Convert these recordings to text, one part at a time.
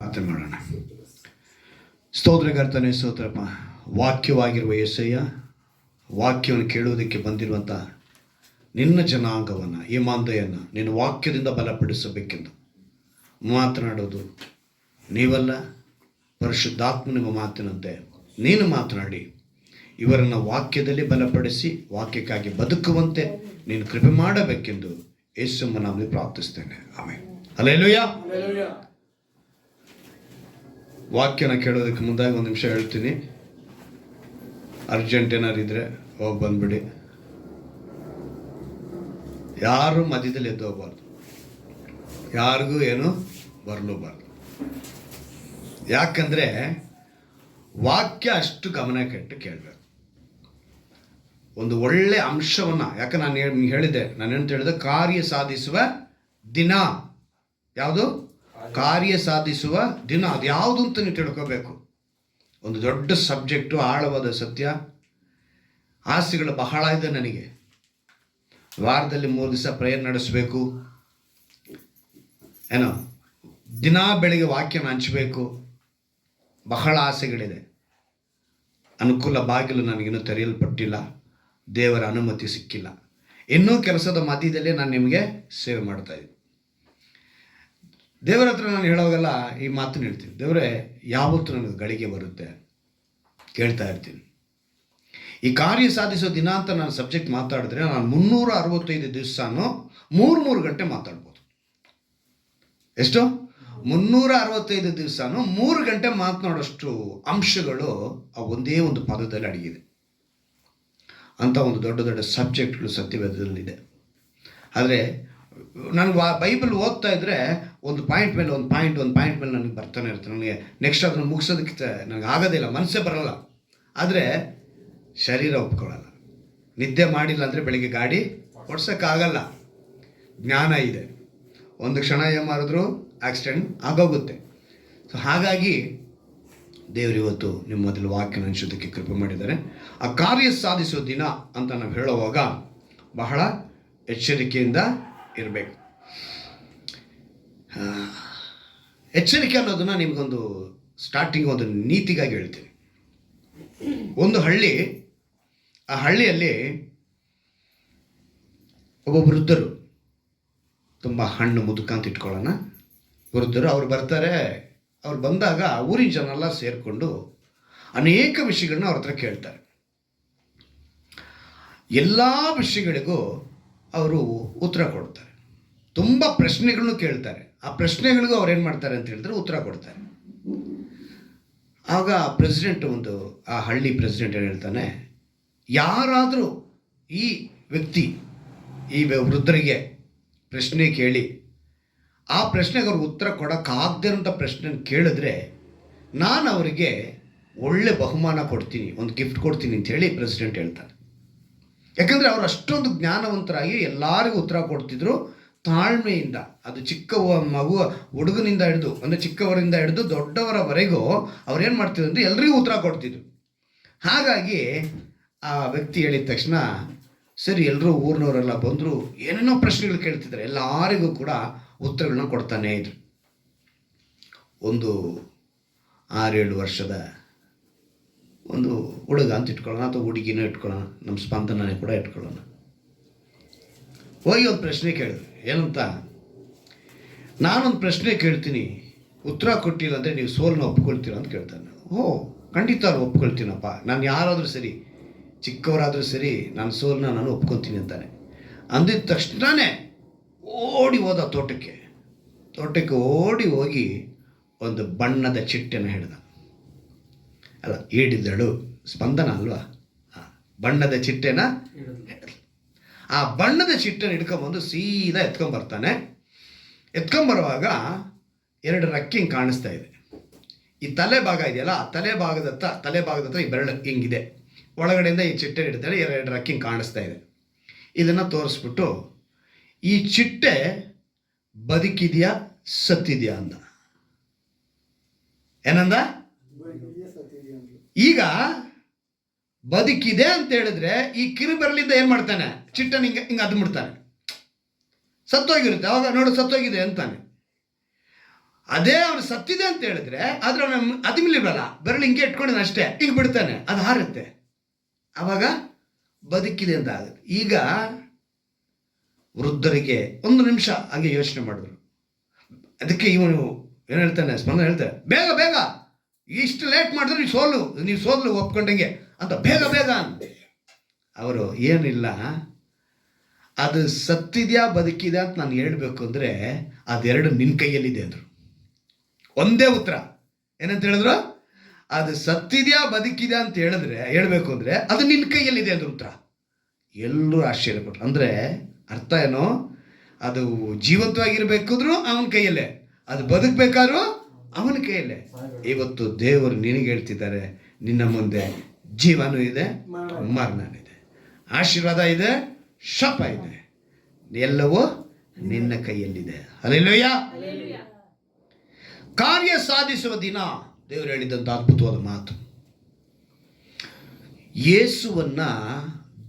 ಪ್ರಾರ್ಥನೆ ಮಾಡೋಣ. ಸ್ತೋತ್ರಕರ್ತನೇ ಸ್ತೋತ್ರಪ್ಪ. ವಾಕ್ಯವಾಗಿರುವ యేసయ్ಯ, ವಾಕ್ಯವನ್ನು ಕೇಳುವುದಕ್ಕೆ ಬಂದಿರುವಂಥ ನಿನ್ನ ಜನಾಂಗವನ್ನು, ಈ ಮಾಂದೆಯನ್ನು ನಿನ್ನ ವಾಕ್ಯದಿಂದ ಬಲಪಡಿಸಬೇಕೆಂದು ಮಾತನಾಡೋದು ನೀವಲ್ಲ, ಪರಿಶುದ್ಧಾತ್ಮ ನಿಮ್ಮ ಮಾತಿನಂತೆ ನೀನು ಮಾತನಾಡಿ ಇವರನ್ನು ವಾಕ್ಯದಲ್ಲಿ ಬಲಪಡಿಸಿ ವಾಕ್ಯಕ್ಕಾಗಿ ಬದುಕುವಂತೆ ನೀನು ಕೃಪೆ ಮಾಡಬೇಕೆಂದು ಯೇಸುವಿನ ನಾಮದಲ್ಲಿ ಪ್ರಾರ್ಥಿಸ್ತೇನೆ. ಆಮೆನ್. ಹಲ್ಲೆಲೂಯಾ. ವಾಕ್ಯನ ಕೇಳೋದಕ್ಕೆ ಮುಂದಾಗಿ ಒಂದು ನಿಮಿಷ ಹೇಳ್ತೀನಿ. ಅರ್ಜೆಂಟ್ ಏನಾರು ಇದ್ರೆ ಹೋಗಿ ಬಂದ್ಬಿಡಿ. ಯಾರು ಮಧ್ಯದಲ್ಲಿ ಎದ್ದು ಹೋಗ್ಬಾರ್ದು, ಯಾರಿಗೂ ಏನು ಬರಲೂಬಾರ್ದು. ಯಾಕಂದರೆ ವಾಕ್ಯ ಅಷ್ಟು ಗಮನ ಕೆಟ್ಟು ಕೇಳಬೇಕು. ಒಂದು ಒಳ್ಳೆ ಅಂಶವನ್ನು, ಯಾಕೆ ನಾನು ಹೇಳಿದೆ, ನಾನೇನು ಹೇಳಿದೆ, ಕಾರ್ಯ ಸಾಧಿಸುವ ದಿನ ಯಾವುದು? ಕಾರ್ಯ ಸಾಧಿಸುವ ದಿನ. ಅದು ಯಾವುದು ಅಂತ ನೀವು ತಿಳ್ಕೋಬೇಕು. ಒಂದು ದೊಡ್ಡ ಸಬ್ಜೆಕ್ಟು, ಆಳವಾದ ಸತ್ಯ. ಆಸೆಗಳು ಬಹಳ ಇದೆ ನನಗೆ. ವಾರದಲ್ಲಿ 3 ದಿವಸ ಪ್ರೇಯರ್ ನಡೆಸಬೇಕು, ಏನೋ ದಿನ ಬೆಳಿಗ್ಗೆ ವಾಕ್ಯನ ಹಂಚಬೇಕು. ಬಹಳ ಆಸೆಗಳಿದೆ. ಅನುಕೂಲ ಬಾಗಿಲು ನನಗಿನ್ನೂ ತೆರೆಯಲ್ಪಟ್ಟಿಲ್ಲ, ದೇವರ ಅನುಮತಿ ಸಿಕ್ಕಿಲ್ಲ. ಇನ್ನೂ ಕೆಲಸದ ಮಧ್ಯದಲ್ಲೇ ನಾನು ನಿಮಗೆ ಸೇವೆ ಮಾಡ್ತಾಯಿದ್ದೀನಿ. ದೇವರ ಹತ್ರ ನಾನು ಹೇಳೋವಾಗೆಲ್ಲ ಈ ಮಾತನ್ನು ಹೇಳ್ತೀನಿ, ದೇವರೇ ಯಾವತ್ತೂ ನನಗೆ ಗಳಿಗೆ ಬರುತ್ತೆ ಕೇಳ್ತಾ ಇರ್ತೀನಿ. ಈ ಕಾರ್ಯ ಸಾಧಿಸೋ ದಿನ ಅಂತ ನಾನು ಸಬ್ಜೆಕ್ಟ್ ಮಾತಾಡಿದ್ರೆ ನಾನು 365 ದಿವಸನೂ 3 ಗಂಟೆ ಮಾತಾಡ್ಬೋದು. ಎಷ್ಟು? 365 ದಿವಸನೂ 3 ಗಂಟೆ ಮಾತನಾಡೋಷ್ಟು ಅಂಶಗಳು ಆ ಒಂದೇ ಒಂದು ಪದದಲ್ಲಿ ಅಡಗಿದೆ. ಅಂಥ ಒಂದು ದೊಡ್ಡ ದೊಡ್ಡ ಸಬ್ಜೆಕ್ಟ್ಗಳು ಸತ್ಯವೇದದಲ್ಲಿದೆ. ಆದರೆ ನಾನು ಬೈಬಲ್ ಓದ್ತಾ ಇದ್ದರೆ ಒಂದು ಪಾಯಿಂಟ್ ಮೇಲೆ ಒಂದು ಪಾಯಿಂಟ್ ಮೇಲೆ ನನಗೆ ಬರ್ತಾನೆ ಇರ್ತದೆ. ನನಗೆ ನೆಕ್ಸ್ಟ್ ಅದನ್ನು ಮುಗಿಸೋದಕ್ಕೆ ನನಗೆ ಆಗೋದಿಲ್ಲ, ಮನಸ್ಸೇ ಬರೋಲ್ಲ. ಆದರೆ ಶರೀರ ಒಪ್ಕೊಳ್ಳಲ್ಲ. ನಿದ್ದೆ ಮಾಡಿಲ್ಲ ಅಂದರೆ ಬೆಳಿಗ್ಗೆ ಗಾಡಿ ಓಡ್ಸೋಕ್ಕಾಗಲ್ಲ. ಜ್ಞಾನ ಇದೆ, ಒಂದು ಕ್ಷಣ ಏನು ಮಾಡಿದ್ರು ಆಕ್ಸಿಡೆಂಟ್ ಆಗೋಗುತ್ತೆ. ಸೊ ಹಾಗಾಗಿ ದೇವರಿವತ್ತು ನಿಮ್ಮ ಮೊದಲು ವಾಕ್ಯನ ಹಂಚೋದಕ್ಕೆ ಕೃಪೆ ಮಾಡಿದ್ದಾರೆ. ಆ ಕಾರ್ಯ ಸಾಧಿಸೋ ದಿನ ಅಂತ ನಾವು ಹೇಳುವಾಗ ಬಹಳ ಎಚ್ಚರಿಕೆಯಿಂದ ಇರಬೇಕು. ಎಚ್ಚರಿಕೆ ಅನ್ನೋದನ್ನು ನಿಮಗೊಂದು ಸ್ಟಾರ್ಟಿಂಗ್ ಒಂದು ನೀತಿಗಾಗಿ ಹೇಳ್ತೀನಿ. ಒಂದು ಹಳ್ಳಿ, ಆ ಹಳ್ಳಿಯಲ್ಲಿ ಒಬ್ಬ ವೃದ್ಧರು, ತುಂಬ ಹಣ್ಣು ಮುದುಕ ಅಂತ ಇಟ್ಕೊಳ್ಳೋಣ, ವೃದ್ಧರು ಅವ್ರು ಬರ್ತಾರೆ. ಅವ್ರು ಬಂದಾಗ ಊರಿನ ಜನ ಎಲ್ಲ ಸೇರಿಕೊಂಡು ಅನೇಕ ವಿಷಯಗಳನ್ನ ಅವ್ರ ಹತ್ರ ಕೇಳ್ತಾರೆ. ಎಲ್ಲ ವಿಷಯಗಳಿಗೂ ಅವರು ಉತ್ತರ ಕೊಡ್ತಾರೆ. ತುಂಬ ಪ್ರಶ್ನೆಗಳನ್ನು ಕೇಳ್ತಾರೆ. ಆ ಪ್ರಶ್ನೆಗಳಿಗೂ ಅವ್ರು ಏನು ಮಾಡ್ತಾರೆ ಅಂತ ಹೇಳಿದ್ರೆ ಉತ್ತರ ಕೊಡ್ತಾರೆ. ಆಗ ಪ್ರೆಸಿಡೆಂಟ್, ಆ ಹಳ್ಳಿ ಪ್ರೆಸಿಡೆಂಟ್ ಏನು ಹೇಳ್ತಾನೆ, ಯಾರಾದರೂ ಈ ವ್ಯಕ್ತಿ ಈ ವೃದ್ಧರಿಗೆ ಪ್ರಶ್ನೆ ಕೇಳಿ ಆ ಪ್ರಶ್ನೆಗೆ ಅವ್ರು ಉತ್ತರ ಕೊಡೋಕ್ಕಾಗದೇ ಇರೋಂಥ ಪ್ರಶ್ನೆ ಕೇಳಿದ್ರೆ ನಾನು ಅವರಿಗೆ ಒಳ್ಳೆ ಬಹುಮಾನ ಕೊಡ್ತೀನಿ, ಒಂದು ಗಿಫ್ಟ್ ಕೊಡ್ತೀನಿ ಅಂತ ಹೇಳಿ ಪ್ರೆಸಿಡೆಂಟ್ ಹೇಳ್ತಾರೆ. ಯಾಕಂದರೆ ಅವರು ಅಷ್ಟೊಂದು ಜ್ಞಾನವಂತರಾಗಿ ಎಲ್ಲರಿಗೂ ಉತ್ತರ ಕೊಡ್ತಿದ್ರು ತಾಳ್ಮೆಯಿಂದ. ಅದು ಚಿಕ್ಕ ಹುಡುಗನಿಂದ ಹಿಡಿದು, ಅಂದರೆ ಚಿಕ್ಕವರಿಂದ ಹಿಡಿದು ದೊಡ್ಡವರವರೆಗೂ ಅವ್ರೇನು ಮಾಡ್ತಿದ್ರು ಅಂದರೆ ಎಲ್ರಿಗೂ ಉತ್ತರ ಕೊಡ್ತಿದ್ರು. ಹಾಗಾಗಿ ಆ ವ್ಯಕ್ತಿ ಹೇಳಿದ ತಕ್ಷಣ ಸರಿ, ಎಲ್ಲರೂ ಊರಿನವರೆಲ್ಲ ಬಂದರು, ಏನೇನೋ ಪ್ರಶ್ನೆಗಳು ಕೇಳ್ತಿದ್ದಾರೆ. ಎಲ್ಲರಿಗೂ ಕೂಡ ಉತ್ತರಗಳನ್ನ ಕೊಡ್ತಾನೇ ಇದ್ರು. ಒಂದು 6-7 ವರ್ಷದ ಒಂದು ಹುಡುಗ ಅಂತ ಇಟ್ಕೊಳ್ಳೋಣ, ಅಥವಾ ಹುಡುಗಿನೂ ಇಟ್ಕೊಳ್ಳೋಣ, ನಮ್ಮ ಸ್ಪಂದನೇ ಕೂಡ ಇಟ್ಕೊಳ್ಳೋಣ. ಹೋಗಿ ಒಂದು ಪ್ರಶ್ನೆ ಕೇಳಿದ್ರು. ಏನಂತ, ನಾನೊಂದು ಪ್ರಶ್ನೆ ಕೇಳ್ತೀನಿ, ಉತ್ತರ ಕೊಟ್ಟಿಲ್ಲ ಅಂದರೆ ನೀವು ಸೋಲನ್ನ ಒಪ್ಕೊಳ್ತೀರ ಅಂತ ಕೇಳ್ತಾನೆ. ಖಂಡಿತ ಒಪ್ಕೊಳ್ತೀನಪ್ಪ, ನಾನು ಯಾರಾದರೂ ಸರಿ, ಚಿಕ್ಕವರಾದರೂ ಸರಿ, ನಾನು ಸೋಲನ್ನ ನಾನು ಒಪ್ಕೊತೀನಿ ಅಂತಾನೆ. ಅಂದಿದ ತಕ್ಷಣವೇ ಓಡಿ ಹೋದ ತೋಟಕ್ಕೆ ಓಡಿ ಹೋಗಿ ಒಂದು ಬಣ್ಣದ ಚಿಟ್ಟೆನ ಹಿಡ್ದ. ಅಲ್ಲ, ಹಿಡಿದಳು, ಸ್ಪಂದನ ಅಲ್ವಾ, ಬಣ್ಣದ ಚಿಟ್ಟೆನ ಹಿಡಿದು ಆ ಬಣ್ಣದ ಚಿಟ್ಟೆನ ಹಿಡ್ಕೊಂಬಂದು ಸೀದಾ ಎತ್ಕೊಂಬರ್ತಾನೆ. ಎತ್ಕೊಂಬರುವಾಗ 2 ರೆಕ್ಕೆ ಹಿಂಗೆ ಕಾಣಿಸ್ತಾ ಇದೆ. ಈ ತಲೆ ಭಾಗ ಇದೆಯಲ್ಲ, ಆ ತಲೆ ಭಾಗದ ಈ ಬೆರಳು ಹಿಂಗಿದೆ. ಒಳಗಡೆಯಿಂದ ಈ ಚಿಟ್ಟೆ ಹಿಡಿದ್ರೆ 2 ರೆಕ್ಕೆ ಹಿಂಗೆ ಕಾಣಿಸ್ತಾ ಇದೆ. ಇದನ್ನು ತೋರಿಸ್ಬಿಟ್ಟು ಈ ಚಿಟ್ಟೆ ಬದುಕಿದೆಯಾ ಸತ್ತಿದೆಯಾ ಅಂದ. ಏನಂದ? ಈಗ ಬದುಕಿದೆ ಅಂತ ಹೇಳಿದ್ರೆ ಈ ಕಿರುಬೆರಳಿಂದ ಏನು ಮಾಡ್ತಾನೆ, ಚಿಟ್ಟನ ಹಿಂಗೆ ಅದ್ಬಿಡ್ತಾನೆ. ಸತ್ತೋಗಿರುತ್ತೆ. ಅವಾಗ ನೋಡು ಸತ್ತೋಗಿದೆ ಅಂತಾನೆ. ಅದೇ ಅವನು ಸತ್ತಿದೆ ಅಂತ ಹೇಳಿದ್ರೆ ಆದ್ರೆ ಅವನ ಅದಿಮಿಲಿರಲ್ಲ, ಬೆರಳು ಹಿಂಗೆ ಇಟ್ಕೊಂಡಿದ್ದಾನೆ ಅಷ್ಟೇ, ಈಗ ಬಿಡ್ತಾನೆ, ಅದು ಹಾರುತ್ತೆ, ಅವಾಗ ಬದುಕಿದೆ ಅಂತ ಆಗುತ್ತೆ. ಈಗ ವೃದ್ಧರಿಗೆ ಒಂದು ನಿಮಿಷ ಹಾಗೆ ಯೋಚನೆ ಮಾಡಿದ್ರು. ಅದಕ್ಕೆ ಇವನು ಏನು ಹೇಳ್ತಾನೆ, ಸ್ಪಂದನ ಹೇಳ್ತಾರೆ, ಬೇಗ ಬೇಗ ಇಷ್ಟು ಲೇಟ್ ಮಾಡಿದ್ರೆ ನೀವು ಸೋಲು ಒಪ್ಕೊಂಡಂಗೆ ಅಂತ, ಬೇಗ ಬೇಗ ಅಂತ. ಅವರು ಏನಿಲ್ಲ, ಅದು ಸತ್ತಿದ್ಯಾ ಬದುಕಿದೆ ಅಂತ ನಾನು ಹೇಳ್ಬೇಕು ಅಂದರೆ ಅದೆರಡು ನಿನ್ನ ಕೈಯಲ್ಲಿದೆ ಅಂದರು. ಒಂದೇ ಉತ್ತರ ಏನಂತ ಹೇಳಿದ್ರು, ಅದು ಸತ್ತಿದ್ಯಾ ಬದುಕಿದೆ ಅಂತ ಹೇಳ್ಬೇಕು ಅಂದರೆ ಅದು ನಿನ್ನ ಕೈಯಲ್ಲಿದೆ ಅಂದ್ರು ಉತ್ತರ. ಎಲ್ಲರೂ ಆಶ್ಚರ್ಯಪಟ್ಟರು. ಅಂದರೆ ಅರ್ಥ ಏನೋ, ಅದು ಜೀವಂತವಾಗಿರ್ಬೇಕಾದ್ರೂ ಅವನ ಕೈಯಲ್ಲೇ, ಅದು ಬದುಕಬೇಕಾದ್ರೂ ಅವನ ಕೈಯಲ್ಲೇ. ಇವತ್ತು ದೇವರು ನಿನಗೆ ಹೇಳ್ತಿದ್ದಾರೆ, ನಿನ್ನ ಮುಂದೆ ಜೀವನೂ ಇದೆ, ಮರಣನೂ ಇದೆ, ಆಶೀರ್ವಾದ ಇದೆ, ಶಾಪ ಇದೆ, ಎಲ್ಲವೂ ನಿನ್ನ ಕೈಯಲ್ಲಿದೆ. ಹಲ್ಲೆಲೂಯಾ. ಕಾರ್ಯ ಸಾಧಿಸುವ ದಿನ ದೇವರು ಹೇಳಿದಂಥ ಅದ್ಭುತವಾದ ಮಾತು. ಯೇಸುವನ್ನ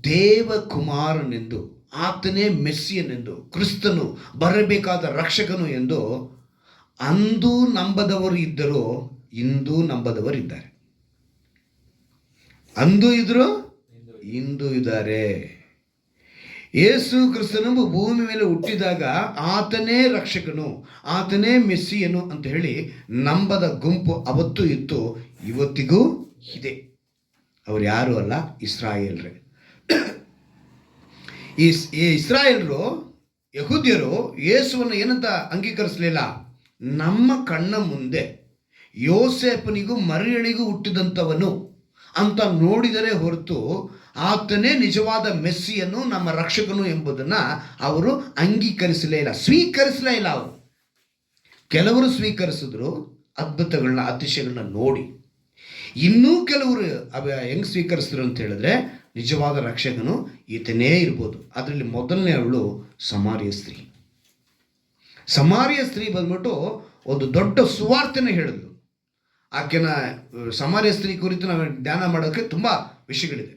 ದೇವಕುಮಾರನೆಂದು, ಆತನೇ ಮೆಸ್ಸಿಯನೆಂದು, ಕ್ರಿಸ್ತನು ಬರಬೇಕಾದ ರಕ್ಷಕನು ಎಂದು ಅಂದು ನಂಬದವರು ಇದ್ದರು, ಇಂದು ನಂಬದವರು ಇದ್ದಾರೆ. ಅಂದು ಇದ್ರು, ಇಂದು ಇದ್ದಾರೆ. ಯೇಸು ಕ್ರಿಸ್ತನು ಭೂಮಿ ಮೇಲೆ ಹುಟ್ಟಿದಾಗ ಆತನೇ ರಕ್ಷಕನು, ಆತನೇ ಮೆಸ್ಸಿಯನು ಅಂತ ಹೇಳಿ ನಂಬದ ಗುಂಪು ಅವತ್ತು ಇತ್ತು, ಇವತ್ತಿಗೂ ಇದೆ. ಅವ್ರು ಯಾರು ಅಲ್ಲ, ಇಸ್ರಾಯೇಲ್ರೇ. ಈ ಇಸ್ರಾಯೇಲ್ರು, ಯಹೂದ್ಯರು ಯೇಸುವನ್ನು ಏನಂತ ಅಂಗೀಕರಿಸಲಿಲ್ಲ, ನಮ್ಮ ಕಣ್ಣ ಮುಂದೆ ಯೋಸೇಫನಿಗೂ ಮರಿಯಳಿಗೂ ಹುಟ್ಟಿದಂಥವನು ಅಂತ ನೋಡಿದರೆ ಹೊರತು ಆತನೇ ನಿಜವಾದ ಮೆಸ್ಸಿಯನ್ನು, ನಮ್ಮ ರಕ್ಷಕನು ಎಂಬುದನ್ನು ಅವರು ಅಂಗೀಕರಿಸಲೇ ಇಲ್ಲ, ಸ್ವೀಕರಿಸಲೇ ಇಲ್ಲ. ಅವರು ಕೆಲವರು ಸ್ವೀಕರಿಸಿದ್ರು ಅದ್ಭುತಗಳನ್ನ, ಅತಿಶಯಗಳನ್ನ ನೋಡಿ. ಇನ್ನೂ ಕೆಲವರು ಹೆಂಗೆ ಸ್ವೀಕರಿಸಿದ್ರು ಅಂತ ಹೇಳಿದ್ರೆ, ನಿಜವಾದ ರಕ್ಷಕನು ಈತನೇ ಇರ್ಬೋದು. ಅದರಲ್ಲಿ ಮೊದಲನೇ ಅವಳು ಸಮಾರ್ಯ ಸ್ತ್ರೀ. ಸಮಾರ್ಯ ಸ್ತ್ರೀ ಬಂದ್ಬಿಟ್ಟು ಒಂದು ದೊಡ್ಡ ಸುವಾರ್ತೆನ ಹೇಳಿದ್ಲು. ಆಕೆನ ಸಮಾರ್ಯ ಸ್ತ್ರೀ ಕುರಿತು ನಾವು ಧ್ಯಾನ ಮಾಡೋಕ್ಕೆ ತುಂಬ ವಿಷಯಗಳಿದೆ.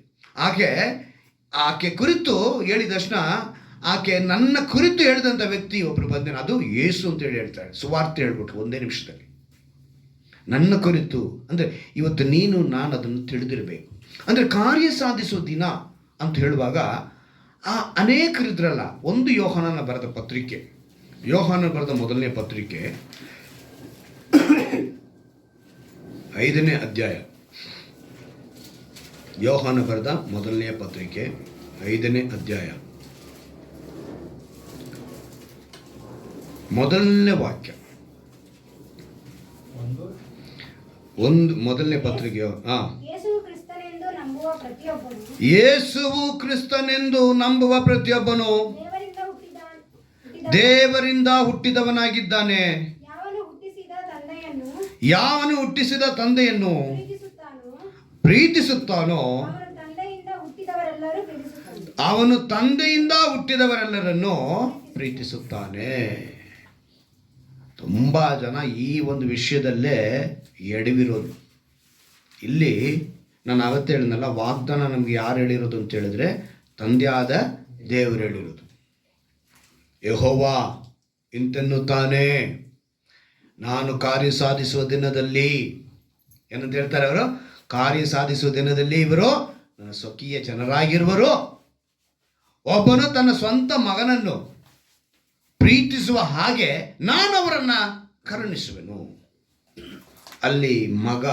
ಆಕೆ ಕುರಿತು ಹೇಳಿದ ತಕ್ಷಣ ಆಕೆ ನನ್ನ ಕುರಿತು ಹೇಳಿದಂಥ ವ್ಯಕ್ತಿ ಒಬ್ಬರು ಬಂದೇನೆ, ಅದು ಯೇಸು ಅಂತೇಳಿ ಹೇಳ್ತಾಳೆ. ಸುವಾರ್ತೆ ಹೇಳ್ಬಿಟ್ರು ಒಂದೇ ನಿಮಿಷದಲ್ಲಿ. ನನ್ನ ಕುರಿತು ಅಂದರೆ ಇವತ್ತು ನೀನು ನಾನು ಅದನ್ನು ತಿಳಿದಿರಬೇಕು. ಅಂದರೆ ಕಾರ್ಯ ಸಾಧಿಸುವ ದಿನ ಅಂತ ಹೇಳುವಾಗ ಅನೇಕರಿದ್ರಲ್ಲ. ಒಂದು ಯೋಹಾನನ ಬರೆದ ಪತ್ರಿಕೆ, ಯೋಹಾನ ಬರೆದ ಮೊದಲನೇ ಪತ್ರಿಕೆ 5ನೇ ಅಧ್ಯಾಯ. ಯೋಹಾನ ಬರೆದ ಮೊದಲನೆಯ ಪತ್ರಿಕೆ 5ನೇ ಅಧ್ಯಾಯ, ಮೊದಲನೇ ವಾಕ್ಯ. ಮೊದಲನೇ ಪತ್ರಿಕೆ. ಯೇಸುವು ಕ್ರಿಸ್ತನೆಂದು ನಂಬುವ ಪ್ರತಿಯೊಬ್ಬನು ದೇವರಿಂದ ಹುಟ್ಟಿದವನಾಗಿದ್ದಾನೆ. ಯಾವನು ಹುಟ್ಟಿಸಿದ ತಂದೆಯನ್ನು ಪ್ರೀತಿಸುತ್ತಾನೋ ಅವನು ತಂದೆಯಿಂದ ಹುಟ್ಟಿದವರೆಲ್ಲರನ್ನು ಪ್ರೀತಿಸುತ್ತಾನೆ. ತುಂಬ ಜನ ಈ ಒಂದು ವಿಷಯದಲ್ಲೇ ಎಡವಿರೋದು. ಇಲ್ಲಿ ನಾನು ಅವತ್ತು ಹೇಳಿದ್ನಲ್ಲ, ವಾಗ್ದಾನ ನಮಗೆ ಯಾರು ಹೇಳಿರೋದು ಅಂತ ಹೇಳಿದ್ರೆ ತಂದೆಯಾದ ದೇವರು ಹೇಳಿರೋದು. ಯೆಹೋವಾ ಇಂತೆನ್ನುತ್ತಾನೆ, ನಾನು ಕಾರ್ಯ ಸಾಧಿಸುವ ದಿನದಲ್ಲಿ, ಏನಂತ ಹೇಳ್ತಾರೆ ಅವರು, ಕಾರ್ಯ ಸಾಧಿಸುವ ದಿನದಲ್ಲಿ ಇವರು ನನ್ನ ಸ್ವಕೀಯ ಜನರಾಗಿರುವರು. ಒಬ್ಬನು ತನ್ನ ಸ್ವಂತ ಮಗನನ್ನು ಪ್ರೀತಿಸುವ ಹಾಗೆ ನಾನು ಅವರನ್ನು ಕರುಣಿಸುವೆನು. ಅಲ್ಲಿ ಮಗ,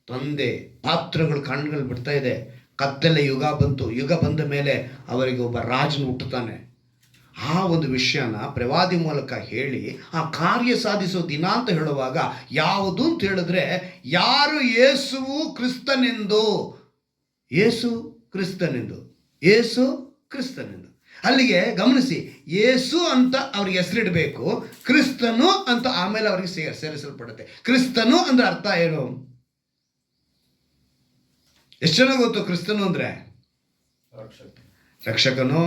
ತಂದೆ ಪಾತ್ರಗಳು ಕಣ್ಣುಗಳು ಬಿಡ್ತಾ ಇದೆ. ಕತ್ತಲೆ ಯುಗ ಬಂತು. ಯುಗ ಬಂದ ಮೇಲೆ ಅವರಿಗೆ ಒಬ್ಬ ರಾಜನು ಹುಟ್ಟುತ್ತಾನೆ. ಆ ಒಂದು ವಿಷಯನ ಪ್ರವಾದಿ ಮೂಲಕ ಹೇಳಿ ಆ ಕಾರ್ಯ ಸಾಧಿಸೋ ದಿನ ಅಂತ ಹೇಳುವಾಗ ಯಾವುದು ಅಂತ ಹೇಳಿದ್ರೆ, ಯಾರು ಯೇಸುವು ಕ್ರಿಸ್ತನೆಂದು, ಯೇಸು ಕ್ರಿಸ್ತನೆಂದು, ಯೇಸು ಕ್ರಿಸ್ತನೆಂದು. ಅಲ್ಲಿಗೆ ಗಮನಿಸಿ, ಯೇಸು ಅಂತ ಅವ್ರಿಗೆ ಹೆಸರಿಡಬೇಕು, ಕ್ರಿಸ್ತನು ಅಂತ ಆಮೇಲೆ ಅವರಿಗೆ ಸೇರಿಸಲ್ಪಡುತ್ತೆ. ಕ್ರಿಸ್ತನು ಅಂದ್ರೆ ಅರ್ಥ ಏನು? ಎಷ್ಟು ಜನ ಗೊತ್ತು ಕ್ರಿಸ್ತನು ಅಂದ್ರೆ? ರಕ್ಷಕನು,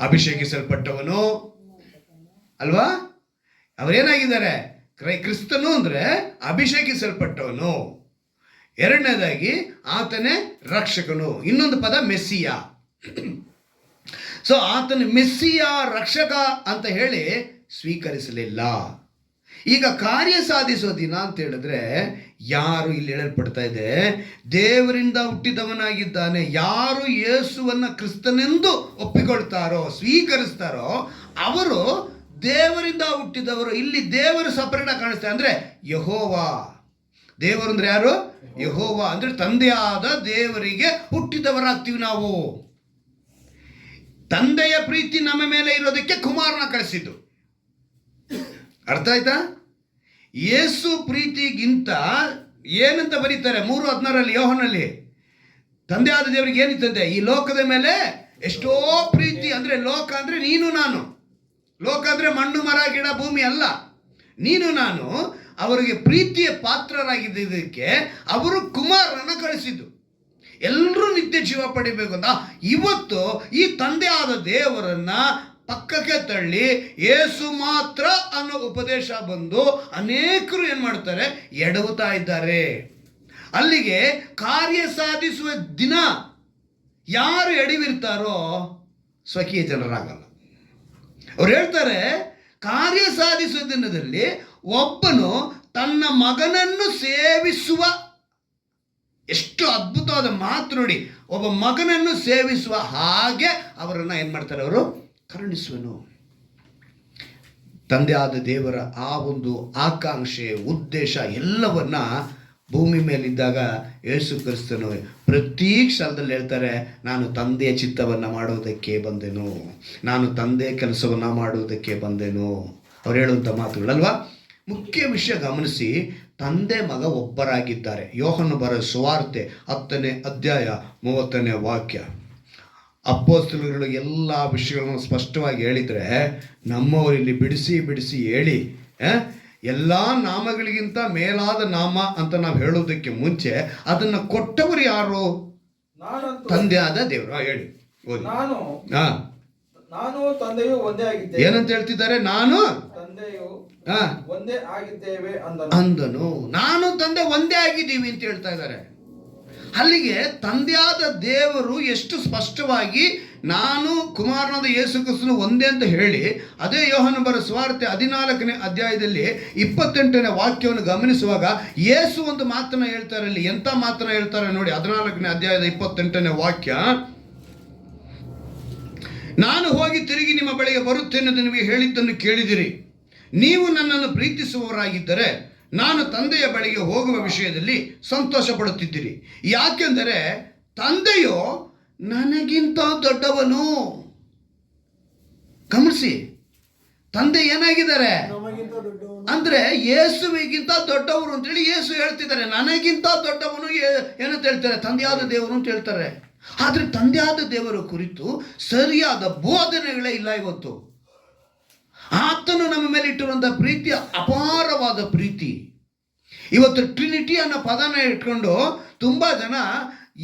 ಅಭಿಷೇಕಿಸಲ್ಪಟ್ಟವನು ಅಲ್ವಾ? ಅವರೇನಾಗಿದ್ದಾರೆ? ಕ್ರಿಸ್ತನು ಅಂದ್ರೆ ಅಭಿಷೇಕಿಸಲ್ಪಟ್ಟವನು. ಎರಡನೇದಾಗಿ ಆತನೇ ರಕ್ಷಕನು. ಇನ್ನೊಂದು ಪದ ಮೆಸ್ಸಿಯ. ಸೊ ಆತನ ಮೆಸ್ಸಿಯ, ರಕ್ಷಕ ಅಂತ ಹೇಳಿ ಸ್ವೀಕರಿಸಲಿಲ್ಲ. ಈಗ ಕಾರ್ಯ ಸಾಧಿಸೋ ದಿನ ಅಂತ ಹೇಳಿದ್ರೆ ಯಾರು ಇಲ್ಲಿ ಹೇಳಲ್ಪಡ್ತಾ ಇದೆ, ದೇವರಿಂದ ಹುಟ್ಟಿದವನಾಗಿದ್ದಾನೆ, ಯಾರು ಯೇಸುವನ್ನ ಕ್ರಿಸ್ತನೆಂದು ಒಪ್ಪಿಕೊಳ್ತಾರೋ ಸ್ವೀಕರಿಸ್ತಾರೋ ಅವರು ದೇವರಿಂದ ಹುಟ್ಟಿದವರು. ಇಲ್ಲಿ ದೇವರು ಸಪರೇಟ್ ಆಗಿ ಕಾಣಿಸ್ತಾರೆ. ಅಂದ್ರೆ ಯೆಹೋವಾ ದೇವರು ಅಂದ್ರೆ ಯಾರು? ಯೆಹೋವಾ ಅಂದ್ರೆ ತಂದೆಯಾದ ದೇವರಿಗೆ ಹುಟ್ಟಿದವರಾಗ್ತೀವಿ ನಾವು. ತಂದೆಯ ಪ್ರೀತಿ ನಮ್ಮ ಮೇಲೆ ಇರೋದಕ್ಕೆ ಕುಮಾರನ ಕಳಿಸಿದ್ದು. ಅರ್ಥ ಆಯ್ತಾ? ಯೇಸು ಪ್ರೀತಿಗಿಂತ ಏನಂತ ಬರೀತಾರೆ 3:16 ಯೋಹನಲ್ಲಿ, ತಂದೆಯಾದ ದೇವರಿಗೆ ಏನಿತ್ತಂತೆ, ಈ ಲೋಕದ ಮೇಲೆ ಎಷ್ಟೋ ಪ್ರೀತಿ. ಅಂದ್ರೆ ಲೋಕ ಅಂದ್ರೆ ನೀನು ನಾನು, ಲೋಕ ಅಂದ್ರೆ ಮಣ್ಣು ಮರ ಗಿಡ ಭೂಮಿ ಅಲ್ಲ, ನೀನು ನಾನು. ಅವರಿಗೆ ಪ್ರೀತಿಯ ಪಾತ್ರರಾಗಿದ್ದಕ್ಕೆ ಅವರು ಕುಮಾರನ ಕಳಿಸಿದ್ದು. ಎಲ್ಲರೂ ನಿತ್ಯ ಜೀವ ಪಡಿಬೇಕು ಅಂತ ಇವತ್ತು ಈ ತಂದೆಯಾದ ದೇವರನ್ನ ಪಕ್ಕಕ್ಕೆ ತಳ್ಳಿ ಯೇಸು ಮಾತ್ರ ಅನ್ನೋ ಉಪದೇಶ ಬಂದು ಅನೇಕರು ಏನ್ ಮಾಡ್ತಾರೆ, ಎಡವುತ್ತಾ ಇದ್ದಾರೆ. ಅಲ್ಲಿಗೆ ಕಾರ್ಯ ಸಾಧಿಸುವ ದಿನ ಯಾರು ಎಡವಿರ್ತಾರೋ ಸ್ವಕೀಯ ಜನರಾಗಲ್ಲ. ಅವ್ರು ಹೇಳ್ತಾರೆ, ಕಾರ್ಯ ಸಾಧಿಸುವ ದಿನದಲ್ಲಿ ಒಬ್ಬನು ತನ್ನ ಮಗನನ್ನು ಸೇವಿಸುವ, ಎಷ್ಟು ಅದ್ಭುತವಾದ ಮಾತು ನೋಡಿ, ಒಬ್ಬ ಮಗನನ್ನು ಸೇವಿಸುವ ಹಾಗೆ ಅವರನ್ನ ಏನ್ ಮಾಡ್ತಾರೆ, ಅವರು ಕರುಣಿಸುವನು. ತಂದೆಯಾದ ದೇವರ ಆ ಒಂದು ಆಕಾಂಕ್ಷೆ ಉದ್ದೇಶ ಎಲ್ಲವನ್ನ ಭೂಮಿ ಮೇಲಿದ್ದಾಗ ಯೇಸು ಕ್ರಿಸ್ತನು ಪ್ರತಿ ಕ್ಷಣದಲ್ಲಿ ಹೇಳ್ತಾರೆ, ನಾನು ತಂದೆಯ ಚಿತ್ತವನ್ನು ಮಾಡೋದಕ್ಕೆ ಬಂದೆನು, ನಾನು ತಂದೆಯ ಕೆಲಸವನ್ನು ಮಾಡುವುದಕ್ಕೆ ಬಂದೆನು. ಅವ್ರು ಹೇಳುವಂಥ ಮಾತುಗಳಲ್ವಾ. ಮುಖ್ಯ ವಿಷಯ ಗಮನಿಸಿ, ತಂದೆ ಮಗ ಒಬ್ಬರಾಗಿದ್ದಾರೆ. ಯೋಹನ ಬರೆದ ಸುವಾರ್ತೆ 10ನೇ ಅಧ್ಯಾಯ 30ನೇ ವಾಕ್ಯ. ಅಪೊಸ್ತಲರು ಎಲ್ಲ ವಿಷಯಗಳನ್ನು ಸ್ಪಷ್ಟವಾಗಿ ಹೇಳಿದರೆ, ನಮ್ಮವರು ಇಲ್ಲಿ ಬಿಡಿಸಿ ಬಿಡಿಸಿ ಹೇಳಿ ಎಲ್ಲ ನಾಮಗಳಿಗಿಂತ ಮೇಲಾದ ನಾಮ ಅಂತ ನಾವು ಹೇಳೋದಕ್ಕೆ ಮುಂಚೆ ಅದನ್ನು ಕೊಟ್ಟವರು ಯಾರು? ತಂದೆಯಾದ ದೇವರು. ಹೇಳಿ ಓದಿ. ನಾನು ತಂದೆಯು ಒಂದೇ ಆಗಿದ್ದೇವೆ. ಏನಂತ ಹೇಳ್ತಿದ್ದಾರೆ? ನಾನು ತಂದೆಯು ಒಂದೇ ಆಗಿದ್ದೇವೆ ಅಂದನು. ನಾನು ತಂದೆ ಒಂದೇ ಆಗಿದ್ದೀವಿ ಅಂತ ಹೇಳ್ತಾ ಇದ್ದಾರೆ. ಅಲ್ಲಿಗೆ ತಂದೆಯಾದ ದೇವರು ಎಷ್ಟು ಸ್ಪಷ್ಟವಾಗಿ ನಾನು ಕುಮಾರನಾದ ಯೇಸು ಕ್ರಿಸ್ತನು ಒಂದೇ ಅಂತ ಹೇಳಿ, ಅದೇ ಯೋಹನ ಬರೆದ ಸುವಾರ್ತೆ 14ನೇ ಅಧ್ಯಾಯದಲ್ಲಿ 28ನೇ ವಾಕ್ಯವನ್ನು ಗಮನಿಸುವಾಗ ಯೇಸು ಒಂದು ಮಾತನ್ನ ಹೇಳ್ತಾರೆ. ಅಲ್ಲಿ ಎಂತ ಮಾತನ್ನ ಹೇಳ್ತಾರೆ ನೋಡಿ, 14ನೇ ಅಧ್ಯಾಯದ 28ನೇ ವಾಕ್ಯ. ನಾನು ಹೋಗಿ ತಿರುಗಿ ನಿಮ್ಮ ಬಳಿಗೆ ಬರುತ್ತೇನೆ ಎಂದು ನಿಮಗೆ ಹೇಳಿದ್ದನ್ನು ಕೇಳಿದಿರಿ. ನೀವು ನನ್ನನ್ನು ಪ್ರೀತಿಸುವವರಾಗಿದ್ದರೆ ನಾನು ತಂದೆಯ ಬಳಿಗೆ ಹೋಗುವ ವಿಷಯದಲ್ಲಿ ಸಂತೋಷ ಪಡುತ್ತಿದ್ದೀರಿ. ಯಾಕೆಂದರೆ ತಂದೆಯು ನನಗಿಂತ ದೊಡ್ಡವನು. ಗಮನಿಸಿ, ತಂದೆ ಏನಾಗಿದ್ದಾರೆ ಅಂದ್ರೆ ಯೇಸುವಿಗಿಂತ ದೊಡ್ಡವರು ಅಂತೇಳಿ ಯೇಸು ಹೇಳ್ತಿದ್ದಾರೆ. ನನಗಿಂತ ದೊಡ್ಡವನು ಏನಂತ ಹೇಳ್ತಾರೆ? ತಂದೆಯಾದ ದೇವರು ಅಂತ ಹೇಳ್ತಾರೆ. ಆದ್ರೆ ತಂದೆಯಾದ ದೇವರ ಕುರಿತು ಸರಿಯಾದ ಬೋಧನೆಗಳೇ ಇಲ್ಲ ಇವತ್ತು. ಆತನು ನಮ್ಮ ಮೇಲೆ ಇಟ್ಟಿರುವಂತಹ ಪ್ರೀತಿಯ ಅಪಾರವಾದ ಪ್ರೀತಿ. ಇವತ್ತು ಟ್ರಿನಿಟಿ ಅನ್ನೋ ಪದನ ಇಟ್ಕೊಂಡು ತುಂಬಾ ಜನ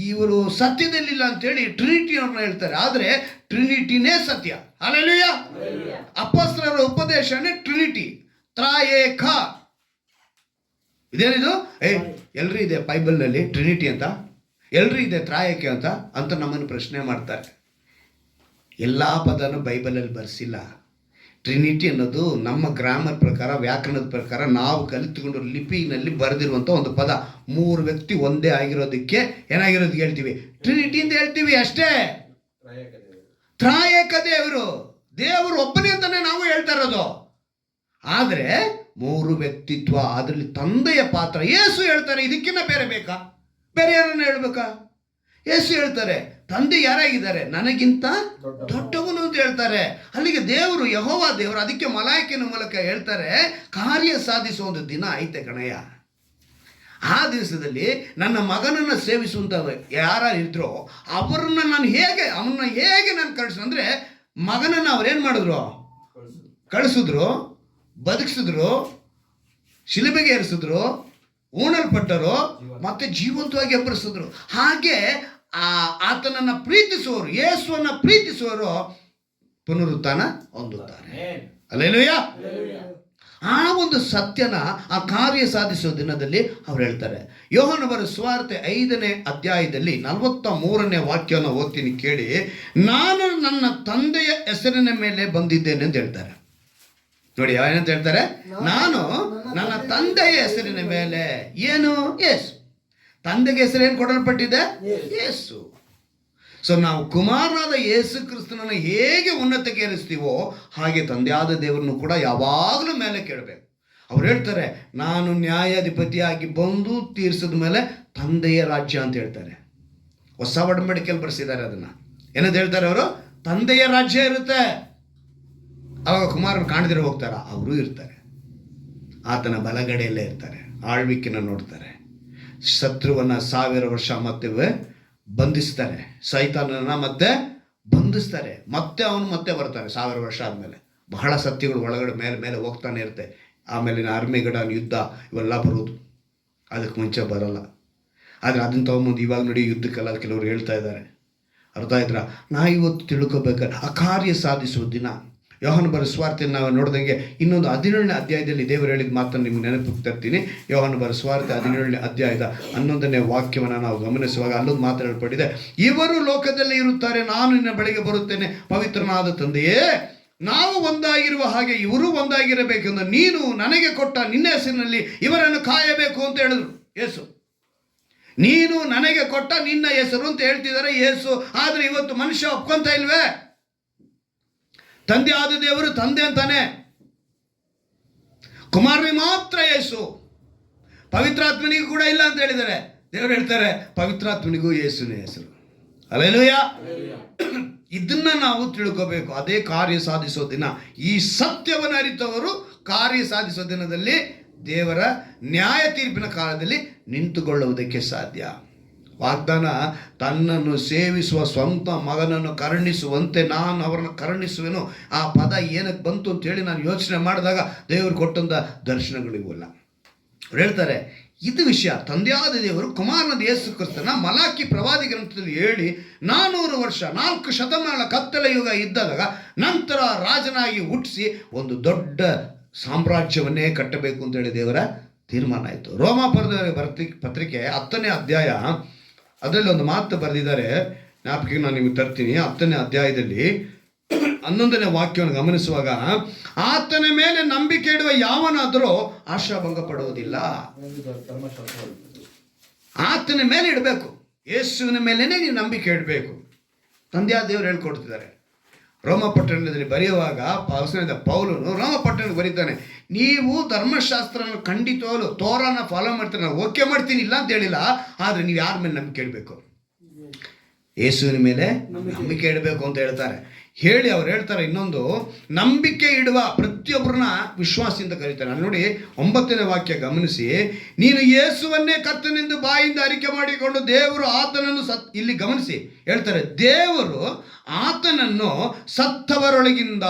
ಇವರು ಸತ್ಯದಲ್ಲಿಲ್ಲ ಅಂತೇಳಿ ಟ್ರಿನಿಟಿಯನ್ನು ಹೇಳ್ತಾರೆ. ಆದರೆ ಟ್ರಿನಿಟಿನೇ ಸತ್ಯ. ಹಲ್ಲೆಲೂಯಾ. ಅಪೊಸ್ತಲರ ಉಪದೇಶನೇ ಟ್ರಿನಿಟಿ, ತ್ರಾಯೇಕ. ಇದೇನಿದು? ಎಲ್ರೂ ಇದೆ ಬೈಬಲ್ನಲ್ಲಿ ಟ್ರಿನಿಟಿ ಅಂತ, ಎಲ್ರೂ ಇದೆ ತ್ರಾಯೇಕ ಅಂತ ನಮ್ಮನ್ನು ಪ್ರಶ್ನೆ ಮಾಡ್ತಾರೆ. ಎಲ್ಲ ಪದನೂ ಬೈಬಲಲ್ಲಿ ಬರೆಸಿಲ್ಲ. ಟ್ರಿನಿಟಿ ಅನ್ನೋದು ನಮ್ಮ ಗ್ರಾಮರ್ ಪ್ರಕಾರ, ವ್ಯಾಕರಣದ ಪ್ರಕಾರ ನಾವು ಕಲಿತುಕೊಂಡು ಲಿಪಿನಲ್ಲಿ ಬರೆದಿರುವಂಥ ಒಂದು ಪದ. 3 ವ್ಯಕ್ತಿ ಒಂದೇ ಆಗಿರೋದಕ್ಕೆ ಏನಾಗಿರೋದು ಹೇಳ್ತೀವಿ? ಟ್ರಿನಿಟಿ ಅಂತ ಹೇಳ್ತೀವಿ ಅಷ್ಟೇ. ತ್ರಾಯೇಕ ದೇವರು, ದೇವರು ಒಬ್ಬನೇ ಅಂತಾನೆ ನಾವು ಹೇಳ್ತಾ ಇರೋದು. ಆದರೆ 3 ವ್ಯಕ್ತಿತ್ವ, ಅದರಲ್ಲಿ ತಂದೆಯ ಪಾತ್ರ. ಯೇಸು ಹೇಳ್ತಾರೆ, ಇದಕ್ಕಿಂತ ಬೇರೆ ಬೇಕಾ? ಬೇರೆ ಯಾರನ್ನ ಹೇಳ್ಬೇಕಾ? ಯೇಸು ಹೇಳ್ತಾರೆ, ತಂದೆ ಯಾರಾಗಿದ್ದಾರೆ? ನನಗಿಂತ ದೊಡ್ಡವನು ಅಂತ ಹೇಳ್ತಾರೆ. ಅಲ್ಲಿಗೆ ದೇವರು, ಯೆಹೋವ ದೇವರು, ಅದಕ್ಕೆ ಮಲಾಯಿಕನ ಮೂಲಕ ಹೇಳ್ತಾರೆ, ಕಾರ್ಯ ಸಾಧಿಸುವ ಒಂದು ದಿನ ಐತೆ ಕಣಯ್ಯ. ಆ ದಿವಸದಲ್ಲಿ ನನ್ನ ಮಗನನ್ನು ಸೇವಿಸುವಂತ ಯಾರು ಇದ್ರೋ ಅವರನ್ನ ನಾನು ಅವನ್ನ ಹೇಗೆ ನಾನು ಕಳಿಸು ಅಂದ್ರೆ, ಮಗನನ್ನು ಅವ್ರೇನ್ ಮಾಡಿದ್ರು? ಕಳಿಸಿದ್ರು, ಬದುಕಿಸಿದ್ರು, ಶಿಲುಬೆಗೆ ಏರಿಸಿದ್ರು, ಉಣಲ್ಪಟ್ಟರು, ಮತ್ತೆ ಜೀವಂತವಾಗಿ ಎಬ್ಬರಿಸಿದ್ರು. ಹಾಗೆ ಆತನನ್ನು ಪ್ರೀತಿಸುವವರು, ಯೇಸುವನ್ನ ಪ್ರೀತಿಸುವವರು ಪುನರುತ್ಥಾನ ಹೊಂದುತ್ತಾರೆ. ಹಲ್ಲೆಲೂಯಾ. ಆ ಒಂದು ಸತ್ಯನ ಆ ಕಾರ್ಯ ಸಾಧಿಸುವ ದಿನದಲ್ಲಿ ಅವ್ರು ಹೇಳ್ತಾರೆ. ಯೋಹನ ಬರೆದ ಸುವಾರ್ತೆ 5ನೇ ಅಧ್ಯಾಯದಲ್ಲಿ 43ನೇ ವಾಕ್ಯವನ್ನು ಓದ್ತೀನಿ ಕೇಳಿ. ನಾನು ನನ್ನ ತಂದೆಯ ಹೆಸರಿನ ಮೇಲೆ ಬಂದಿದ್ದೇನೆ ಅಂತ ಹೇಳ್ತಾರೆ. ನೋಡಿ ಏನಂತ ಹೇಳ್ತಾರೆ, ನಾನು ನನ್ನ ತಂದೆಯ ಹೆಸರಿನ ಮೇಲೆ. ಏನು? ಯೇಸು. ತಂದೆಗೆ ಹೆಸರು ಏನು ಕೊಡಲ್ಪಟ್ಟಿದೆ? ಯೇಸು. ಸೊ ನಾವು ಕುಮಾರನಾದ ಯೇಸು ಕ್ರಿಸ್ತನನ್ನು ಹೇಗೆ ಉನ್ನತಕ್ಕೆ ಏರಿಸ್ತೀವೋ ಹಾಗೆ ತಂದೆಯಾದ ದೇವರನ್ನು ಕೂಡ ಯಾವಾಗಲೂ ಮೇಲೆ ಕೇಳಬೇಕು. ಅವ್ರು ಹೇಳ್ತಾರೆ, ನಾನು ನ್ಯಾಯಾಧಿಪತಿಯಾಗಿ ಬಂದು ತೀರಿಸಿದ ಮೇಲೆ ತಂದೆಯ ರಾಜ್ಯ ಅಂತ ಹೇಳ್ತಾರೆ. ಹೊಸ ಒಡಂಬಡಿಕೆಯಲ್ಲಿ ಬರೆಸಿದ್ದಾರೆ ಅದನ್ನು. ಏನಂತ ಹೇಳ್ತಾರೆ ಅವರು? ತಂದೆಯ ರಾಜ್ಯ ಇರುತ್ತೆ. ಅವಾಗ ಕುಮಾರನ ಕಾಣದಿರೋ ಹೋಗ್ತಾರ, ಅವರು ಇರ್ತಾರೆ. ಆತನ ಬಲಗಡೆಯಲ್ಲೇ ಇರ್ತಾರೆ, ಆಳ್ವಿಕೆನ ನೋಡ್ತಾರೆ. ಶತ್ರುವನ್ನ 1000 ವರ್ಷ ಮತ್ತೆ ಬಂಧಿಸ್ತಾರೆ, ಸೈತಾನನ ಮತ್ತೆ ಬಂಧಿಸ್ತಾರೆ, ಮತ್ತೆ ಅವನು ಮತ್ತೆ ಬರ್ತಾನೆ 1000 ವರ್ಷ ಆದಮೇಲೆ. ಬಹಳ ಸತ್ಯಗಳು ಒಳಗಡೆ ಮೇಲೆ ಮೇಲೆ ಹೋಗ್ತಾನೆ ಇರುತ್ತೆ. ಆಮೇಲಿನ ಆರ್ಮಿಗಡನ್ ಯುದ್ಧ ಇವೆಲ್ಲ ಬರೋದು, ಅದಕ್ಕೆ ಮುಂಚೆ ಬರಲ್ಲ. ಆದರೆ ಅದನ್ನು ತೊಗೊಂಬಂದು ಇವಾಗ ನೋಡಿ ಯುದ್ಧಕ್ಕೆಲ್ಲ ಕೆಲವರು ಹೇಳ್ತಾ ಇದ್ದಾರೆ. ಅರ್ಥ ಆಯ್ತಾ? ನಾ ಇವತ್ತು ತಿಳ್ಕೊಬೇಕಾದ್ರೆ ಆ ಕಾರ್ಯ ಸಾಧಿಸುವ ದಿನ. ಯೋಹಾನ ಬರೆದ ಸುವಾರ್ತೆಯನ್ನು ನಾವು ನೋಡಿದಂಗೆ ಇನ್ನೊಂದು 17ನೇ ಅಧ್ಯಾಯದಲ್ಲಿ ದೇವರು ಹೇಳಿದ ಮಾತನ್ನು ನಿಮ್ಗೆ ನೆನಪಿಗೆ ತರ್ತೀನಿ. ಯೋಹಾನ ಬರೆದ ಸುವಾರ್ತೆ 17ನೇ ಅಧ್ಯಾಯದ 11ನೇ ವಾಕ್ಯವನ್ನು ನಾವು ಗಮನಿಸುವಾಗ ಅಲ್ಲೊಂದು ಮಾತಾಡಲ್ಪಟ್ಟಿದೆ. ಇವರು ಲೋಕದಲ್ಲಿ ಇರುತ್ತಾರೆ, ನಾನು ನಿನ್ನ ಬಳಿಗೆ ಬರುತ್ತೇನೆ, ಪವಿತ್ರನಾದ ತಂದೆಯೇ, ನಾವು ಒಂದಾಗಿರುವ ಹಾಗೆ ಇವರು ಒಂದಾಗಿರಬೇಕೆಂದು ನೀನು ನನಗೆ ಕೊಟ್ಟ ನಿನ್ನ ಹೆಸರಿನಲ್ಲಿ ಇವರನ್ನು ಕಾಯಬೇಕು ಅಂತ ಹೇಳಿದ್ರು ಯೇಸು. ನೀನು ನನಗೆ ಕೊಟ್ಟ ನಿನ್ನ ಹೆಸರು ಅಂತ ಹೇಳ್ತಿದ್ದಾರೆ ಯೇಸು. ಆದರೆ ಇವತ್ತು ಮನುಷ್ಯ ಒಪ್ಕೊಂತ ಇಲ್ವೇ? ತಂದೆ ಆದ ದೇವರು ತಂದೆ ಅಂತಾನೆ, ಕುಮಾರನಿಗೆ ಮಾತ್ರ ಯೇಸು, ಪವಿತ್ರಾತ್ಮನಿಗೂ ಕೂಡ ಇಲ್ಲ ಅಂತ ಹೇಳಿದ್ದಾರೆ. ದೇವರು ಹೇಳ್ತಾರೆ ಪವಿತ್ರಾತ್ಮನಿಗೂ ಯೇಸುನೇ ಹೆಸರು. ಹಲ್ಲೆಲೂಯಾ. ಇದನ್ನ ನಾವು ತಿಳ್ಕೋಬೇಕು. ಅದೇ ಕಾರ್ಯ ಸಾಧಿಸೋ ದಿನ. ಈ ಸತ್ಯವನ್ನು ಅರಿತವರು ಕಾರ್ಯ ಸಾಧಿಸೋ ದಿನದಲ್ಲಿ ದೇವರ ನ್ಯಾಯ ತೀರ್ಪಿನ ಕಾಲದಲ್ಲಿ ನಿಂತುಕೊಳ್ಳುವುದಕ್ಕೆ ಸಾಧ್ಯ. ವಾಗ್ದಾನ, ತನ್ನನ್ನು ಸೇವಿಸುವ ಸ್ವಂತ ಮಗನನ್ನು ಕರುಣಿಸುವಂತೆ ನಾನು ಅವರನ್ನು ಕರುಣಿಸುವೆನು. ಆ ಪದ ಏನಕ್ಕೆ ಬಂತು ಅಂತೇಳಿ ನಾನು ಯೋಚನೆ ಮಾಡಿದಾಗ ದೇವರು ಕೊಟ್ಟಂಥ ದರ್ಶನಗಳಿವಲ್ಲ. ಅವ್ರು ಹೇಳ್ತಾರೆ, ಇದು ವಿಷಯ ತಂದೆಯಾದ ದೇವರು ಕುಮಾರನಾದ ಯೇಸು ಕ್ರಿಸ್ತನ ಮಲಾಕಿ ಪ್ರವಾದಿ ಗ್ರಂಥದಲ್ಲಿ ಹೇಳಿ 400 ವರ್ಷ 4 ಶತಮಾನ ಕತ್ತಲ ಯುಗ ಇದ್ದಾಗ ನಂತರ ರಾಜನಾಗಿ ಹುಟ್ಟಿಸಿ ಒಂದು ದೊಡ್ಡ ಸಾಮ್ರಾಜ್ಯವನ್ನೇ ಕಟ್ಟಬೇಕು ಅಂತೇಳಿ ದೇವರ ತೀರ್ಮಾನ ಆಯಿತು. ರೋಮಾಪುರದ ಪತ್ರಿಕೆ 10ನೇ ಅಧ್ಯಾಯ ಅದರಲ್ಲಿ ಒಂದು ಮಾತು ಬರೆದಿದ್ದಾರೆ, ಜ್ಞಾಪಕ ನಾನು ನಿಮಗೆ ತರ್ತೀನಿ. 10ನೇ ಅಧ್ಯಾಯದಲ್ಲಿ 11ನೇ ವಾಕ್ಯವನ್ನು ಗಮನಿಸುವಾಗ, ಆತನ ಮೇಲೆ ನಂಬಿಕೆ ಇಡುವ ಯಾವನಾದರೂ ಆಶಾಭಂಗ ಪಡುವುದಿಲ್ಲ. ಆತನ ಮೇಲೆ ಇಡಬೇಕು, ಯೇಸುವಿನ ಮೇಲೇನೆ ನೀವು ನಂಬಿಕೆ ಇಡಬೇಕು. ತಂದೆಯಾದ ದೇವರು ಹೇಳ್ಕೊಡ್ತಿದ್ದಾರೆ. ರೋಮಪಟ್ಟಣದಲ್ಲಿ ಬರೆಯುವಾಗ ಪೌಲನು ರೋಮಪಟ್ಟಣಕ್ಕೆ ಬರೀತಾನೆ, ನೀವು ಧರ್ಮಶಾಸ್ತ್ರನ ಖಂಡಿತವಾಗಲು ತೋರಾನ ಫಾಲೋ ಮಾಡ್ತಾರೆ, ನಾನು ಓಕೆ ಮಾಡ್ತೀನಿ ಇಲ್ಲ ಅಂತ ಹೇಳಿಲ್ಲ. ಆದರೆ ನೀವು ಯಾರ ಮೇಲೆ ನಂಬಿಕೆ ಇಡಬೇಕು? ಯೇಸುವಿನ ಮೇಲೆ ನಂಬಿಕೆ ಇಡಬೇಕು ಅಂತ ಹೇಳ್ತಾರೆ. ಹೇಳಿ ಅವ್ರು ಹೇಳ್ತಾರೆ ಇನ್ನೊಂದು, ನಂಬಿಕೆ ಇಡುವ ಪ್ರತಿಯೊಬ್ಬರನ್ನ ವಿಶ್ವಾಸಿ ಅಂತ ಕರೀತಾರೆ. ನಾನು ನೋಡಿ 9ನೇ ವಾಕ್ಯ ಗಮನಿಸಿ, ನೀನು ಯೇಸುವನ್ನೇ ಕರ್ತನೆಂದು ಬಾಯಿಂದ ಅರಿಕೆ ಮಾಡಿಕೊಂಡು ದೇವರು ಆತನನ್ನು ಇಲ್ಲಿ ಗಮನಿಸಿ ಹೇಳ್ತಾರೆ, ದೇವರು ಆತನನ್ನು ಸತ್ತವರೊಳಗಿಂದ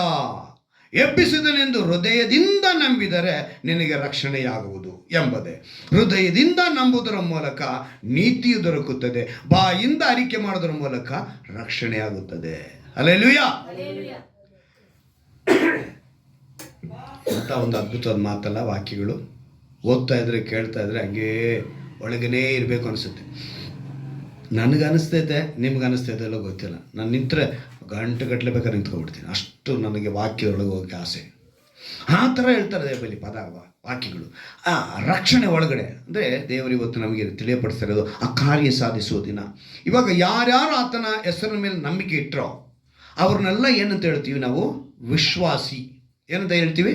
ಎಬ್ಬಿಸಿದನೆಂದು ಹೃದಯದಿಂದ ನಂಬಿದರೆ ನಿನಗೆ ರಕ್ಷಣೆಯಾಗುವುದು ಎಂಬುದೇ. ಹೃದಯದಿಂದ ನಂಬುವುದರ ಮೂಲಕ ನೀತಿಯು ದೊರಕುತ್ತದೆ, ಬಾಯಿಂದ ಅರಿಕೆ ಮಾಡೋದರ ಮೂಲಕ ರಕ್ಷಣೆಯಾಗುತ್ತದೆ. ಹಲ್ಲೆಲೂಯಾ. ಅಂತ ಒಂದು ಅದ್ಭುತವಾದ ಮಾತಲ್ಲ ವಾಕ್ಯಗಳು. ಓದ್ತಾ ಇದ್ರೆ ಕೇಳ್ತಾ ಇದ್ರೆ ಹಂಗೇ ಒಳಗನೇ ಇರಬೇಕು ಅನಿಸುತ್ತೆ. ನನಗೆ ಅನಿಸ್ತೈತೆ, ನಿಮ್ಗೆ ಅನಿಸ್ತೈತೆ ಎಲ್ಲ ಗೊತ್ತಿಲ್ಲ. ನಾನು ನಿಂತರೆ ಗಂಟೆಗಟ್ಟಲೆ ಬೇಕಾದ್ರೆ ನಿಂತ್ಕೊಬಿಡ್ತೀನಿ, ಅಷ್ಟು ನನಗೆ ವಾಕ್ಯದೊಳಗೆ ಹೋಗೋಕ್ಕೆ ಆಸೆ. ಆ ಥರ ಹೇಳ್ತಾರೆ ಬಲಿ ಪದ ವಾಕ್ಯಗಳು. ಆ ರಕ್ಷಣೆ ಒಳಗಡೆ ಅಂದರೆ ದೇವರು ಇವತ್ತು ನಮಗೆ ತಿಳಿಯಪಡಿಸ್ತಿರೋದು ಆ ಕಾರ್ಯ ಸಾಧಿಸುವ ದಿನ. ಇವಾಗ ಯಾರ್ಯಾರು ಆತನ ಹೆಸರಿನ ಮೇಲೆ ನಂಬಿಕೆ ಇಟ್ಟರೋ ಅವ್ರನ್ನೆಲ್ಲ ಏನಂತ ಹೇಳ್ತೀವಿ ನಾವು? ವಿಶ್ವಾಸಿ. ಏನಂತ ಹೇಳ್ತೀವಿ?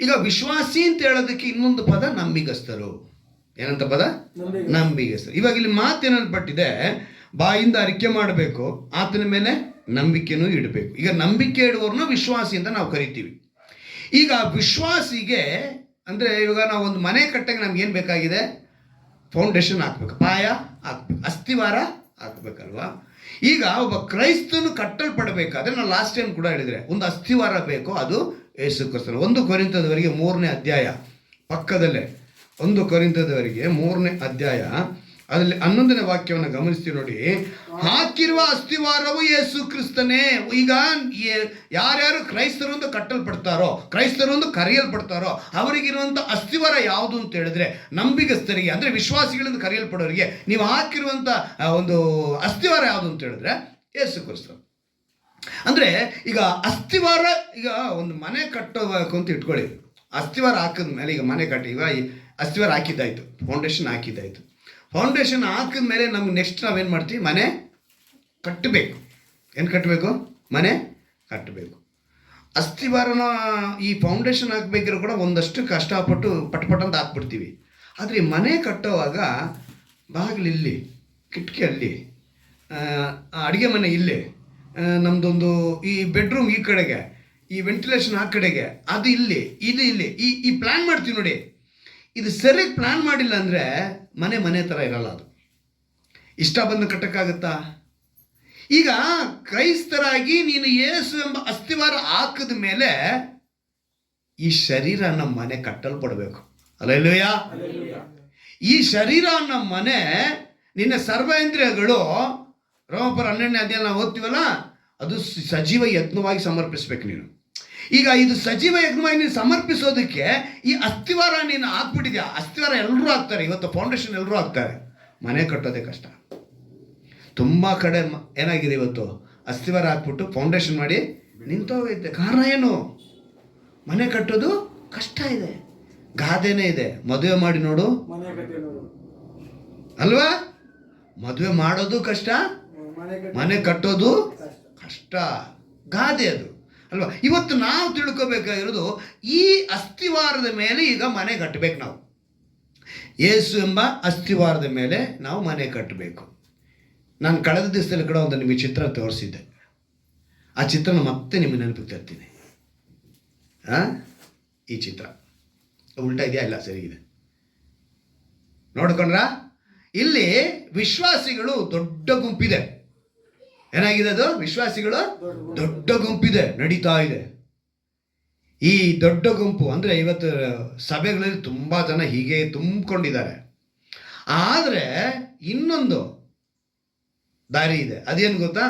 ಈಗ ವಿಶ್ವಾಸಿ ಅಂತ ಹೇಳೋದಕ್ಕೆ ಇನ್ನೊಂದು ಪದ ನಂಬಿಗಸ್ತರು. ಏನಂತ ಪದ? ನಂಬಿಗಸ್ತರು. ಇವಾಗ ಇಲ್ಲಿ ಮಾತೇನಲ್ಪಟ್ಟಿದೆ, ಬಾಯಿಂದ ಅರಿಕೆ ಮಾಡಬೇಕು, ಆತನ ಮೇಲೆ ನಂಬಿಕೆನೂ ಇಡಬೇಕು. ಈಗ ನಂಬಿಕೆ ಇಡುವವ್ರನ್ನ ವಿಶ್ವಾಸಿ ಅಂತ ನಾವು ಕರಿತೀವಿ. ಈಗ ವಿಶ್ವಾಸಿಗೆ ಅಂದರೆ ಇವಾಗ ನಾವು ಒಂದು ಮನೆ ಕಟ್ಟಕ್ಕೆ ನಮ್ಗೆ ಏನು ಬೇಕಾಗಿದೆ? ಫೌಂಡೇಶನ್ ಹಾಕ್ಬೇಕು, ಪಾಯ ಹಾಕ್ಬೇಕು, ಅಸ್ಥಿವಾರ ಹಾಕ್ಬೇಕಲ್ವಾ? ಈಗ ಒಬ್ಬ ಕ್ರೈಸ್ತನು ಕಟ್ಟಲ್ಪಡಬೇಕಾದ್ರೆ ನಾನು ಲಾಸ್ಟ್ ಟೈಮ್ ಕೂಡ ಹೇಳಿದರೆ ಒಂದು ಅಸ್ಥಿವಾರ ಬೇಕು, ಅದು ಯೇಸು ಕ್ರಿಸ್ತನು. 1 ಕೊರಿಂಥದವರೆಗೆ 3ನೇ ಅಧ್ಯಾಯ ಪಕ್ಕದಲ್ಲೇ 1 ಕೊರಿಂಥದವರೆಗೆ 3ನೇ ಅಧ್ಯಾಯ ಅದರಲ್ಲಿ 11ನೇ ವಾಕ್ಯವನ್ನು ಗಮನಿಸ್ತೀವಿ ನೋಡಿ. ಹಾಕಿರುವ ಅಸ್ಥಿವಾರವು ಯೇಸು ಕ್ರಿಸ್ತನೇ. ಈಗ ಯಾರ್ಯಾರು ಕ್ರೈಸ್ತರು ಅಂತ ಕಟ್ಟಲ್ಪಡ್ತಾರೋ, ಕ್ರೈಸ್ತರು ಅಂತ ಕರೆಯಲ್ಪಡ್ತಾರೋ ಅವರಿಗಿರುವಂಥ ಅಸ್ಥಿವಾರ ಯಾವುದು ಅಂತ ಹೇಳಿದ್ರೆ ನಂಬಿಗಸ್ತರಿಗೆ ಅಂದರೆ ವಿಶ್ವಾಸಿಗಳಿಂದ ಕರೆಯಲ್ಪಡೋರಿಗೆ ನೀವು ಹಾಕಿರುವಂಥ ಒಂದು ಅಸ್ಥಿವಾರ ಯಾವುದು ಅಂತ ಹೇಳಿದ್ರೆ ಯೇಸು ಕ್ರಿಸ್ತ. ಅಂದರೆ ಈಗ ಅಸ್ಥಿವಾರ, ಈಗ ಒಂದು ಮನೆ ಕಟ್ಟೋಬೇಕು ಅಂತ ಇಟ್ಕೊಳ್ಳಿ. ಅಸ್ಥಿವಾರ ಹಾಕಿದ ಮೇಲೆ ಈಗ ಮನೆ ಕಟ್ಟಿ, ಈಗ ಅಸ್ಥಿವಾರ ಹಾಕಿದ್ದಾಯಿತು, ಫೌಂಡೇಶನ್ ಹಾಕಿದ್ದಾಯಿತು. ಫೌಂಡೇಶನ್ ಹಾಕಿದ ಮೇಲೆ ನಮ್ಗೆ ನೆಕ್ಸ್ಟ್ ನಾವೇನು ಮಾಡ್ತೀವಿ? ಮನೆ ಕಟ್ಟಬೇಕು. ಏನು ಕಟ್ಟಬೇಕು? ಮನೆ ಕಟ್ಟಬೇಕು. ಅಸ್ಥಿವಾರನ ಈ ಫೌಂಡೇಶನ್ ಹಾಕಬೇಕಿರೋ ಕೂಡ ಒಂದಷ್ಟು ಕಷ್ಟಪಟ್ಟು ಪಟ್ ಅಂತ ಹಾಕ್ಬಿಡ್ತೀವಿ. ಆದರೆ ಈ ಮನೆ ಕಟ್ಟೋವಾಗ ಬಾಗಿಲಿಲ್ಲಿ, ಕಿಟಕಿ ಅಲ್ಲಿ, ಅಡುಗೆ ಮನೆ ಇಲ್ಲೇ, ನಮ್ಮದೊಂದು ಈ ಬೆಡ್ರೂಮ್ ಈ ಕಡೆಗೆ, ಈ ವೆಂಟಿಲೇಷನ್ ಆ ಕಡೆಗೆ, ಅದು ಇಲ್ಲಿ, ಇದು ಇಲ್ಲಿ, ಈ ಪ್ಲ್ಯಾನ್ ಮಾಡ್ತೀವಿ ನೋಡಿ. ಇದು ಸರಿಯಾಗಿ ಪ್ಲ್ಯಾನ್ ಮಾಡಿಲ್ಲ ಅಂದರೆ ಮನೆ ಥರ ಇರಲ್ಲ. ಅದು ಇಷ್ಟ ಬಂದು ಕಟ್ಟೋಕ್ಕಾಗುತ್ತಾ? ಈಗ ಕ್ರೈಸ್ತರಾಗಿ ನೀನು ಯೇಸು ಎಂಬ ಅಸ್ಥಿವಾರ ಹಾಕಿದ ಮೇಲೆ ಈ ಶರೀರ ನಮ್ಮ ಮನೆ ಕಟ್ಟಲ್ಪಡಬೇಕು. ಹಲ್ಲೆಲೂಯಾ. ಈ ಶರೀರ ನಮ್ಮ ಮನೆ, ನಿನ್ನ ಸರ್ವೇಂದ್ರಿಯಗಳು, ರೋಮಪುರ 12ನೇ ಅಧ್ಯಾಯ ನಾವು ಓದ್ತೀವಲ್ಲ, ಅದು ಸಜೀವ ಯಜ್ಞವಾಗಿ ಸಮರ್ಪಿಸ್ಬೇಕು ನೀನು. ಈಗ ಇದು ಸಜೀವ ಯಜ್ಞವಾಗಿ ನೀನು ಸಮರ್ಪಿಸೋದಕ್ಕೆ ಈ ಅಸ್ಥಿವಾರ ನೀನು ಹಾಕ್ಬಿಟ್ಟಿದ್ಯಾ. ಅಸ್ಥಿವಾರ ಎಲ್ಲರೂ ಹಾಕ್ತಾರೆ, ಇವತ್ತು ಫೌಂಡೇಶನ್ ಎಲ್ಲರೂ ಹಾಕ್ತಾರೆ. ಮನೆ ಕಟ್ಟೋದೇ ಕಷ್ಟ. ತುಂಬ ಕಡೆ ಏನಾಗಿದೆ ಇವತ್ತು, ಅಸ್ಥಿವಾರ ಹಾಕ್ಬಿಟ್ಟು ಫೌಂಡೇಶನ್ ಮಾಡಿ ನಿಂತೋಗೈತೆ. ಕಾರಣ ಏನು? ಮನೆ ಕಟ್ಟೋದು ಕಷ್ಟ ಇದೆ, ಗಾದೆನೇ ಇದೆ. ಮದುವೆ ಮಾಡಿ ನೋಡು ಅಲ್ವಾ? ಮದುವೆ ಮಾಡೋದು ಕಷ್ಟ, ಮನೆ ಕಟ್ಟೋದು ಕಷ್ಟ, ಗಾದೆ ಅದು ಅಲ್ವಾ? ಇವತ್ತು ನಾವು ತಿಳ್ಕೋಬೇಕಾಗಿರೋದು, ಈ ಅಸ್ಥಿವಾರದ ಮೇಲೆ ಈಗ ಮನೆ ಕಟ್ಟಬೇಕು ನಾವು. ಯೇಸು ಎಂಬ ಅಸ್ಥಿವಾರದ ಮೇಲೆ ನಾವು ಮನೆ ಕಟ್ಟಬೇಕು. ನಾನು ಕಳೆದ ದಿವಸದಲ್ಲಿ ಕೂಡ ಒಂದು ನಿಮಗೆ ಚಿತ್ರ ತೋರಿಸಿದ್ದೆ. ಆ ಚಿತ್ರನ ಮತ್ತೆ ನಿಮಗೆ ನೆನಪಿಗೆ ತರ್ತೀನಿ. ಈ ಚಿತ್ರ ಉಲ್ಟಾ ಇದೆಯಾ? ಇಲ್ಲ, ಸರಿಗಿದೆ. ನೋಡ್ಕೊಂಡ್ರ? ಇಲ್ಲಿ ವಿಶ್ವಾಸಿಗಳು ದೊಡ್ಡ ಗುಂಪಿದೆ. ಏನಾಗಿದೆ ಅದು? ವಿಶ್ವಾಸಿಗಳು ದೊಡ್ಡ ಗುಂಪಿದೆ, ನಡೀತಾ ಇದೆ. ಈ ದೊಡ್ಡ ಗುಂಪು ಅಂದರೆ ಇವತ್ತು ಸಭೆಗಳಲ್ಲಿ ತುಂಬ ಜನ ಹೀಗೆ ತುಂಬಿಕೊಂಡಿದ್ದಾರೆ. ಆದರೆ ಇನ್ನೊಂದು ದಾರಿ ಇದೆ. ಅದೇನು ಗೊತ್ತಾ?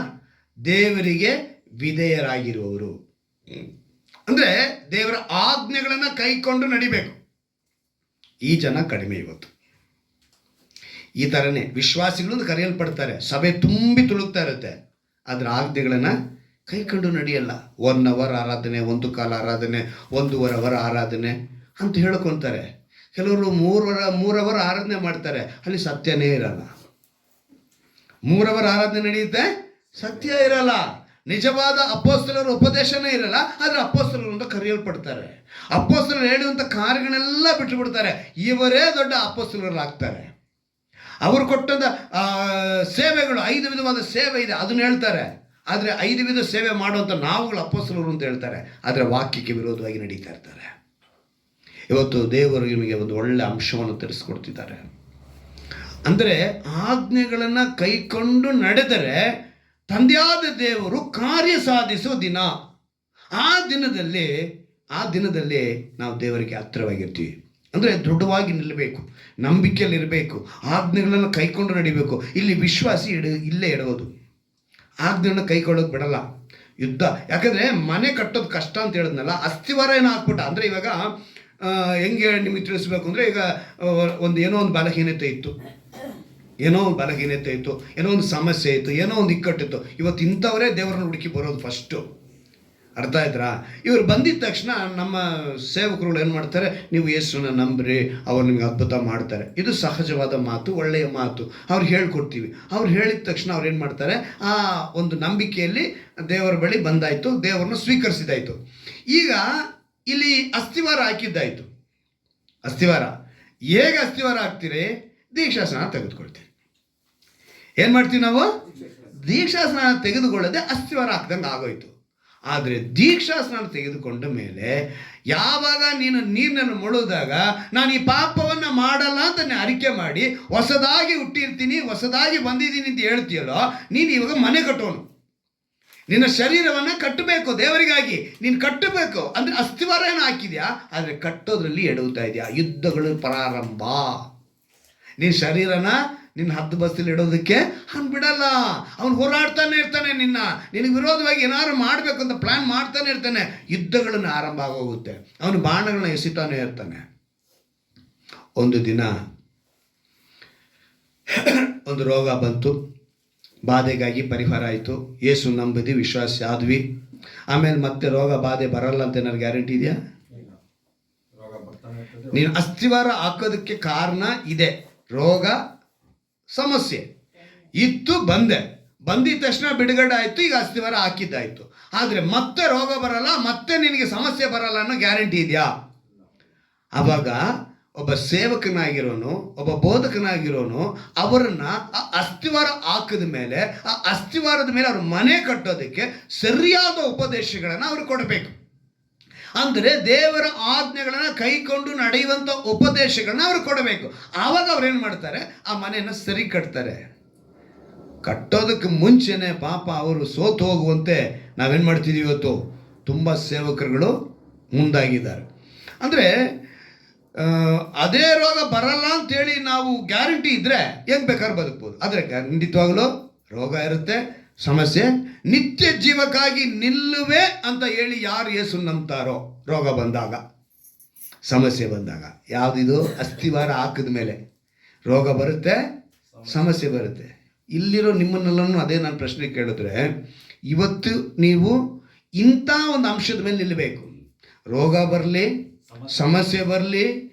ದೇವರಿಗೆ ವಿಧೇಯರಾಗಿರುವವರು. ಅಂದರೆ ದೇವರ ಆಜ್ಞೆಗಳನ್ನು ಕೈಕೊಂಡು ನಡಿಬೇಕು. ಈ ಜನ ಕಡಿಮೆ ಇವತ್ತು. ಈ ಥರನೇ ವಿಶ್ವಾಸಿಗಳು ಕರೆಯಲ್ಪಡ್ತಾರೆ. ಸಭೆ ತುಂಬಿ ತುಳುಕ್ತಾ ಇರುತ್ತೆ, ಅದರ ಆಜ್ಞೆಗಳನ್ನು ಕೈಕೊಂಡು ನಡೆಯಲ್ಲ. 1 ಅವರ್ ಆರಾಧನೆ, 1 ಕಾಲ ಆರಾಧನೆ, 1.5 ಅವರ್ ಆರಾಧನೆ ಅಂತ ಹೇಳ್ಕೊತಾರೆ. ಕೆಲವರು 3 ಅವರ್ ಆರಾಧನೆ ಮಾಡ್ತಾರೆ, ಅಲ್ಲಿ ಸತ್ಯನೇ ಇರಲ್ಲ. 3 ಅವರ್ ಆರಾಧನೆ ನಡೆಯುತ್ತೆ, ಸತ್ಯ ಇರಲ್ಲ. ನಿಜವಾದ ಅಪೊಸ್ತಲರ ಉಪದೇಶನೇ ಇರಲ್ಲ, ಆದರೆ ಅಪೊಸ್ತಲರು ಅಂತ ಕರೆಯಲ್ಪಡ್ತಾರೆ. ಅಪೊಸ್ತಲರು ಹೇಳುವಂಥ ಕಾರ್ಯಗಳೆಲ್ಲ ಬಿಟ್ಟು ಬಿಡ್ತಾರೆ. ಇವರೇ ದೊಡ್ಡ ಅಪೊಸ್ತಲರಾಗ್ತಾರೆ. ಅವರು ಕೊಟ್ಟಂಥ ಸೇವೆಗಳು, 5 ವಿಧವಾದ ಸೇವೆ ಇದೆ, ಅದನ್ನು ಹೇಳ್ತಾರೆ. ಆದರೆ 5 ವಿಧ ಸೇವೆ ಮಾಡುವಂಥ ನಾವುಗಳು ಅಪೊಸ್ತಲರು ಅಂತ ಹೇಳ್ತಾರೆ, ಆದರೆ ವಾಕ್ಯಕ್ಕೆ ವಿರೋಧವಾಗಿ ನಡೀತಾ ಇರ್ತಾರೆ. ಇವತ್ತು ದೇವರು ನಿಮಗೆ ಒಂದು ಒಳ್ಳೆಯ ಅಂಶವನ್ನು ತಿಳಿಸ್ಕೊಡ್ತಿದ್ದಾರೆ. ಅಂದರೆ ಆಜ್ಞೆಗಳನ್ನು ಕೈಕೊಂಡು ನಡೆದರೆ ತಂದೆಯಾದ ದೇವರು ಕಾರ್ಯ ಸಾಧಿಸುವ ದಿನ. ಆ ದಿನದಲ್ಲಿ ನಾವು ದೇವರಿಗೆ ಹತ್ತಿರವಾಗಿರ್ತೀವಿ. ಅಂದರೆ ದೃಢವಾಗಿ ನಿಲ್ಲಬೇಕು, ನಂಬಿಕೆಯಲ್ಲಿರಬೇಕು, ಆಜ್ಞೆಗಳನ್ನು ಕೈಕೊಂಡು ನಡಿಬೇಕು. ಇಲ್ಲಿ ವಿಶ್ವಾಸಿ ಇಲ್ಲೇ ಇಡೋದು, ಆಜ್ಞೆಗಳನ್ನು ಕೈಕೊಳ್ಳೋದು ಬಿಡಲ್ಲ. ಯುದ್ಧ. ಯಾಕಂದರೆ ಮನೆ ಕಟ್ಟೋದು ಕಷ್ಟ ಅಂತ ಹೇಳಿದ್ನಲ್ಲ, ಅಸ್ಥಿವಾರ ಏನೋ ಹಾಕ್ಬಿಟ್ಟ. ಅಂದರೆ ಇವಾಗ ಹೆಂಗೆ ನಿಮಗೆ ತಿಳಿಸ್ಬೇಕು ಅಂದರೆ, ಈಗ ಏನೋ ಒಂದು ಬಲಹೀನತೆ ಇತ್ತು, ಏನೋ ಒಂದು ಸಮಸ್ಯೆ ಇತ್ತು, ಏನೋ ಒಂದು ಇಕ್ಕಟ್ಟಿತ್ತು. ಇವತ್ತು ಇಂಥವರೇ ದೇವರನ್ನ ಹುಡುಕಿ ಬರೋದು ಫಸ್ಟು. ಅರ್ಥ ಆಯ್ತಾ? ಇವರು ಬಂದಿದ್ದ ತಕ್ಷಣ ನಮ್ಮ ಸೇವಕರುಗಳು ಏನು ಮಾಡ್ತಾರೆ? ನೀವು ಯೇಸುನ ನಂಬ್ರಿ, ಅವ್ರು ನಿಮಗೆ ಅದ್ಭುತ ಮಾಡ್ತಾರೆ. ಇದು ಸಹಜವಾದ ಮಾತು, ಒಳ್ಳೆಯ ಮಾತು. ಅವ್ರು ಹೇಳ್ಕೊಡ್ತೀವಿ. ಅವ್ರು ಹೇಳಿದ ತಕ್ಷಣ ಅವ್ರು ಏನು ಮಾಡ್ತಾರೆ? ಆ ಒಂದು ನಂಬಿಕೆಯಲ್ಲಿ ದೇವರ ಬಳಿ ಬಂದಾಯಿತು, ದೇವರನ್ನ ಸ್ವೀಕರಿಸಿದಾಯಿತು. ಈಗ ಇಲ್ಲಿ ಅಸ್ಥಿವಾರ ಹಾಕಿದ್ದಾಯಿತು. ಅಸ್ಥಿವಾರ ಹೇಗೆ ಅಸ್ಥಿವಾರ ಹಾಕ್ತೀರಿ? ದೀಕ್ಷಾಸ್ನಾನ ತೆಗೆದುಕೊಳ್ತೀವಿ. ಏನು ಮಾಡ್ತೀವಿ ನಾವು? ದೀಕ್ಷಾಸ್ನಾನ ತೆಗೆದುಕೊಳ್ಳದೆ ಅಸ್ಥಿವಾರ ಹಾಕ್ದಂಗೆ ಆಗೋಯ್ತು. ಆದರೆ ದೀಕ್ಷಾಸ್ನಾನ ತೆಗೆದುಕೊಂಡ ಮೇಲೆ ಯಾವಾಗ ನೀನು ನೀರಿನನ್ನು ಮುಳುಗಿದಾಗ, ನಾನು ಈ ಪಾಪವನ್ನು ಮಾಡಲ್ಲ ಅಂತ ಅರಿಕೆ ಮಾಡಿ ಹೊಸದಾಗಿ ಹುಟ್ಟಿರ್ತೀನಿ, ಹೊಸದಾಗಿ ಬಂದಿದ್ದೀನಿ ಅಂತ ಹೇಳ್ತೀಯಲ್ಲೋ, ನೀನು ಇವಾಗ ಮನೆ ಕಟ್ಟೋನು. ನಿನ್ನ ಶರೀರವನ್ನು ಕಟ್ಟಬೇಕು, ದೇವರಿಗಾಗಿ ನೀನು ಕಟ್ಟಬೇಕು. ಅಂದರೆ ಅಸ್ಥಿವಾರ ಏನು ಹಾಕಿದ್ಯಾ, ಆದರೆ ಕಟ್ಟೋದ್ರಲ್ಲಿ ಎಡುತ್ತಾ ಇದೆಯಾ. ಯುದ್ಧಗಳು ಪ್ರಾರಂಭ. ನಿನ್ನ ಶರೀರನ ನಿನ್ನ ಹದ್ದು ಬಸ್ತಿಲಿ ಇಡೋದಕ್ಕೆ ಅವ್ನು ಬಿಡಲ್ಲ. ಅವನು ಹೋರಾಡ್ತಾನೆ ಇರ್ತಾನೆ. ನಿನಗೆ ವಿರೋಧವಾಗಿ ಏನಾದ್ರು ಮಾಡಬೇಕು ಅಂತ ಪ್ಲ್ಯಾನ್ ಮಾಡ್ತಾನೆ ಇರ್ತಾನೆ. ಯುದ್ಧಗಳನ್ನು ಆರಂಭ ಆಗೋಗುತ್ತೆ. ಅವನು ಬಾಣಗಳನ್ನ ಎಸಿತಾನೆ ಇರ್ತಾನೆ. ಒಂದು ದಿನ ಒಂದು ರೋಗ ಬಂತು, ಬಾಧೆಗಾಗಿ ಪರಿಹಾರ ಆಯಿತು, ಯೇಸು ನಂಬಿದ್ವಿ, ವಿಶ್ವಾಸ ಆದ್ವಿ. ಆಮೇಲೆ ಮತ್ತೆ ರೋಗ ಬಾಧೆ ಬರಲ್ಲ ಅಂತ ಏನಾದ್ರು ಗ್ಯಾರಂಟಿ ಇದೆಯಾ? ನೀನು ಅಸ್ಥಿವಾರ ಹಾಕೋದಕ್ಕೆ ಕಾರಣ ಇದೆ. ರೋಗ ಸಮಸ್ಯೆ ಇತ್ತು, ಬಂದಿದ ತಕ್ಷಣ ಬಿಡುಗಡೆ ಆಯಿತು, ಈಗ ಅಸ್ಥಿವಾರ ಹಾಕಿದ್ದಾಯಿತು. ಆದರೆ ಮತ್ತೆ ರೋಗ ಬರಲ್ಲ, ಮತ್ತೆ ನಿನಗೆ ಸಮಸ್ಯೆ ಬರಲ್ಲ ಅನ್ನೋ ಗ್ಯಾರಂಟಿ ಇದೆಯಾ? ಆವಾಗ ಒಬ್ಬ ಸೇವಕನಾಗಿರೋನು, ಒಬ್ಬ ಬೋಧಕನಾಗಿರೋನು ಅವರನ್ನ ಆ ಅಸ್ಥಿವಾರ ಹಾಕಿದ ಮೇಲೆ, ಆ ಅಸ್ಥಿವಾರದ ಮೇಲೆ ಅವ್ರ ಮನೆ ಕಟ್ಟೋದಕ್ಕೆ ಸರಿಯಾದ ಉಪದೇಶಗಳನ್ನು ಅವರು ಕೊಡಬೇಕು. ಅಂದರೆ ದೇವರ ಆಜ್ಞೆಗಳನ್ನು ಕೈಕೊಂಡು ನಡೆಯುವಂಥ ಉಪದೇಶಗಳನ್ನ ಅವರು ಕೊಡಬೇಕು. ಆವಾಗ ಅವ್ರೇನು ಮಾಡ್ತಾರೆ, ಆ ಮನೆಯನ್ನು ಸರಿ ಕಟ್ತಾರೆ. ಕಟ್ಟೋದಕ್ಕೆ ಮುಂಚೆನೆ ಪಾಪ ಅವರು ಸೋತು ಹೋಗುವಂತೆ ನಾವೇನು ಮಾಡ್ತಿದ್ದೀವಿ ಇವತ್ತು? ತುಂಬ ಸೇವಕರುಗಳು ಮುಂದಾಗಿದ್ದಾರೆ. ಅಂದರೆ ಅದೇ ರೋಗ ಬರಲ್ಲ ಅಂತೇಳಿ ನಾವು ಗ್ಯಾರಂಟಿ ಇದ್ದರೆ ಹೆಂಗೆ ಬೇಕಾದ್ರೂ ಬದುಕ್ಬೋದು. ಆದರೆ ಖಂಡಿತವಾಗಲೂ ರೋಗ ಇರುತ್ತೆ, ಸಮಸ್ಯೆ. ನಿತ್ಯ ಜೀವಕ್ಕಾಗಿ ನಿಲ್ಲುವೆ ಅಂತ ಹೇಳಿ ಯಾರು ಯೇಸು ನಂಬ್ತಾರೋ, ರೋಗ ಬಂದಾಗ, ಸಮಸ್ಯೆ ಬಂದಾಗ, ಯಾವುದಿದು ಅಸ್ಥಿವಾರ ಹಾಕಿದ ಮೇಲೆ ರೋಗ ಬರುತ್ತೆ, ಸಮಸ್ಯೆ ಬರುತ್ತೆ. ಇಲ್ಲಿರೋ ನಿಮ್ಮನ್ನೆಲ್ಲನೂ ಅದೇ ನಾನು ಪ್ರಶ್ನೆ ಕೇಳಿದ್ರೆ, ಇವತ್ತು ನೀವು ಇಂಥ ಒಂದು ಅಂಶದ ಮೇಲೆ ನಿಲ್ಲಬೇಕು. ರೋಗ ಬರಲಿ, ಸಮಸ್ಯೆ ಬರಲಿ,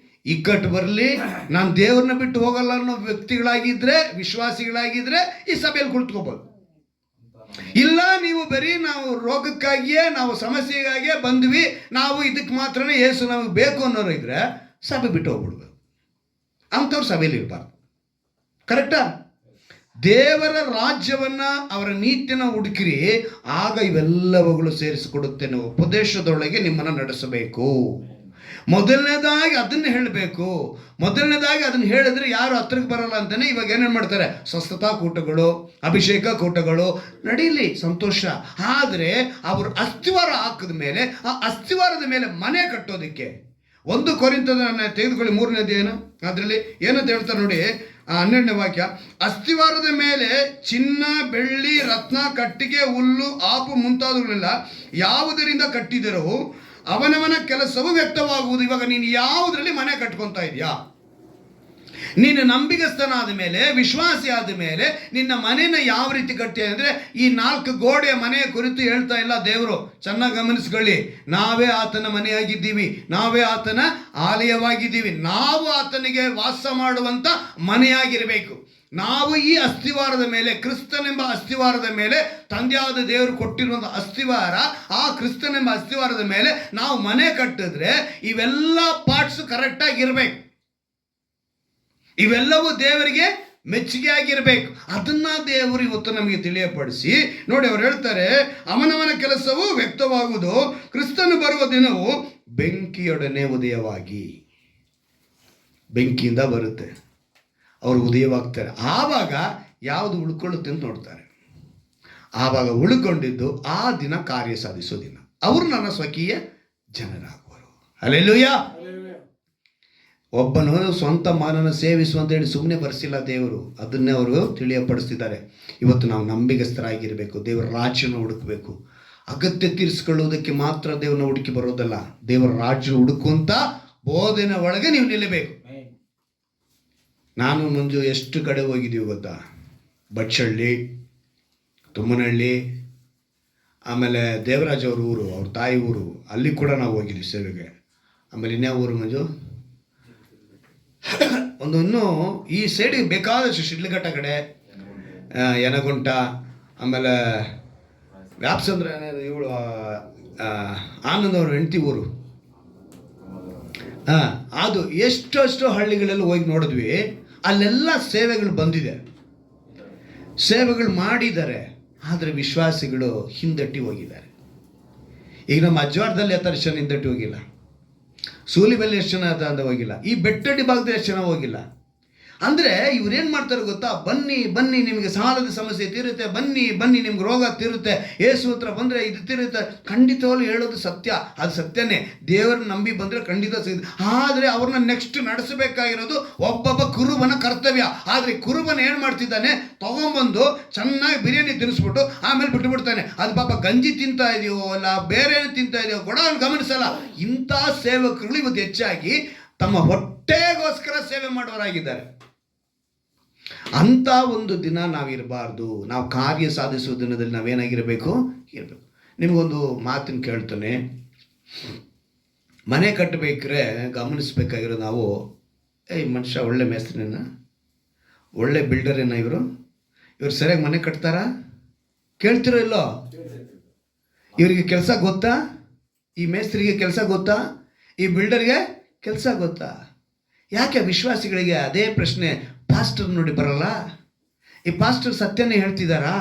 ಇಕ್ಕಟ್ಟು ಬರಲಿ, ನಾನು ದೇವ್ರನ್ನ ಬಿಟ್ಟು ಹೋಗಲ್ಲ ಅನ್ನೋ ವ್ಯಕ್ತಿಗಳಾಗಿದ್ದರೆ, ವಿಶ್ವಾಸಿಗಳಾಗಿದ್ದರೆ ಈ ಸಭೆಯಲ್ಲಿ ಕುಳಿತುಕೋಬೋದು. ಇಲ್ಲ, ನೀವು ಬರೀ ನಾವು ರೋಗಕ್ಕಾಗಿಯೇ, ನಾವು ಸಮಸ್ಯೆಗಾಗಿಯೇ ಬಂದ್ವಿ, ನಾವು ಇದಕ್ಕೆ ಮಾತ್ರನೇ ಯೇಸು ನಮಗೆ ಬೇಕು ಅನ್ನೋರು ಇದ್ರೆ ಸಭೆ ಬಿಟ್ಟು ಹೋಗ್ಬಿಡ್ಬೇಕು. ಅಂಥವ್ರು ಸಭೆಯಲ್ಲಿ ಇರಬಾರ್ದು. ಕರೆಕ್ಟಾ? ದೇವರ ರಾಜ್ಯವನ್ನ, ಅವರ ನೀತಿಯನ್ನು ಹುಡುಕಿರಿ, ಆಗ ಇವೆಲ್ಲವುಗಳು ಸೇರಿಸಿಕೊಡುತ್ತೆ. ನಾವು ಉಪದೇಶದೊಳಗೆ ನಿಮ್ಮನ್ನು ನಡೆಸಬೇಕು. ಮೊದಲನೇದಾಗಿ ಅದನ್ನು ಹೇಳಬೇಕು. ಮೊದಲನೇದಾಗಿ ಅದನ್ನು ಹೇಳಿದ್ರೆ ಯಾರು ಹತ್ರಕ್ಕೆ ಬರಲ್ಲ ಅಂತಾನೆ ಇವಾಗ ಏನೇನು ಮಾಡ್ತಾರೆ, ಸ್ವಸ್ಥತಾ ಕೂಟಗಳು, ಅಭಿಷೇಕ ಕೂಟಗಳು ನಡೀಲಿ, ಸಂತೋಷ. ಆದರೆ ಅವರು ಅಸ್ಥಿವಾರ ಹಾಕಿದ ಮೇಲೆ, ಆ ಅಸ್ಥಿವಾರದ ಮೇಲೆ ಮನೆ ಕಟ್ಟೋದಕ್ಕೆ 1 ಕೊರಿಂಥದನ್ನ ತೆಗೆದುಕೊಳ್ಳಿ, 3ನೇ ಅಧ್ಯಾಯ. ಅದರಲ್ಲಿ ಏನಂತ ಹೇಳ್ತಾರೆ ನೋಡಿ, 12ನೇ ವಾಕ್ಯ. ಅಸ್ಥಿವಾರದ ಮೇಲೆ ಚಿನ್ನ, ಬೆಳ್ಳಿ, ರತ್ನ, ಕಟ್ಟಿಗೆ, ಹುಲ್ಲು, ಆಪು ಮುಂತಾದವುಗಳೆಲ್ಲ ಯಾವುದರಿಂದ ಕಟ್ಟಿದರೂ ಅವನವನ ಕೆಲಸವು ವ್ಯಕ್ತವಾಗುವುದು. ಇವಾಗ ನೀನು ಯಾವುದರಲ್ಲಿ ಮನೆ ಕಟ್ಕೊತಾ ಇದೆಯಾ? ನೀನು ನಂಬಿಗಸ್ತನಾದ ಮೇಲೆ, ವಿಶ್ವಾಸಿ ಆದ ಮೇಲೆ ನಿನ್ನ ಮನೆನ ಯಾವ ರೀತಿ ಕಟ್ಟಿ ಅಂದರೆ, ಈ 4 ಗೋಡೆಯ ಮನೆಯ ಕುರಿತು ಹೇಳ್ತಾ ಇಲ್ಲ ದೇವರು. ಚೆನ್ನಾಗಿ ಗಮನಿಸ್ಕೊಳ್ಳಿ. ನಾವೇ ಆತನ ಮನೆಯಾಗಿದ್ದೀವಿ, ನಾವೇ ಆತನ ಆಲಯವಾಗಿದ್ದೀವಿ, ನಾವು ಆತನಿಗೆ ವಾಸ ಮಾಡುವಂಥ ಮನೆಯಾಗಿರಬೇಕು. ನಾವು ಈ ಅಸ್ಥಿವಾರದ ಮೇಲೆ, ಕ್ರಿಸ್ತನೆಂಬ ಅಸ್ಥಿವಾರದ ಮೇಲೆ, ತಂದೆಯಾದ ದೇವರು ಕೊಟ್ಟಿರುವಂಥ ಅಸ್ಥಿವಾರ, ಆ ಕ್ರಿಸ್ತನೆಂಬ ಅಸ್ಥಿವಾರದ ಮೇಲೆ ನಾವು ಮನೆ ಕಟ್ಟಿದ್ರೆ ಇವೆಲ್ಲ ಪಾರ್ಟ್ಸ್ ಕರೆಕ್ಟಾಗಿ ಇರಬೇಕು. ಇವೆಲ್ಲವೂ ದೇವರಿಗೆ ಮೆಚ್ಚುಗೆ ಆಗಿರಬೇಕು. ಅದನ್ನ ದೇವರು ಇವತ್ತು ನಮಗೆ ತಿಳಿಯಪಡಿಸಿ ನೋಡಿ. ಅವ್ರು ಹೇಳ್ತಾರೆ, ಅವನವನ ಕೆಲಸವು ವ್ಯಕ್ತವಾಗುವುದು, ಕ್ರಿಸ್ತನು ಬರುವ ದಿನವು ಬೆಂಕಿಯೊಡನೆ ಉದಯವಾಗಿ. ಬೆಂಕಿಯಿಂದ ಬರುತ್ತೆ, ಅವರು ಉದಯವಾಗ್ತಾರೆ. ಆವಾಗ ಯಾವುದು ಉಳ್ಕೊಳ್ಳುತ್ತೆ ಅಂತ ನೋಡ್ತಾರೆ. ಆವಾಗ ಉಳ್ಕೊಂಡಿದ್ದು ಆ ದಿನ ಕಾರ್ಯ ಸಾಧಿಸೋ ದಿನ. ಅವರು ನನ್ನ ಸ್ವಕೀಯ ಜನರಾಗುವರು. ಹಲ್ಲೆಲೂಯಾ. ಒಬ್ಬನು ಸ್ವಂತ ಮಾನನ ಸೇವಿಸು ಅಂತ ಹೇಳಿ ಸುಮ್ಮನೆ ಬರೆಸಿಲ್ಲ ದೇವರು. ಅದನ್ನೇ ಅವರು ತಿಳಿಯಪಡಿಸ್ತಿದ್ದಾರೆ. ಇವತ್ತು ನಾವು ನಂಬಿಗಸ್ತರಾಗಿರಬೇಕು, ದೇವರ ರಾಜ್ಯನ ಹುಡುಕಬೇಕು. ಅಗತ್ಯ ತೀರಿಸಿಕೊಳ್ಳುವುದಕ್ಕೆ ಮಾತ್ರ ದೇವರನ್ನ ಹುಡುಕಿ ಬರೋದಲ್ಲ, ದೇವರ ರಾಜ್ಯ ಹುಡುಕುವಂತ ಬೋಧನೆ ಒಳಗೆ ನೀವು ನಿಲ್ಲಬೇಕು. ನಾನು ಮಂಜು ಎಷ್ಟು ಕಡೆ ಹೋಗಿದ್ದೀವಿ ಗೊತ್ತಾ? ಬಚ್ಚಳ್ಳಿ, ತುಮ್ಮನಹಳ್ಳಿ, ಆಮೇಲೆ ದೇವರಾಜ್ ಅವ್ರ ಊರು, ಅವ್ರ ತಾಯಿ ಊರು, ಅಲ್ಲಿ ಕೂಡ ನಾವು ಹೋಗಿದ್ವಿ ಸೇವೆಗೆ. ಆಮೇಲೆ ಇನ್ಯಾವ ಊರು ಮಂಜು? ಇನ್ನೂ ಈ ಸೈಡಿಗೆ ಬೇಕಾದಷ್ಟು ಶಿಡ್ಲಘಟ್ಟ ಕಡೆ, ಯನಗುಂಟ, ಆಮೇಲೆ ವ್ಯಾಪ್ಸಂದ್ರ, ಇವಳು ಆನಂದ್ ಅವ್ರ ಹೆಂಡತಿ ಊರು. ಅದು ಎಷ್ಟೆಷ್ಟು ಹಳ್ಳಿಗಳೆಲ್ಲ ಹೋಗಿ ನೋಡಿದ್ವಿ. ಅಲ್ಲೆಲ್ಲ ಸೇವೆಗಳು ಬಂದಿದೆ, ಸೇವೆಗಳು ಮಾಡಿದ್ದಾರೆ. ಆದರೆ ವಿಶ್ವಾಸಿಗಳು ಹಿಂದಟ್ಟಿ ಹೋಗಿದ್ದಾರೆ. ಈಗ ನಮ್ಮ ಅಜ್ವಾರದಲ್ಲಿ ಎಷ್ಟು ಜನ ಹಿಂದಟ್ಟಿ ಹೋಗಿಲ್ಲ, ಸೂಲಿಬೆಲ್ಲಿ ಎಷ್ಟು ಜನ ಅಂತ ಹೋಗಿಲ್ಲ, ಈ ಬೆಟ್ಟಡಿ ಭಾಗದಲ್ಲಿ ಎಷ್ಟು ಜನ ಹೋಗಿಲ್ಲ. ಅಂದರೆ ಇವ್ರೇನು ಮಾಡ್ತಾರೆ ಗೊತ್ತಾ? ಬನ್ನಿ ಬನ್ನಿ, ನಿಮಗೆ ಸಾಲದ ಸಮಸ್ಯೆ ತೀರುತ್ತೆ, ಬನ್ನಿ ಬನ್ನಿ, ನಿಮ್ಗೆ ರೋಗ ತೀರುತ್ತೆ, ಯೇಸು ಹತ್ರ ಬಂದರೆ ಇದು ತೀರುತ್ತೆ. ಖಂಡಿತವಾಗ್ಲೂ ಹೇಳೋದು ಸತ್ಯ, ಅದು ಸತ್ಯನೇ. ದೇವರನ್ನ ನಂಬಿ ಬಂದರೆ ಖಂಡಿತ ಸಿಗುತ್ತೆ. ಆದರೆ ಅವ್ರನ್ನ ನೆಕ್ಸ್ಟ್ ನಡೆಸಬೇಕಾಗಿರೋದು ಒಬ್ಬೊಬ್ಬ ಕುರುಬನ ಕರ್ತವ್ಯ. ಆದರೆ ಕುರುಬನ ಏನು ಮಾಡ್ತಿದ್ದಾನೆ? ತೊಗೊಂಬಂದು ಚೆನ್ನಾಗಿ ಬಿರಿಯಾನಿ ತಿನ್ನಿಸ್ಬಿಟ್ಟು ಆಮೇಲೆ ಬಿಟ್ಟುಬಿಡ್ತಾನೆ. ಅದು ಪಾಪ ಗಂಜಿ ತಿಂತಾ ಇದೆಯೋ ಅಲ್ಲ ಬೇರೆ ಏನು ತಿಂತಾ ಇದೆಯೋ ಕೂಡ ಅವ್ನು ಗಮನಿಸಲ್ಲ. ಇಂಥ ಸೇವಕರುಗಳು ಇವತ್ತು ಹೆಚ್ಚಾಗಿ ತಮ್ಮ ಹೊಟ್ಟೆಗೋಸ್ಕರ ಸೇವೆ ಮಾಡೋರಾಗಿದ್ದಾರೆ. ಅಂಥ ಒಂದು ದಿನ ನಾವಿರಬಾರ್ದು. ನಾವು ಕಾರ್ಯ ಸಾಧಿಸುವ ದಿನದಲ್ಲಿ ನಾವೇನಾಗಿರಬೇಕು ಇರಬೇಕು. ನಿಮಗೊಂದು ಮಾತನ್ನು ಕೇಳ್ತಾನೆ. ಮನೆ ಕಟ್ಟಬೇಕ್ರೆ ಗಮನಿಸ್ಬೇಕಾಗಿರೋ ನಾವು, ಈ ಮನುಷ್ಯ ಒಳ್ಳೆ ಮೇಸ್ತ್ರಿನ, ಒಳ್ಳೆ ಬಿಲ್ಡರೇನ, ಇವರು ಸರಿಯಾಗಿ ಮನೆ ಕಟ್ತಾರಾ? ಕೇಳ್ತಿರೋ ಇಲ್ಲೋ? ಇವರಿಗೆ ಕೆಲಸ ಗೊತ್ತಾ? ಈ ಮೇಸ್ತ್ರಿಗೆ ಕೆಲಸ ಗೊತ್ತಾ? ಈ ಬಿಲ್ಡರ್ಗೆ ಕೆಲಸ ಗೊತ್ತಾ? ಯಾಕೆ ವಿಶ್ವಾಸಿಗಳಿಗೆ ಅದೇ ಪ್ರಶ್ನೆ ಪಾಸ್ಟರ್ ನೋಡಿ ಬರಲ್ಲ? ಈ ಪಾಸ್ಟರ್ ಸತ್ಯನೇ ಹೇಳ್ತಿದ್ದಾರಾ?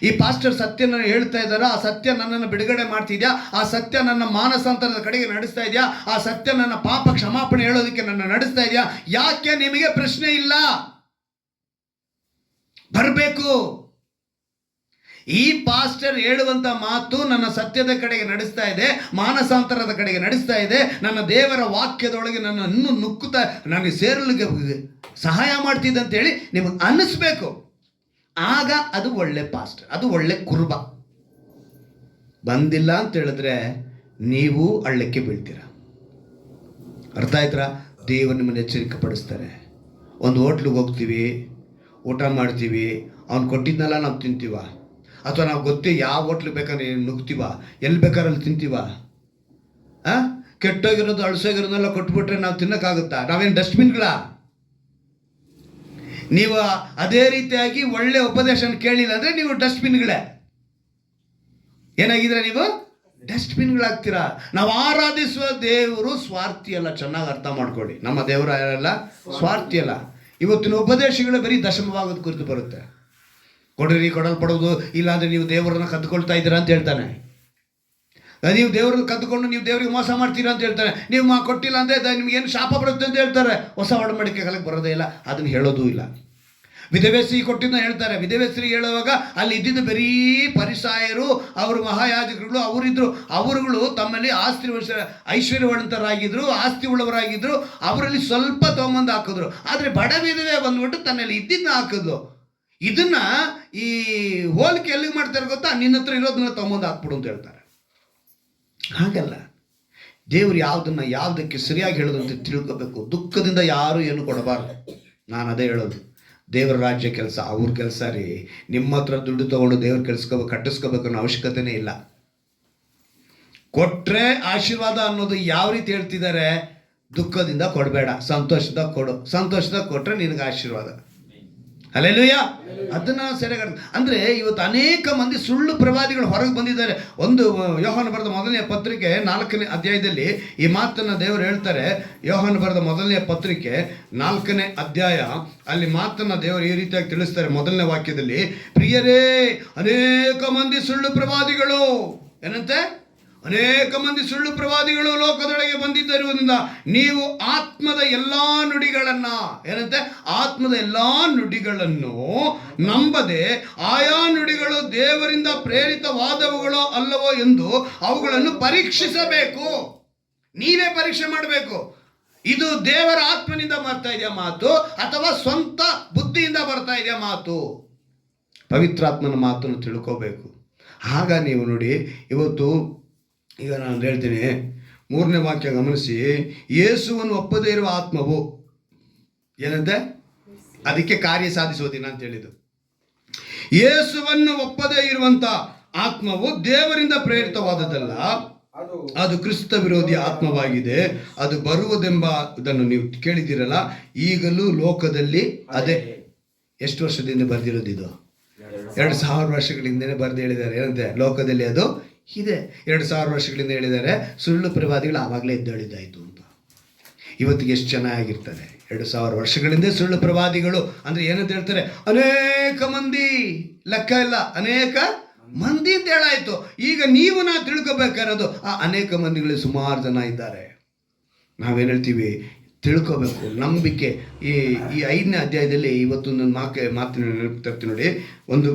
ಈ ಪಾಸ್ಟರ್ ಸತ್ಯನ ಹೇಳ್ತಾ ಇದ್ದಾರಾ? ಆ ಸತ್ಯ ನನ್ನನ್ನು ಬಿಡುಗಡೆ ಮಾಡ್ತಿದ್ಯಾ? ಆ ಸತ್ಯ ನನ್ನ ಮಾನಸಾಂತರದ ಕಡೆಗೆ ನಡೆಸ್ತಾ ಇದೆಯಾ? ಆ ಸತ್ಯ ನನ್ನ ಪಾಪ ಕ್ಷಮಾಪಣೆ ಹೇಳೋದಕ್ಕೆ ನನ್ನ ನಡೆಸ್ತಾ ಇದೆಯಾ? ಯಾಕೆ ನಿಮಗೆ ಪ್ರಶ್ನೆ ಇಲ್ಲ? ಬರಬೇಕು. ಈ ಪಾಸ್ಟರ್ ಹೇಳುವಂಥ ಮಾತು ನನ್ನ ಸತ್ಯದ ಕಡೆಗೆ ನಡೆಸ್ತಾ ಇದೆ, ಮಾನಸಾಂತರದ ಕಡೆಗೆ ನಡೆಸ್ತಾ ಇದೆ, ನನ್ನ ದೇವರ ವಾಕ್ಯದೊಳಗೆ ನನ್ನನ್ನು ನುಕ್ಕುತ್ತಾ ನನಗೆ ಸೇರಲಿಕ್ಕೆ ಸಹಾಯ ಮಾಡ್ತಿದ್ದೆ ಅಂತೇಳಿ ನಿಮಗೆ ಅನ್ನಿಸ್ಬೇಕು. ಆಗ ಅದು ಒಳ್ಳೆ ಪಾಸ್ಟರ್, ಅದು ಒಳ್ಳೆ ಕುರುಬ. ಬಂದಿಲ್ಲ ಅಂತ ಹೇಳಿದ್ರೆ ನೀವು ಹಳ್ಳಕ್ಕೆ ಬೀಳ್ತೀರ. ಅರ್ಥ ಆಯ್ತಾ? ದೇವರು ನಿಮ್ಮನ್ನು ಎಚ್ಚರಿಕೆ ಪಡಿಸ್ತಾರೆ. ಒಂದು ಹೋಟ್ಲಿಗೆ ಹೋಗ್ತೀವಿ, ಊಟ ಮಾಡ್ತೀವಿ, ಅವ್ನು ಕೊಟ್ಟಿದ್ನೆಲ್ಲ ನಾವು ತಿಂತೀವ, ಅಥವಾ ನಾವು ಗೊತ್ತೇ ಯಾವ ಹೋಟ್ಲಿಗೆ ಬೇಕಾದ್ರೆ ನುಗ್ತೀವ, ಎಲ್ಲಿ ಬೇಕಾದ್ರೆ ಅಲ್ಲಿ ತಿಂತೀವ? ಕೆಟ್ಟೋಗಿರೋದು ಅಳಸೋಗಿರೋದನ್ನೆಲ್ಲ ಕೊಟ್ಬಿಟ್ರೆ ನಾವು ತಿನ್ನೋಕ್ಕಾಗುತ್ತಾ? ನಾವೇನು ಡಸ್ಟ್ಬಿನ್ಗಳ? ನೀವು ಅದೇ ರೀತಿಯಾಗಿ ಒಳ್ಳೆ ಉಪದೇಶನ ಕೇಳಿಲ್ಲ ಅಂದರೆ ನೀವು ಡಸ್ಟ್ಬಿನ್ಗಳೇ. ಏನಾಗಿದ್ರೆ ನೀವು ಡಸ್ಟ್ಬಿನ್ಗಳಾಗ್ತೀರಾ. ನಾವು ಆರಾಧಿಸುವ ದೇವರು ಸ್ವಾರ್ಥಿ ಅಲ್ಲ. ಚೆನ್ನಾಗಿ ಅರ್ಥ ಮಾಡ್ಕೊಳ್ಳಿ, ನಮ್ಮ ದೇವರು ಯಾರಲ್ಲ ಸ್ವಾರ್ಥಿ ಅಲ್ಲ. ಇವತ್ತಿನ ಉಪದೇಶಗಳು ಬರೀ ದಶಮವಾಗೋದು ಕುರಿತು ಬರುತ್ತೆ. ಕೊಡ್ರಿ, ಕೊಡಲ್ಪಡೋದು, ಇಲ್ಲಾಂದರೆ ನೀವು ದೇವರನ್ನ ಕದ್ದುಕೊಳ್ತಾ ಇದ್ದೀರಾ ಅಂತ ಹೇಳ್ತಾನೆ. ನೀವು ದೇವ್ರನ್ನ ಕದ್ದುಕೊಂಡು ನೀವು ದೇವರಿಗೆ ಮೋಸ ಮಾಡ್ತೀರಾ ಅಂತ ಹೇಳ್ತಾನೆ. ನೀವು ಕೊಟ್ಟಿಲ್ಲ ಅಂದರೆ ನಿಮ್ಗೇನು ಶಾಪ ಬರುತ್ತೆ ಅಂತ ಹೇಳ್ತಾರೆ. ಹೊಸ ಒಡಂಬಡಿಕೆ ಕಾಲಕ್ಕೆ ಬರೋದೇ ಇಲ್ಲ, ಅದನ್ನು ಹೇಳೋದೂ ಇಲ್ಲ. ವಿಧವೆಸ್ತ್ರೀ ಕೊಟ್ಟಿದ್ದ ಹೇಳ್ತಾರೆ. ವಿಧವೆಸ್ತ್ರೀ ಹೇಳುವಾಗ ಅಲ್ಲಿ ಇದ್ದಿದ್ದು ಬರೀ ಪರಿಸಾಯರು, ಅವರು ಮಹಾಯಾಜಕರುಗಳು, ಅವರಿದ್ರು. ಅವರುಗಳು ತಮ್ಮಲ್ಲಿ ಐಶ್ವರ್ಯವಂತರಾಗಿದ್ರು, ಆಸ್ತಿ ಉಳ್ಳವರಾಗಿದ್ರು. ಅವರಲ್ಲಿ ಸ್ವಲ್ಪ ತೊಗೊಂಬಂದು ಹಾಕಿದ್ರು. ಆದರೆ ಬಡ ವಿಧವೆ ಬಂದ್ಬಿಟ್ಟು ತನ್ನಲ್ಲಿ ಇದ್ದಿದ್ದನ್ನ ಹಾಕಿದ್ಲು. ಇದನ್ನ ಈ ಹೋಲಿಕೆ ಎಲ್ಲಿಗೆ ಮಾಡ್ತಾರೆ ಗೊತ್ತಾ? ನಿನ್ನ ಹತ್ರ ಇರೋದನ್ನ ತೊಗೊಂಬಂದು ಹಾಕ್ಬಿಡು ಅಂತ ಹೇಳ್ತಾರೆ. ಹಾಗಲ್ಲ. ದೇವರು ಯಾವುದಕ್ಕೆ ಸರಿಯಾಗಿ ಹೇಳೋದು ಅಂತ ತಿಳ್ಕೋಬೇಕು. ದುಃಖದಿಂದ ಯಾರು ಏನು ಕೊಡಬಾರ್ದು. ನಾನು ಅದೇ ಹೇಳೋದು. ದೇವರ ರಾಜ್ಯ ಕೆಲಸ ಅವ್ರ ಕೆಲಸ ರೀ. ನಿಮ್ಮ ಹತ್ರ ದುಡ್ಡು ತೊಗೊಂಡು ದೇವ್ರು ಕಟ್ಟಿಸ್ಕೋಬೇಕು ಅನ್ನೋ ಅವಶ್ಯಕತೆನೇ ಇಲ್ಲ. ಕೊಟ್ಟರೆ ಆಶೀರ್ವಾದ ಅನ್ನೋದು ಯಾವ ರೀತಿ ಹೇಳ್ತಿದ್ದಾರೆ? ದುಃಖದಿಂದ ಕೊಡಬೇಡ, ಸಂತೋಷದಾಗ ಕೊಡು. ಸಂತೋಷದಾಗ ಕೊಟ್ಟರೆ ನಿನಗೆ ಆಶೀರ್ವಾದ. ಹಲ್ಲೆಲೂಯಾ. ಅದನ್ನು ಸರಿಯಾಗಿ ಅಂದರೆ ಇವತ್ತು ಅನೇಕ ಮಂದಿ ಸುಳ್ಳು ಪ್ರವಾದಿಗಳು ಹೊರಗೆ ಬಂದಿದ್ದಾರೆ. ಒಂದು ಯೋಹಾನ ಬರೆದ ಮೊದಲನೆಯ ಪತ್ರಿಕೆ 4ನೇ ಅಧ್ಯಾಯದಲ್ಲಿ ಈ ಮಾತನ್ನು ದೇವರು ಹೇಳ್ತಾರೆ. ಯೋಹಾನ ಬರೆದ ಮೊದಲನೆಯ ಪತ್ರಿಕೆ 4ನೇ ಅಧ್ಯಾಯ, ಅಲ್ಲಿ ಮಾತನ್ನು ದೇವರು ಈ ರೀತಿಯಾಗಿ ತಿಳಿಸ್ತಾರೆ. ಮೊದಲನೇ ವಾಕ್ಯದಲ್ಲಿ, ಪ್ರಿಯರೇ, ಅನೇಕ ಮಂದಿ ಸುಳ್ಳು ಪ್ರವಾದಿಗಳು, ಏನಂತೆ? ಅನೇಕ ಮಂದಿ ಸುಳ್ಳು ಪ್ರವಾದಿಗಳು ಲೋಕದೊಳಗೆ ಬಂದಿದ್ದರಿಂದ ನೀವು ಆತ್ಮದ ಎಲ್ಲಾ ನುಡಿಗಳನ್ನು, ಏನಂತೆ? ಆತ್ಮದ ಎಲ್ಲಾ ನುಡಿಗಳನ್ನು ನಂಬದೆ ಆಯಾ ನುಡಿಗಳು ದೇವರಿಂದ ಪ್ರೇರಿತವಾದವುಗಳೋ ಅಲ್ಲವೋ ಎಂದು ಅವುಗಳನ್ನು ಪರೀಕ್ಷಿಸಬೇಕು. ನೀವೇ ಪರೀಕ್ಷೆ ಮಾಡಬೇಕು. ಇದು ದೇವರ ಆತ್ಮನಿಂದ ಬರ್ತಾ ಇದೆಯಾ ಮಾತು, ಅಥವಾ ಸ್ವಂತ ಬುದ್ಧಿಯಿಂದ ಬರ್ತಾ ಇದೆಯಾ ಮಾತು? ಪವಿತ್ರಾತ್ಮನ ಮಾತನ್ನು ತಿಳ್ಕೋಬೇಕು. ಆಗ ನೀವು ನೋಡಿ, ಇವತ್ತು ಈಗ ನಾನು ಹೇಳ್ತೀನಿ, 3ನೇ ವಾಕ್ಯ ಗಮನಿಸಿ. ಯೇಸುವನ್ನು ಒಪ್ಪದೇ ಇರುವ ಆತ್ಮವು, ಏನಂತೆ? ಅದಕ್ಕೆ ಕಾರ್ಯ ಸಾಧಿಸುವ ದಿನ ಅಂತ ಹೇಳಿದ್ದು. ಯೇಸುವನ್ನು ಒಪ್ಪದೇ ಇರುವಂತ ಆತ್ಮವು ದೇವರಿಂದ ಪ್ರೇರಿತವಾದದ್ದಲ್ಲ, ಅದು ಕ್ರಿಸ್ತ ವಿರೋಧಿ ಆತ್ಮವಾಗಿದೆ. ಅದು ಬರುವುದೆಂಬ ಇದನ್ನು ನೀವು ಕೇಳಿದ್ದೀರಲ್ಲ. ಈಗಲೂ ಲೋಕದಲ್ಲಿ ಅದೇ. ಎಷ್ಟು ವರ್ಷದಿಂದ ಬರೆದಿರೋದು ಇದು? 2000 ವರ್ಷಗಳಿಂದನೇ ಬರೆದು ಹೇಳಿದ್ದಾರೆ. ಏನಂತೆ? ಲೋಕದಲ್ಲಿ ಅದು ಇದೆ. 2000 ವರ್ಷಗಳಿಂದ ಹೇಳಿದ್ದಾರೆ. ಸುಳ್ಳು ಪ್ರವಾದಿಗಳು ಆವಾಗಲೇ ಎದ್ದೇಳಿದ್ದಾಯಿತು ಅಂತ. ಇವತ್ತಿಗೆ ಎಷ್ಟು ಚೆನ್ನಾಗಿರ್ತಾರೆ. 2000 ವರ್ಷಗಳಿಂದ ಸುಳ್ಳು ಪ್ರವಾದಿಗಳು ಅಂದರೆ ಏನಂತ ಹೇಳ್ತಾರೆ? ಅನೇಕ ಮಂದಿ, ಲೆಕ್ಕ ಇಲ್ಲ, ಅನೇಕ ಮಂದಿ ಅಂತ ಹೇಳಾಯಿತು. ಈಗ ನೀವು ನಾ ತಿಳ್ಕೊಬೇಕಾಗಿರೋದು, ಆ ಅನೇಕ ಮಂದಿಗಳು ಸುಮಾರು ಜನ ಇದ್ದಾರೆ. ನಾವೇನು ಹೇಳ್ತೀವಿ? ತಿಳ್ಕೋಬೇಕು. ನಂಬಿಕೆ. ಈ 5ನೇ ಅಧ್ಯಾಯದಲ್ಲಿ ಇವತ್ತೊಂದು ಮಾತಿನ ನೆನಪು ತರ್ತೀನಿ ನೋಡಿ. ಒಂದು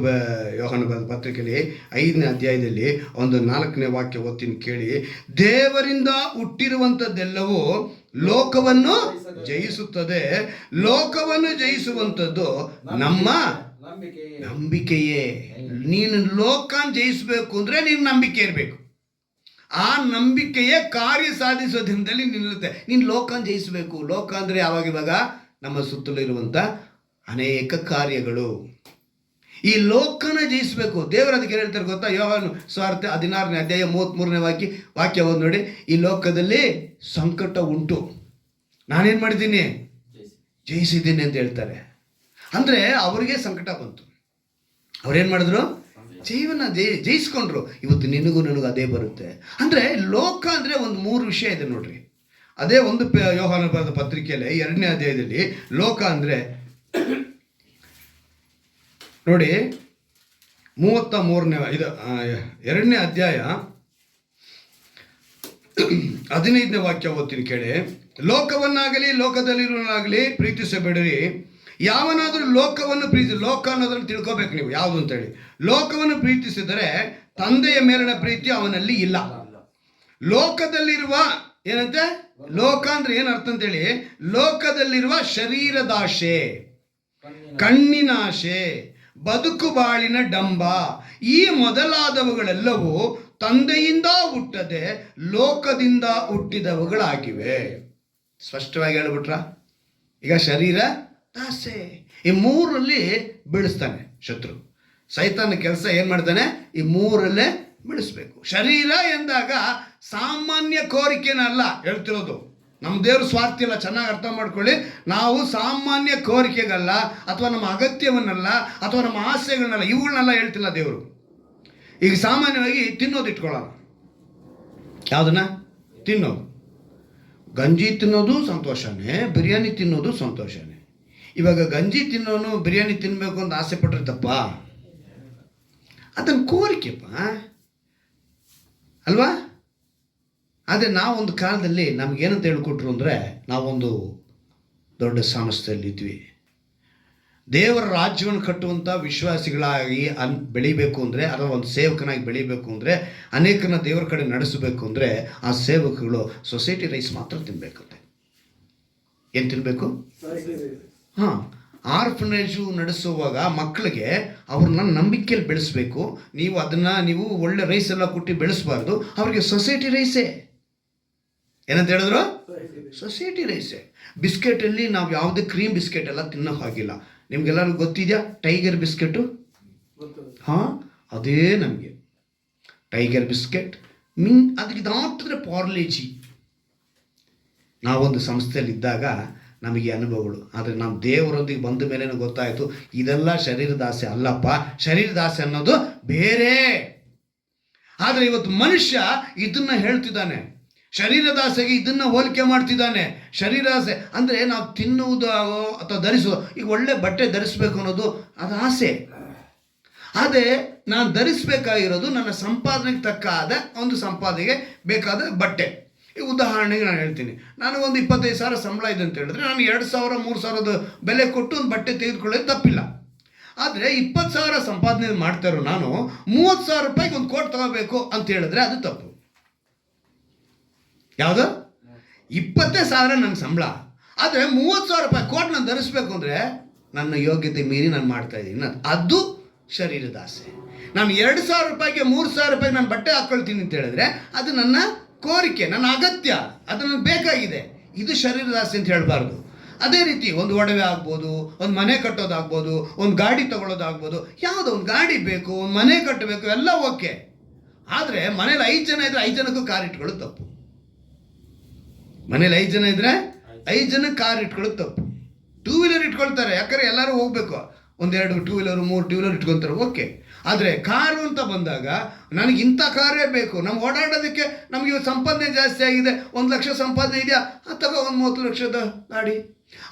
ಯೋಹಾನ ಬರೆದ ಪತ್ರಿಕೆಯಲ್ಲಿ 5ನೇ ಅಧ್ಯಾಯದಲ್ಲಿ ಒಂದು 4ನೇ ವಾಕ್ಯ ಓದ್ತೀನಿ ಕೇಳಿ. ದೇವರಿಂದ ಹುಟ್ಟಿರುವಂಥದ್ದೆಲ್ಲವೂ ಲೋಕವನ್ನು ಜಯಿಸುತ್ತದೆ. ಲೋಕವನ್ನು ಜಯಿಸುವಂಥದ್ದು ನಮ್ಮ ನಂಬಿಕೆಯೇ. ನೀನು ಲೋಕನ ಜಯಿಸಬೇಕು ಅಂದರೆ ನೀನು ನಂಬಿಕೆ ಇರಬೇಕು. ಆ ನಂಬಿಕೆಯೇ ಕಾರ್ಯ ಸಾಧಿಸೋ ದಿನದಲ್ಲಿ ನಿಲ್ಲುತ್ತೆ. ನೀನು ಲೋಕನ ಜಯಿಸಬೇಕು. ಲೋಕ ಅಂದರೆ ಯಾವಾಗ? ಇವಾಗ ನಮ್ಮ ಸುತ್ತಲೂ ಇರುವಂಥ ಅನೇಕ ಕಾರ್ಯಗಳು. ಈ ಲೋಕನ ಜಯಿಸಬೇಕು. ದೇವರು ಅದಕ್ಕೆ ಹೇಳ್ತಾರೆ ಗೊತ್ತಾ? ಯೋಹಾನ ಸುವಾರ್ತೆ 16ನೇ ಅಧ್ಯಾಯ 33ನೇ ವಾಕ್ಯ ಓದಿ ನೋಡಿ. ಈ ಲೋಕದಲ್ಲಿ ಸಂಕಟ ಉಂಟು, ನಾನೇನು ಮಾಡಿದ್ದೀನಿ? ಜಯಿಸಿದ್ದೀನಿ ಅಂತ ಹೇಳ್ತಾರೆ. ಅಂದರೆ ಅವರಿಗೆ ಸಂಕಟ ಬಂತು, ಅವ್ರೇನು ಮಾಡಿದ್ರು? ಜೀವನ ಜಯಿಸ್ಕೊಂಡ್ರು. ಇವತ್ತು ನಿನಗೂ ನನಗೂ ಅದೇ ಬರುತ್ತೆ. ಅಂದರೆ ಲೋಕ ಅಂದರೆ ಒಂದು 3 ವಿಷಯ ಇದೆ ನೋಡ್ರಿ. ಅದೇ ಒಂದು ಯೋಹಾನ ಬರೆದ ಪತ್ರಿಕೆಯಲ್ಲಿ 2ನೇ ಅಧ್ಯಾಯದಲ್ಲಿ ಲೋಕ ಅಂದರೆ ನೋಡಿ 33ನೇ 2ನೇ ಅಧ್ಯಾಯ 15ನೇ ವಾಕ್ಯ ಓದ್ತೀನಿ ಕೇಳಿ. ಲೋಕವನ್ನಾಗಲಿ ಲೋಕದಲ್ಲಿರೋನಾಗಲಿ ಪ್ರೀತಿಸಬೇಡಿರಿ. ಯಾವನಾದರೂ ಲೋಕವನ್ನು ಲೋಕ ಅನ್ನೋದನ್ನು ತಿಳ್ಕೊಬೇಕು ನೀವು ಯಾವುದು ಅಂತೇಳಿ. ಲೋಕವನ್ನು ಪ್ರೀತಿಸಿದರೆ ತಂದೆಯ ಮೇಲಿನ ಪ್ರೀತಿ ಅವನಲ್ಲಿ ಇಲ್ಲ. ಲೋಕದಲ್ಲಿರುವ ಏನಂತೆ? ಲೋಕ ಅಂದ್ರೆ ಏನು ಅರ್ಥ ಅಂತೇಳಿ, ಲೋಕದಲ್ಲಿರುವ ಶರೀರದಾಶೆ, ಕಣ್ಣಿನಾಶೆ, ಬದುಕು ಬಾಳಿನ ಡಂಬ, ಈ ಮೊದಲಾದವುಗಳೆಲ್ಲವೂ ತಂದೆಯಿಂದ ಹುಟ್ಟದೆ ಲೋಕದಿಂದ ಹುಟ್ಟಿದವುಗಳಾಗಿವೆ. ಸ್ಪಷ್ಟವಾಗಿ ಹೇಳ್ಬಿಟ್ರ? ಈಗ ಶರೀರ ದಾಸೆ, ಈ 3ರಲ್ಲಿ ಬೀಳಿಸ್ತಾನೆ ಶತ್ರು. ಸೈತಾನ ಕೆಲಸ ಏನು ಮಾಡ್ತಾನೆ? ಈ 3ರಲ್ಲೇ ಬಿಡಿಸ್ಬೇಕು. ಶರೀರ ಎಂದಾಗ ಸಾಮಾನ್ಯ ಕೋರಿಕೆನಲ್ಲ ಹೇಳ್ತಿರೋದು. ನಮ್ಮ ದೇವರು ಸ್ವಾರ್ಥಿ ಅಲ್ಲ, ಚೆನ್ನಾಗಿ ಅರ್ಥ ಮಾಡ್ಕೊಳ್ಳಿ. ನಾವು ಸಾಮಾನ್ಯ ಕೋರಿಕೆಗಲ್ಲ, ಅಥವಾ ನಮ್ಮ ಅಗತ್ಯವನ್ನಲ್ಲ, ಅಥವಾ ನಮ್ಮ ಆಸೆಗಳನ್ನೆಲ್ಲ, ಇವುಗಳನ್ನೆಲ್ಲ ಹೇಳ್ತಿಲ್ಲ ದೇವರು. ಈಗ ಸಾಮಾನ್ಯವಾಗಿ ತಿನ್ನೋದು ಇಟ್ಕೊಳ್ಳೋಣ. ಯಾವುದನ್ನ? ತಿನ್ನೋದು. ಗಂಜಿ ತಿನ್ನೋದು ಸಂತೋಷನೇ, ಬಿರಿಯಾನಿ ತಿನ್ನೋದು ಸಂತೋಷನೇ. ಇವಾಗ ಗಂಜಿ ತಿನ್ನೋನು ಬಿರಿಯಾನಿ ತಿನ್ನಬೇಕು ಅಂತ ಆಸೆ ಪಟ್ಟರೆ ತಪ್ಪ? ಅದನ್ನು ಕೋರಿಕೆಪ್ಪ ಅಲ್ವಾ? ಆದರೆ ನಾವೊಂದು ಕಾಲದಲ್ಲಿ ನಮಗೇನಂತ ಹೇಳ್ಕೊಟ್ರು ಅಂದರೆ, ನಾವೊಂದು ದೊಡ್ಡ ಸಂಸ್ಥೆಯಲ್ಲಿದ್ವಿ. ದೇವರ ರಾಜ್ಯವನ್ನು ಕಟ್ಟುವಂಥ ವಿಶ್ವಾಸಿಗಳಾಗಿ ಬೆಳಿಬೇಕು ಅಂದರೆ, ಅಥವಾ ಒಂದು ಸೇವಕನಾಗಿ ಬೆಳಿಬೇಕು ಅಂದರೆ, ಅನೇಕನ ದೇವರ ಕಡೆ ನಡೆಸಬೇಕು ಅಂದರೆ, ಆ ಸೇವಕಗಳು ಸೊಸೈಟಿ ರೈಸ್ ಮಾತ್ರ ತಿನ್ನಬೇಕಂತೆ. ಏನು ತಿನ್ನಬೇಕು? ಆರ್ಫನೇಜು ನಡೆಸುವಾಗ ಮಕ್ಕಳಿಗೆ ಅವ್ರನ್ನ ನಂಬಿಕೆಯಲ್ಲಿ ಬೆಳೆಸಬೇಕು. ನೀವು ಒಳ್ಳೆ ರೈಸ್ ಎಲ್ಲ ಕೊಟ್ಟು ಬೆಳೆಸಬಾರ್ದು. ಅವ್ರಿಗೆ ಸೊಸೈಟಿ ರೈಸೇ. ಏನಂತ ಹೇಳಿದ್ರು? ಸೊಸೈಟಿ ರೈಸೇ. ಬಿಸ್ಕೆಟಲ್ಲಿ ನಾವು ಯಾವುದೇ ಕ್ರೀಮ್ ಬಿಸ್ಕೆಟ್ ಎಲ್ಲ ತಿನ್ನೋ ಹಾಗಿಲ್ಲ. ನಿಮ್ಗೆಲ್ಲರಿಗೂ ಗೊತ್ತಿದೆಯಾ ಟೈಗರ್ ಬಿಸ್ಕೆಟು? ಅದೇ ನಮಗೆ ಟೈಗರ್ ಬಿಸ್ಕೆಟ್. ಅದಕ್ಕೆ ದಾಟಿದ್ರೆ ಪಾರ್ಲೇಜಿ. ನಾವೊಂದು ಸಂಸ್ಥೆಯಲ್ಲಿ ಇದ್ದಾಗ ನಮಗೆ ಅನುಭವಗಳು. ಆದರೆ ನಾವು ದೇವರೊಂದಿಗೆ ಬಂದ ಮೇಲೆ ಗೊತ್ತಾಯಿತು, ಇದೆಲ್ಲ ಶರೀರದಾಸೆ ಅಲ್ಲಪ್ಪ. ಶರೀರದಾಸೆ ಅನ್ನೋದು ಬೇರೆ. ಆದರೆ ಇವತ್ತು ಮನುಷ್ಯ ಇದನ್ನ ಹೇಳ್ತಿದ್ದಾನೆ, ಶರೀರದಾಸೆಗೆ ಇದನ್ನ ಹೋಲಿಕೆ ಮಾಡ್ತಿದ್ದಾನೆ. ಶರೀರಾಸೆ ಅಂದರೆ ನಾವು ತಿನ್ನುವುದು ಅಥವಾ ಧರಿಸುವುದು. ಈಗ ಒಳ್ಳೆ ಬಟ್ಟೆ ಧರಿಸ್ಬೇಕು ಅನ್ನೋದು ಅದು ಆಸೆ. ಆದರೆ ನಾನು ಧರಿಸಬೇಕಾಗಿರೋದು ನನ್ನ ಸಂಪಾದನೆಗೆ ತಕ್ಕಾದ ಒಂದು ಸಂಪಾದನೆಗೆ ಬೇಕಾದ ಬಟ್ಟೆ. ಈ ಉದಾಹರಣೆಗೆ ನಾನು ಹೇಳ್ತೀನಿ, ನನಗೆ ಒಂದು 25,000 ಸಂಬಳ ಇದೆ ಅಂತ ಹೇಳಿದ್ರೆ, ನಾನು 2,000 3,000 ಬೆಲೆ ಕೊಟ್ಟು ಒಂದು ಬಟ್ಟೆ ತೆಗೆದುಕೊಳ್ಳೋದು ತಪ್ಪಿಲ್ಲ. ಆದರೆ 20,000 ಸಂಪಾದನೆ ಮಾಡ್ತಾರೋ ನಾನು 30,000 ರೂಪಾಯಿಗೆ ಒಂದು ಕೋಟ್ ತಗೋಬೇಕು ಅಂತ ಹೇಳಿದ್ರೆ ಅದು ತಪ್ಪು. ಯಾವುದು? 20,000 ನನ್ನ ಸಂಬಳ, ಆದರೆ 30,000 ರೂಪಾಯಿ ಕೋಟ್ ನಾನು ಧರಿಸ್ಬೇಕು ಅಂದರೆ ನನ್ನ ಯೋಗ್ಯತೆ ಮೀರಿ ನಾನು ಮಾಡ್ತಾ ಇದ್ದೀನಿ. ಅದು ಶರೀರದಾಸೆ. ನಾನು 2,000 ರೂಪಾಯಿಗೆ 3,000 ರೂಪಾಯಿಗೆ ನಾನು ಬಟ್ಟೆ ಹಾಕ್ಕೊಳ್ತೀನಿ ಅಂತ ಹೇಳಿದ್ರೆ ಅದು ನನ್ನ ಕೋರಿಕೆ, ನನ್ನ ಅಗತ್ಯ, ಅದು ನನಗೆ ಬೇಕಾಗಿದೆ. ಇದು ಶರೀರದಾಸೆ ಅಂತ ಹೇಳಬಾರ್ದು. ಅದೇ ರೀತಿ ಒಂದು ಒಡವೆ ಆಗ್ಬೋದು, ಒಂದು ಮನೆ ಕಟ್ಟೋದಾಗ್ಬೋದು, ಒಂದು ಗಾಡಿ ತಗೊಳ್ಳೋದಾಗ್ಬೋದು. ಯಾವುದೋ ಒಂದು ಗಾಡಿ ಬೇಕು, ಒಂದು ಮನೆ ಕಟ್ಟಬೇಕು, ಎಲ್ಲ ಓಕೆ. ಆದರೆ ಮನೇಲಿ 5 ಜನ ಇದ್ರೆ 5 ಜನಕ್ಕೂ ಕಾರ್ ಇಟ್ಕೊಳ್ಳೋದು ತಪ್ಪು. ಮನೇಲಿ 5 ಜನ ಇದ್ರೆ 5 ಜನಕ್ಕೆ ಕಾರ್ ಇಟ್ಕೊಳ್ಳೋದು ತಪ್ಪು. 2 ವೀಲರ್ ಇಟ್ಕೊಳ್ತಾರೆ, ಯಾಕಂದರೆ ಎಲ್ಲರೂ ಹೋಗ್ಬೇಕು. 1-2 2 ವೀಲರ್ 3 2 ವೀಲರ್ ಇಟ್ಕೊಳ್ತಾರೆ, ಓಕೆ. ಆದರೆ ಕಾರು ಅಂತ ಬಂದಾಗ ನನಗೆ ಇಂಥ ಕಾರೇ ಬೇಕು. ನಮ್ಮ ಓಡಾಡೋದಕ್ಕೆ ನಮಗೆ ಸಂಪಾದನೆ ಜಾಸ್ತಿ ಆಗಿದೆ. 1 ಲಕ್ಷ ಸಂಪಾದನೆ ಇದೆಯಾ, ಅಥವಾ ಒಂದು 30 ಲಕ್ಷದ ಗಾಡಿ.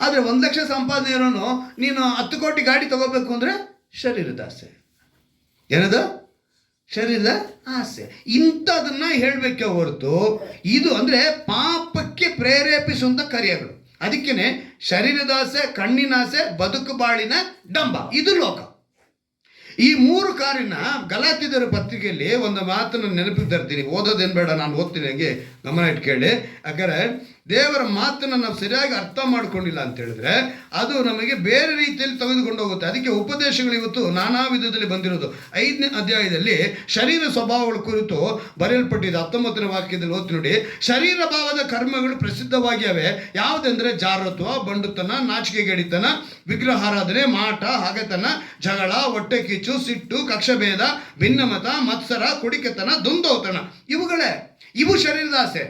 ಆದರೆ 1 ಲಕ್ಷ ಸಂಪಾದನೆ ಇರೋನು ನೀನು 10 ಕೋಟಿ ಗಾಡಿ ತಗೋಬೇಕು ಅಂದರೆ ಶರೀರದ ಆಸೆ. ಏನದು? ಶರೀರದ ಆಸೆ. ಇಂಥದನ್ನ ಹೇಳಬೇಕೆ ಹೊರತು ಇದು ಅಂದರೆ ಪಾಪಕ್ಕೆ ಪ್ರೇರೇಪಿಸುವಂಥ ಕಾರ್ಯಗಳು. ಅದಕ್ಕೇನೆ ಶರೀರದಾಸೆ, ಕಣ್ಣಿನಾಸೆ, ಬದುಕು ಬಾಳಿನ ಡಂಬ, ಇದು ಲೋಕ. ಈ 3 ಕಾರ್ಯನ ಗಲಾತ್ಯರ ಪತ್ರಿಕೆಯಲ್ಲಿ ಒಂದು ಮಾತನ್ನು ನೆನಪಿಗೆ ತರ್ತೀನಿ. ಓದೋದೇನು ಬೇಡ, ನಾನು ಓದ್ತೀನಿ, ಹಂಗೆ ಗಮನ ಇಟ್ಟು ಕೇಳಿ. ಯಾಕಂದರೆ ದೇವರ ಮಾತನ್ನು ನಾವು ಸರಿಯಾಗಿ ಅರ್ಥ ಮಾಡ್ಕೊಂಡಿಲ್ಲ ಅಂತ ಹೇಳಿದ್ರೆ ಅದು ನಮಗೆ ಬೇರೆ ರೀತಿಯಲ್ಲಿ ತೆಗೆದುಕೊಂಡು ಹೋಗುತ್ತೆ. ಅದಕ್ಕೆ ಉಪದೇಶಗಳು ಇವತ್ತು ನಾನಾ ವಿಧದಲ್ಲಿ ಬಂದಿರೋದು. 5ನೇ ಅಧ್ಯಾಯದಲ್ಲಿ ಶರೀರ ಸ್ವಭಾವಗಳ ಕುರಿತು ಬರೆಯಲ್ಪಟ್ಟಿದೆ. 19ನೇ ವಾಕ್ಯದಲ್ಲಿ ಓದಿ ನೋಡಿ. ಶರೀರ ಭಾವದ ಕರ್ಮಗಳು ಪ್ರಸಿದ್ಧವಾಗಿವೆ. ಯಾವುದೆಂದರೆ ಜಾರತ್ವ, ಬಂಡುತನ, ನಾಚಿಕೆಗೇಡಿತನ, ವಿಗ್ರಹಾರಾಧನೆ, ಮಾಟ, ಹಗೆತನ, ಜಗಳ, ಹೊಟ್ಟೆ ಕಿಚ್ಚು, ಸಿಟ್ಟು, ಕಕ್ಷಭೇದ, ಭಿನ್ನಮತ, ಮತ್ಸರ, ಕುಡಿಕೆತನ, ದುಂದೋತನ. ಇವು ಶರೀರದ ಆಸೆ.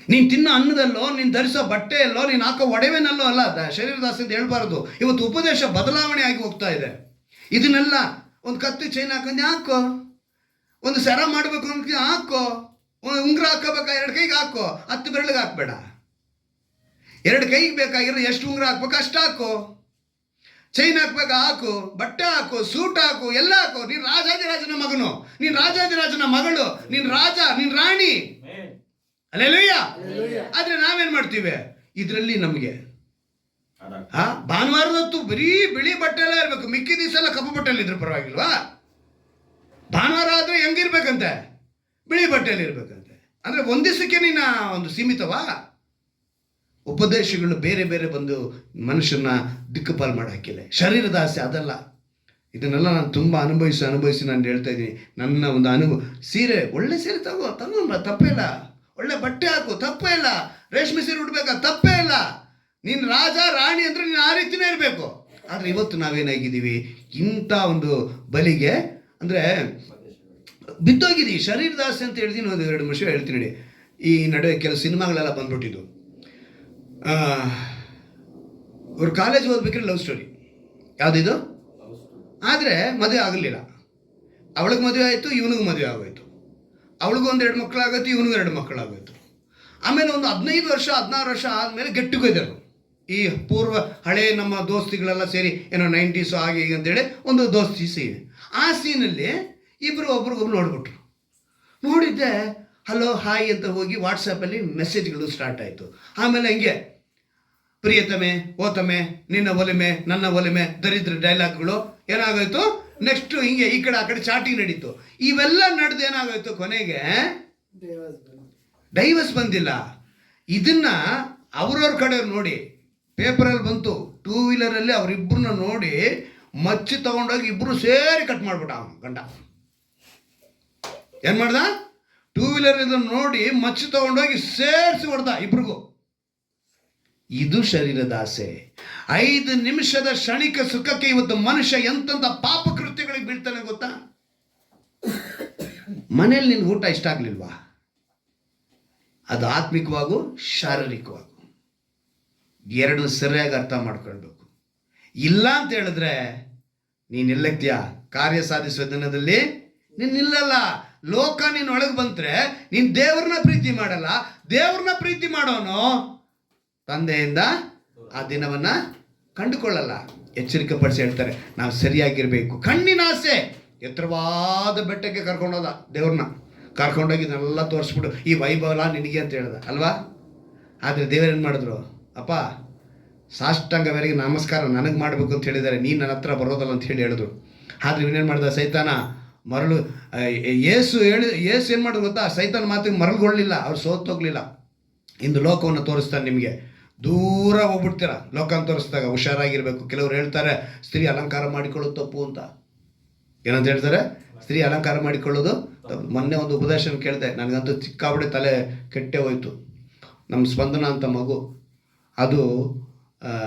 ನೀನು ತಿನ್ನೋ ಅನ್ನದಲ್ಲೋ, ನೀನು ಧರಿಸೋ ಬಟ್ಟೆಯಲ್ಲೋ, ನೀನು ಹಾಕೋ ಒಡವೆನಲ್ಲೋ ಅಲ್ಲ ಶರೀರದ ಆಸೆ ಅಂತ ಹೇಳ್ಬಾರ್ದು. ಇವತ್ತು ಉಪದೇಶ ಬದಲಾವಣೆ ಆಗಿ ಹೋಗ್ತಾ ಇದೆ. ಇದನ್ನೆಲ್ಲ ಒಂದು ಕತ್ತಿ ಚೈನ್ ಹಾಕೊಂಡು ಹಾಕೋ, ಒಂದು ಸರ ಮಾಡಬೇಕು ಅಂತ ಹಾಕೋ, ಒಂದು ಉಂಗುರ ಹಾಕೋಬೇಕಾ 2 ಕೈಗೆ ಹಾಕೋ, 10 ಬೆರಳಿಗೆ ಹಾಕ್ಬೇಡ. 2 ಕೈಗೆ ಬೇಕಾಗಿರೋ ಎಷ್ಟು ಉಂಗುರ ಹಾಕ್ಬೇಕು ಅಷ್ಟು ಹಾಕೋ, ಚೈನ್ ಹಾಕ್ಬೇಕಾ ಹಾಕು, ಬಟ್ಟೆ ಹಾಕು, ಸೂಟ್ ಹಾಕು, ಎಲ್ಲ ಹಾಕು. ನೀನು ರಾಜಾದಿರಾಜನ ಮಗನು, ನೀನು ರಾಜಾದಿರಾಜನ ಮಗಳು, ನೀನು ರಾಜ, ನೀನು ರಾಣಿ. ಅಲ್ಲೇಲೂಯ್ಯ. ಆದ್ರೆ ನಾವೇನ್ ಮಾಡ್ತೀವಿ ಇದರಲ್ಲಿ ನಮಗೆ ಭಾನುವಾರದತ್ತು ಬರೀ ಬಿಳಿ ಬಟ್ಟೆ ಎಲ್ಲ ಇರ್ಬೇಕು, ಮಿಕ್ಕಿ ದಿವಸ ಎಲ್ಲ ಕಪ್ಪು ಬಟ್ಟೆಯಲ್ಲಿ ಇದ್ರೆ ಪರವಾಗಿಲ್ವಾ? ಭಾನುವಾರ ಆದ್ರೆ ಹೆಂಗಿರ್ಬೇಕಂತೆ? ಬಿಳಿ ಬಟ್ಟೆಯಲ್ಲಿ ಇರ್ಬೇಕಂತೆ. ಅಂದ್ರೆ ಒಂದ್ ದಿವಸಕ್ಕೆ ನೀನ ಒಂದು ಸೀಮಿತವಾ? ಉಪದೇಶಗಳು ಬೇರೆ ಬೇರೆ ಬಂದು ಮನುಷ್ಯನ ದಿಕ್ಕುಪಾಲು ಮಾಡಿ ಹಾಕಿಲ್ಲ. ಶರೀರದ ಆಸೆ ಅದಲ್ಲ. ಇದನ್ನೆಲ್ಲ ನಾನು ತುಂಬ ಅನುಭವಿಸಿ ನಾನು ಹೇಳ್ತಾ ಇದ್ದೀನಿ. ನನ್ನ ಒಂದು ಸೀರೆ, ಒಳ್ಳೆ ಸೀರೆ ತಗೋ ತಪ್ಪೇ ಇಲ್ಲ. ಒಳ್ಳೆ ಬಟ್ಟೆ ಹಾಕು, ತಪ್ಪೇ ಇಲ್ಲ. ರೇಷ್ಮೆ ಸೀರೆ ಉಡ್ಬೇಕಾ, ತಪ್ಪೇ ಇಲ್ಲ. ನೀನು ರಾಜ ರಾಣಿ ಅಂದ್ರೆ ನೀನು ಆ ರೀತಿನೇ ಇರಬೇಕು. ಆದರೆ ಇವತ್ತು ನಾವೇನಾಗಿದ್ದೀವಿ, ಇಂಥ ಒಂದು ಬಲಿಗೆ ಅಂದರೆ ಬಿದ್ದೋಗಿದ್ದೀವಿ. ಶರೀರದ ಆಸೆ ಅಂತ ಹೇಳ್ತೀನಿ. ಒಂದು 2 ನಿಮಿಷ ಹೇಳ್ತೀನಿ ನೋಡಿ. ಈ ನಡುವೆ ಕೆಲವು ಸಿನಿಮಾಗಳೆಲ್ಲ ಬಂದ್ಬಿಟ್ಟಿದ್ದು. ಇವ್ರು ಕಾಲೇಜ್ ಓದ್ಬೇಕಾದ್ರೆ ಲವ್ ಸ್ಟೋರಿ ಯಾವುದಿದು, ಆದರೆ ಮದುವೆ ಆಗಲಿಲ್ಲ. ಅವಳಿಗೆ ಮದುವೆ ಆಯಿತು, ಇವನಿಗೆ ಮದುವೆ ಆಗೋಯ್ತು. ಅವಳಿಗೂ 1-2 ಮಕ್ಕಳಾಗೋಯ್ತು, ಇವನಿಗೂ 2 ಮಕ್ಕಳಾಗೋಯ್ತು. ಆಮೇಲೆ ಒಂದು 15 ವರ್ಷ 16 ವರ್ಷ ಆದಮೇಲೆ ಗೆಟ್ ಟುಗೆದರು. ಈ ಪೂರ್ವ ಹಳೆ ನಮ್ಮ ದೋಸ್ತಿಗಳೆಲ್ಲ ಸೇರಿ ಏನೋ 90s ಹಾಗೆ ಹೀಗೆ ಅಂತೇಳಿ ಒಂದು ದೋಸ್ತಿ ಸೀನ್. ಆ ಸೀನಲ್ಲಿ ಇಬ್ಬರು ಒಬ್ರಿಗೊಬ್ರು ನೋಡ್ಬಿಟ್ರು. ನೋಡಿದ್ದೆ ಹಲೋ ಹಾಯ್ ಅಂತ ಹೋಗಿ ವಾಟ್ಸಪ್ಪಲ್ಲಿ ಮೆಸೇಜ್ಗಳು ಸ್ಟಾರ್ಟ್ ಆಯಿತು. ಆಮೇಲೆ ಹಂಗೆ ಪ್ರಿಯತಮೆ, ಓತಮೆ, ನಿನ್ನ ಒಲಿಮೆ, ನನ್ನ ಒಲಿಮೆ, ದರಿದ್ರ ಡೈಲಾಗ್ಗಳು ಏನಾಗೋಯ್ತು. ನೆಕ್ಸ್ಟ್ ಹಿಂಗೆ ಈ ಕಡೆ ಆ ಕಡೆ ಚಾಟಿಂಗ್ ನಡೀತು. ಇವೆಲ್ಲ ನಡೆದು ಏನಾಗೋಯ್ತು, ಕೊನೆಗೆ ಡೈವರ್ಸ್ ಬಂದಿಲ್ಲ. ಇದನ್ನ ಅವ್ರವ್ರ ಕಡೆ ನೋಡಿ ಪೇಪರಲ್ಲಿ ಬಂತು. 2 ವೀಲರಲ್ಲಿ ಅವರಿಬ್ಬರನ್ನ ನೋಡಿ ಮಚ್ಚಿ ತಗೊಂಡೋಗಿ ಇಬ್ಬರು ಸೇರಿ ಕಟ್ ಮಾಡ್ಬಿಟ್ಟ. ಅವನು ಗಂಡ ಏನು ಮಾಡ್ದ, 2 ವೀಲರ್ ಇದನ್ನು ನೋಡಿ ಮಚ್ಚಿ ತಗೊಂಡೋಗಿ ಸೇರಿಸಿ ಹೊಡೆದ ಇಬ್ರಿಗೂ. ಇದು ಶರೀರದ ಆಸೆ. 5 ನಿಮಿಷದ ಕ್ಷಣಿಕ ಸುಖಕ್ಕೆ ಇವತ್ತು ಮನುಷ್ಯ ಎಂತೆಂಥ ಪಾಪ ಕೃತ್ಯಗಳಿಗೆ ಬೀಳ್ತಾನೆ ಗೊತ್ತಾ? ಮನೇಲಿ ನಿನ್ಗೆ ಊಟ ಇಷ್ಟ ಆಗ್ಲಿಲ್ವಾ? ಅದು ಆತ್ಮಿಕವಾಗೂ ಶಾರೀರಿಕವಾಗೂ 2 ಸರಿಯಾಗಿ ಅರ್ಥ ಮಾಡ್ಕೊಳ್ಬೇಕು. ಇಲ್ಲ ಅಂತ ಹೇಳಿದ್ರೆ ನೀನು ಎಲ್ಲಕ್ತಿಯ ಕಾರ್ಯ ಸಾಧಿಸುವ ದಿನದಲ್ಲಿ ನೀನು ನಿಲ್ಲಲ್ಲ. ಲೋಕ ನೀನು ಒಳಗೆ ಬಂದ್ರೆ ನೀನು ದೇವ್ರನ್ನ ಪ್ರೀತಿ ಮಾಡಲ್ಲ. ದೇವ್ರನ್ನ ಪ್ರೀತಿ ಮಾಡೋನು ತಂದೆಯಿಂದ ಆ ದಿನವನ್ನ ಕಂಡುಕೊಳ್ಳಲ್ಲ. ಎಚ್ಚರಿಕೆ ಪಡಿಸಿ ಹೇಳ್ತಾರೆ, ನಾವು ಸರಿಯಾಗಿರ್ಬೇಕು. ಕಣ್ಣಿನ ಆಸೆ, ಎತ್ತರವಾದ ಬೆಟ್ಟಕ್ಕೆ ಕರ್ಕೊಂಡೋದ, ದೇವ್ರನ್ನ ಕರ್ಕೊಂಡೋಗಿ ಇದನ್ನೆಲ್ಲ ತೋರಿಸ್ಬಿಟ್ಟು ಈ ವೈಭವ ನಿನಗೆ ಅಂತ ಹೇಳ್ದ ಅಲ್ವಾ? ಆದರೆ ದೇವರೇನು ಮಾಡಿದ್ರು, ಅಪ್ಪ ಸಾಷ್ಟಾಂಗವರೆಗೆ ನಮಸ್ಕಾರ ನನಗೆ ಮಾಡಬೇಕು ಅಂತ ಹೇಳಿದ್ದಾರೆ, ನೀನು ನನ್ನ ಹತ್ರ ಬರೋದಲ್ಲ ಅಂತ ಹೇಳಿದ್ರು. ಆದರೆ ಇವನೇನು ಮಾಡ್ದ, ಸೈತಾನ ಮರಳು ಏಸು ಏನು ಮಾಡಿದ್ರು ಗೊತ್ತಾ? ಸೈತಾನ ಮಾತಿಗೆ ಮರಳುಗೊಳ್ಳಿಲ್ಲ, ಅವ್ರು ಸೋತೋಗ್ಲಿಲ್ಲ. ಇಂದು ಲೋಕವನ್ನು ತೋರಿಸ್ತಾನೆ ನಿಮಗೆ. ದೂರ ಹೋಗ್ಬಿಡ್ತೀರ ಲೋಕನ ತೋರಿಸಿದಾಗ. ಹುಷಾರಾಗಿರ್ಬೇಕು. ಕೆಲವರು ಹೇಳ್ತಾರೆ ಸ್ತ್ರೀ ಅಲಂಕಾರ ಮಾಡಿಕೊಳ್ಳೋದು ತಪ್ಪು ಅಂತ. ಏನಂತ ಹೇಳ್ತಾರೆ? ಸ್ತ್ರೀ ಅಲಂಕಾರ ಮಾಡಿಕೊಳ್ಳೋದು ತಪ್ಪು. ಮೊನ್ನೆ ಒಂದು ಉಪದೇಶ ಕೇಳಿದೆ, ನನಗಂತೂ ಚಿಕ್ಕಾಬಡೆ ತಲೆ ಕೆಟ್ಟೆ ಹೋಯ್ತು. ನಮ್ಮ ಸ್ಪಂದನ ಅಂತ ಮಗು, ಅದು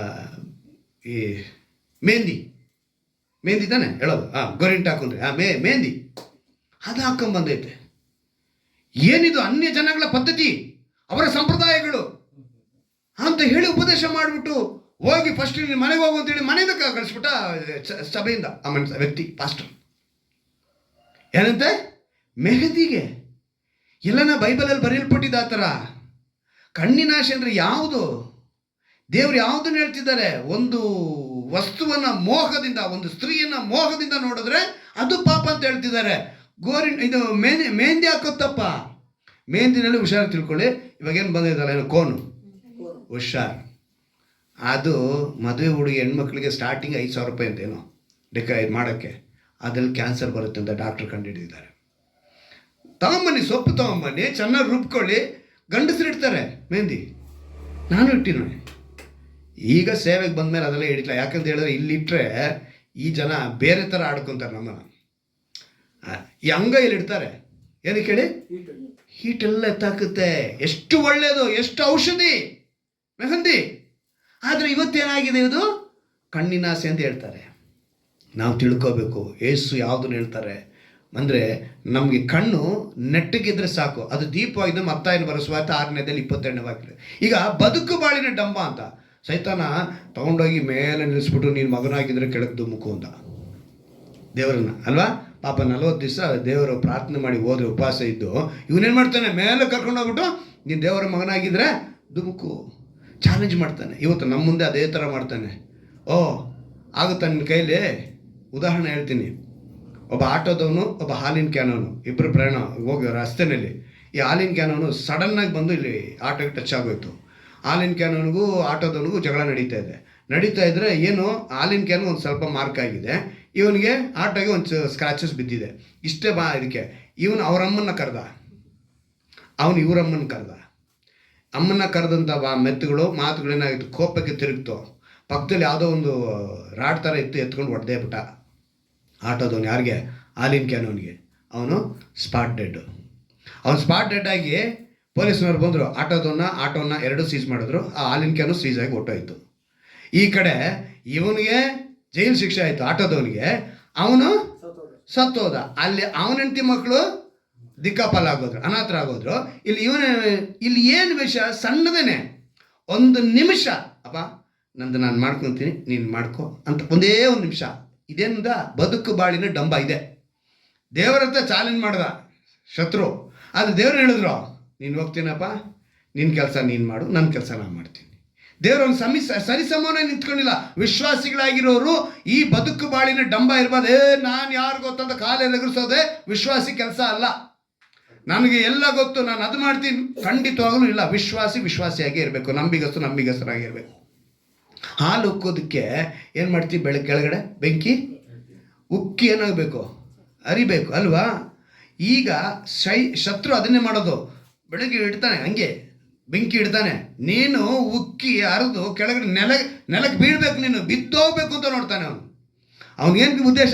ಈ ಮೆಹಂದಿ ತಾನೆ ಹೇಳೋದು, ಗೋರಿಂಟ ಹಾಕೊಂಡ್ರೆ ಮೆಹಂದಿ ಅದು ಹಾಕೊಂಡ್ಬಂದೈತೆ. ಏನಿದು ಅನ್ಯ ಜನಗಳ ಪದ್ಧತಿ, ಅವರ ಸಂಪ್ರದಾಯಗಳು ಅಂತ ಹೇಳಿ ಉಪದೇಶ ಮಾಡಿಬಿಟ್ಟು ಹೋಗಿ ಫಸ್ಟ್ ನೀನು ಮನೆಗೆ ಹೋಗು ಅಂತೇಳಿ ಮನೆಯಿಂದ ಕಳಿಸ್ಬಿಟ್ಟ ಸಭೆಯಿಂದ. ಆ ವ್ಯಕ್ತಿ ಪಾಸ್ಟರ್ ಏನಂತೆ, ಮೆಹಂದಿಗೆ ಎಲ್ಲನ ಬೈಬಲಲ್ಲಿ ಬರೆಯಲ್ಪಟ್ಟಿದ್ದ ಆ ಥರ. ಕಣ್ಣಿನಾಶೆ ಅಂದರೆ ಯಾವುದು? ದೇವರು ಯಾವುದನ್ನು ಹೇಳ್ತಿದ್ದಾರೆ? ಒಂದು ವಸ್ತುವನ್ನ ಮೋಹದಿಂದ, ಒಂದು ಸ್ತ್ರೀಯನ್ನ ಮೋಹದಿಂದ ನೋಡಿದ್ರೆ ಅದು ಪಾಪ ಅಂತ ಹೇಳ್ತಿದ್ದಾರೆ. ಇದು ಮೆಹಂದಿ ಹಾಕೋತ್ತಪ್ಪ. ಮೆಹಂದಿನಲ್ಲಿ ಹುಷಾರು ತಿಳ್ಕೊಳ್ಳಿ. ಇವಾಗೇನು ಬಂದಿದ್ದಲ್ಲ, ಏನು ಕೋನು, ಹುಷಾರು. ಅದು ಮದುವೆ ಹುಡುಗಿ ಹೆಣ್ಮಕ್ಳಿಗೆ ಸ್ಟಾರ್ಟಿಂಗ್ 5,000 ರೂಪಾಯಿ ಅಂತೇನೋ ಇದು ಮಾಡೋಕ್ಕೆ, ಅದ್ರಲ್ಲಿ ಕ್ಯಾನ್ಸರ್ ಬರುತ್ತೆ ಅಂತ ಡಾಕ್ಟ್ರ್ ಕಂಡುಹಿಡಿದಿದ್ದಾರೆ. ತಗೊಂಬನ್ನಿ, ಸೊಪ್ಪು ತೊಗೊಂಬನ್ನಿ, ಚೆನ್ನಾಗಿ ರುಬ್ಕೊಳ್ಳಿ, ಗಂಡಸರು ಇಡ್ತಾರೆ ಮೆಹಂದಿ, ನಾನು ಇಟ್ಟಿದ್ದೀನಿ. ಈಗ ಸೇವೆಗೆ ಬಂದಮೇಲೆ ಅದೆಲ್ಲ ಹಿಡಿಲ್ಲ. ಯಾಕಂತ ಹೇಳಿದ್ರೆ ಇಲ್ಲಿಟ್ಟರೆ ಈ ಜನ ಬೇರೆ ಥರ ಆಡ್ಕೊತಾರೆ ನಮ್ಮನ್ನು. ಈ ಅಂಗೈಯಲ್ಲಿ ಇಡ್ತಾರೆ, ಏನಕ್ಕೆ ಹೇಳಿ? ಹೀಟೆಲ್ಲ ಎತ್ತಾಕುತ್ತೆ. ಎಷ್ಟು ಒಳ್ಳೆಯದು, ಎಷ್ಟು ಔಷಧಿ ಮೆಹಂದಿ. ಆದರೆ ಇವತ್ತೇನಾಗಿದೆ, ಇದು ಕಣ್ಣಿನ ಆಸೆ ಅಂತ ಹೇಳ್ತಾರೆ. ನಾವು ತಿಳ್ಕೋಬೇಕು ಏಸು ಯಾವುದನ್ನು ಹೇಳ್ತಾರೆ ಅಂದರೆ, ನಮಗೆ ಕಣ್ಣು ನೆಟ್ಟಗಿದ್ರೆ ಸಾಕು, ಅದು ದೀಪವಾಗಿದ್ದರೆ ಮತ್ತಾಯನ ಬರೆಸುವಾತ 6ನೇದಲ್ಲಿ 22ನೇ ವಾಕ್ಯ. ಈಗ ಬದುಕು ಬಾಳಿನ ಡಂಬ ಅಂತ ಸೈತಾನ ತಗೊಂಡೋಗಿ ಮೇಲೆ ನಿಲ್ಲಿಸ್ಬಿಟ್ಟು ನೀನು ಮಗನಾಗಿದ್ದರೆ ಕೆಳಗೆ ದುಮ್ಮುಕು ಅಂತ ದೇವರನ್ನ, ಅಲ್ವಾ? ಪಾಪ 40 ದಿವಸ ದೇವರು ಪ್ರಾರ್ಥನೆ ಮಾಡಿ ಹೋದ್ರೆ ಉಪವಾಸ ಇದ್ದು, ಇವನೇನು ಮಾಡ್ತಾನೆ, ಮೇಲೆ ಕರ್ಕೊಂಡೋಗ್ಬಿಟ್ಟು ನೀನು ದೇವರ ಮಗನಾಗಿದ್ದರೆ ದುಮುಕು ಚಾಲೆಂಜ್ ಮಾಡ್ತಾನೆ. ಇವತ್ತು ನಮ್ಮ ಮುಂದೆ ಅದೇ ಥರ ಮಾಡ್ತಾನೆ. ಓ ಆಗುತ್ತಾ ನಿನ್ನ ಕೈಲಿ? ಉದಾಹರಣೆ ಹೇಳ್ತೀನಿ. ಒಬ್ಬ ಆಟೋದವನು, ಒಬ್ಬ ಹಾಲಿನ ಕ್ಯಾನವನು, ಇಬ್ಬರು ಪ್ರಯಾಣ ಹೋಗಿ ರಸ್ತೆಯಲ್ಲಿ. ಈ ಹಾಲಿನ ಕ್ಯಾನವನು ಸಡನ್ನಾಗಿ ಬಂದು ಇಲ್ಲಿ ಆಟೋಗೆ ಟಚ್ ಆಗೋಯ್ತು. ಹಾಲಿನ ಕ್ಯಾನವನಿಗೂ ಆಟೋದವನಿಗೂ ಜಗಳ ನಡೀತಾ ಇದ್ದರೆ ಏನು, ಹಾಲಿನ ಕ್ಯಾನು ಒಂದು ಸ್ವಲ್ಪ ಮಾರ್ಕ್ ಆಗಿದೆ, ಇವನಿಗೆ ಆಟೋಗೆ ಒಂದು ಸ್ಕ್ರಾಚಸ್ ಬಿದ್ದಿದೆ. ಇಷ್ಟೇ ಇದಕ್ಕೆ ಇವನು ಅವರಮ್ಮನ್ನ ಕರೆದ, ಅವನು ಇವರಮ್ಮನ ಕರೆದ. ಅಮ್ಮನ್ನ ಕರೆದಂಥ ಮೆತ್ತುಗಳು ಮಾತುಗಳೇನಾಗಿತ್ತು, ಕೋಪಕ್ಕೆ ತಿರುಗ್ತು. ಪಕ್ಕದಲ್ಲಿ ಯಾವುದೋ ಒಂದು ರಾಡ್ ಥರ ಇತ್ತು, ಎತ್ಕೊಂಡು ಹೊಡೆದೇ ಬಿಟ್ಟ ಆಟೋದವನು. ಯಾರಿಗೆ? ಹಾಲಿನ ಕ್ಯಾನವನಿಗೆ. ಅವನು ಸ್ಪಾಟ್ ಡೆಡ್. ಅವನು ಸ್ಪಾಟ್ ಡೆಡ್ ಆಗಿ ಪೊಲೀಸ್ನವ್ರು ಬಂದರು. ಆಟೋನ 2 ಸೀಸ್ ಮಾಡಿದ್ರು. ಆ ಹಾಲಿನ ಕ್ಯಾನು ಸೀಸ್ ಆಗಿ ಹೊಟ್ಟೋಯ್ತು. ಈ ಕಡೆ ಇವನಿಗೆ ಜೈಲು ಶಿಕ್ಷೆ ಆಯಿತು, ಆಟೋದವನಿಗೆ. ಅವನು ಸತ್ತೋದ. ಅಲ್ಲಿ ಅವನ ಹೆಂಡತಿ ಮಕ್ಕಳು ದಿಕ್ಕಾಪಾಲಾಗೋದ್ರು, ಅನಾಥರಾಗೋದ್ರು. ಇಲ್ಲಿ ಏನು ವಿಷಯ? ಸಣ್ಣದೇನೆ, 1 ನಿಮಿಷ, ಅಪ್ಪ ನಂದು ನಾನು ಮಾಡ್ಕೊತೀನಿ, ನೀನು ಮಾಡ್ಕೊ ಅಂತ, ಒಂದೇ 1 ನಿಮಿಷ. ಇದೇನಿಂದ ಬದುಕು ಬಾಳಿನ ಡಂಬ ಇದೆ. ದೇವರ ಹತ್ರ ಚಾಲೆಂಜ್ ಮಾಡ್ದ ಶತ್ರು. ಆದರೆ ದೇವರು ಹೇಳಿದ್ರು, ನೀನು ಹೋಗ್ತೀನಪ್ಪ, ನಿನ್ನ ಕೆಲಸ ನೀನು ಮಾಡು, ನನ್ನ ಕೆಲಸ ನಾನು ಮಾಡ್ತೀನಿ. ದೇವರೊಂದು ಸರಿಸಮನಾಗಿ ನಿಂತ್ಕೊಂಡಿಲ್ಲ. ವಿಶ್ವಾಸಿಗಳಾಗಿರೋರು ಈ ಬದುಕು ಬಾಳಿನ ಡಂಬ ಇರ್ಬೋದು. ನಾನು ಯಾರು ಗೊತ್ತಂತ ಕಾಲೇ ಎಗರಿಸೋದೆ ವಿಶ್ವಾಸಿ ಕೆಲಸ ಅಲ್ಲ. ನನಗೆ ಎಲ್ಲ ಗೊತ್ತು, ನಾನು ಅದು ಮಾಡ್ತೀನಿ, ಖಂಡಿತವಾಗಲೂ ಇಲ್ಲ. ವಿಶ್ವಾಸಿಯಾಗಿ ಇರಬೇಕು, ನಂಬಿಗಸ್ತರಾಗಿರಬೇಕು. ಹಾಲು ಉಕ್ಕೋದಕ್ಕೆ ಏನು ಮಾಡ್ತೀವಿ? ಕೆಳಗಡೆ ಬೆಂಕಿ ಉಕ್ಕಿ ಏನಾಗಬೇಕು? ಅರಿಬೇಕು, ಅಲ್ವಾ? ಈಗ ಶತ್ರು ಅದನ್ನೇ ಮಾಡೋದು. ಬೆಳಗ್ಗೆ ಇಡ್ತಾನೆ, ಹಂಗೆ ಬೆಂಕಿ ಇಡ್ತಾನೆ. ನೀನು ಉಕ್ಕಿ ಅರಿದು ಕೆಳಗಡೆ ನೆಲಕ್ಕೆ ಬೀಳ್ಬೇಕು, ನೀನು ಬಿದ್ದೋಗ್ಬೇಕು ಅಂತ ನೋಡ್ತಾನೆ ಅವನು. ಅವನಿಗೇನು ಉದ್ದೇಶ?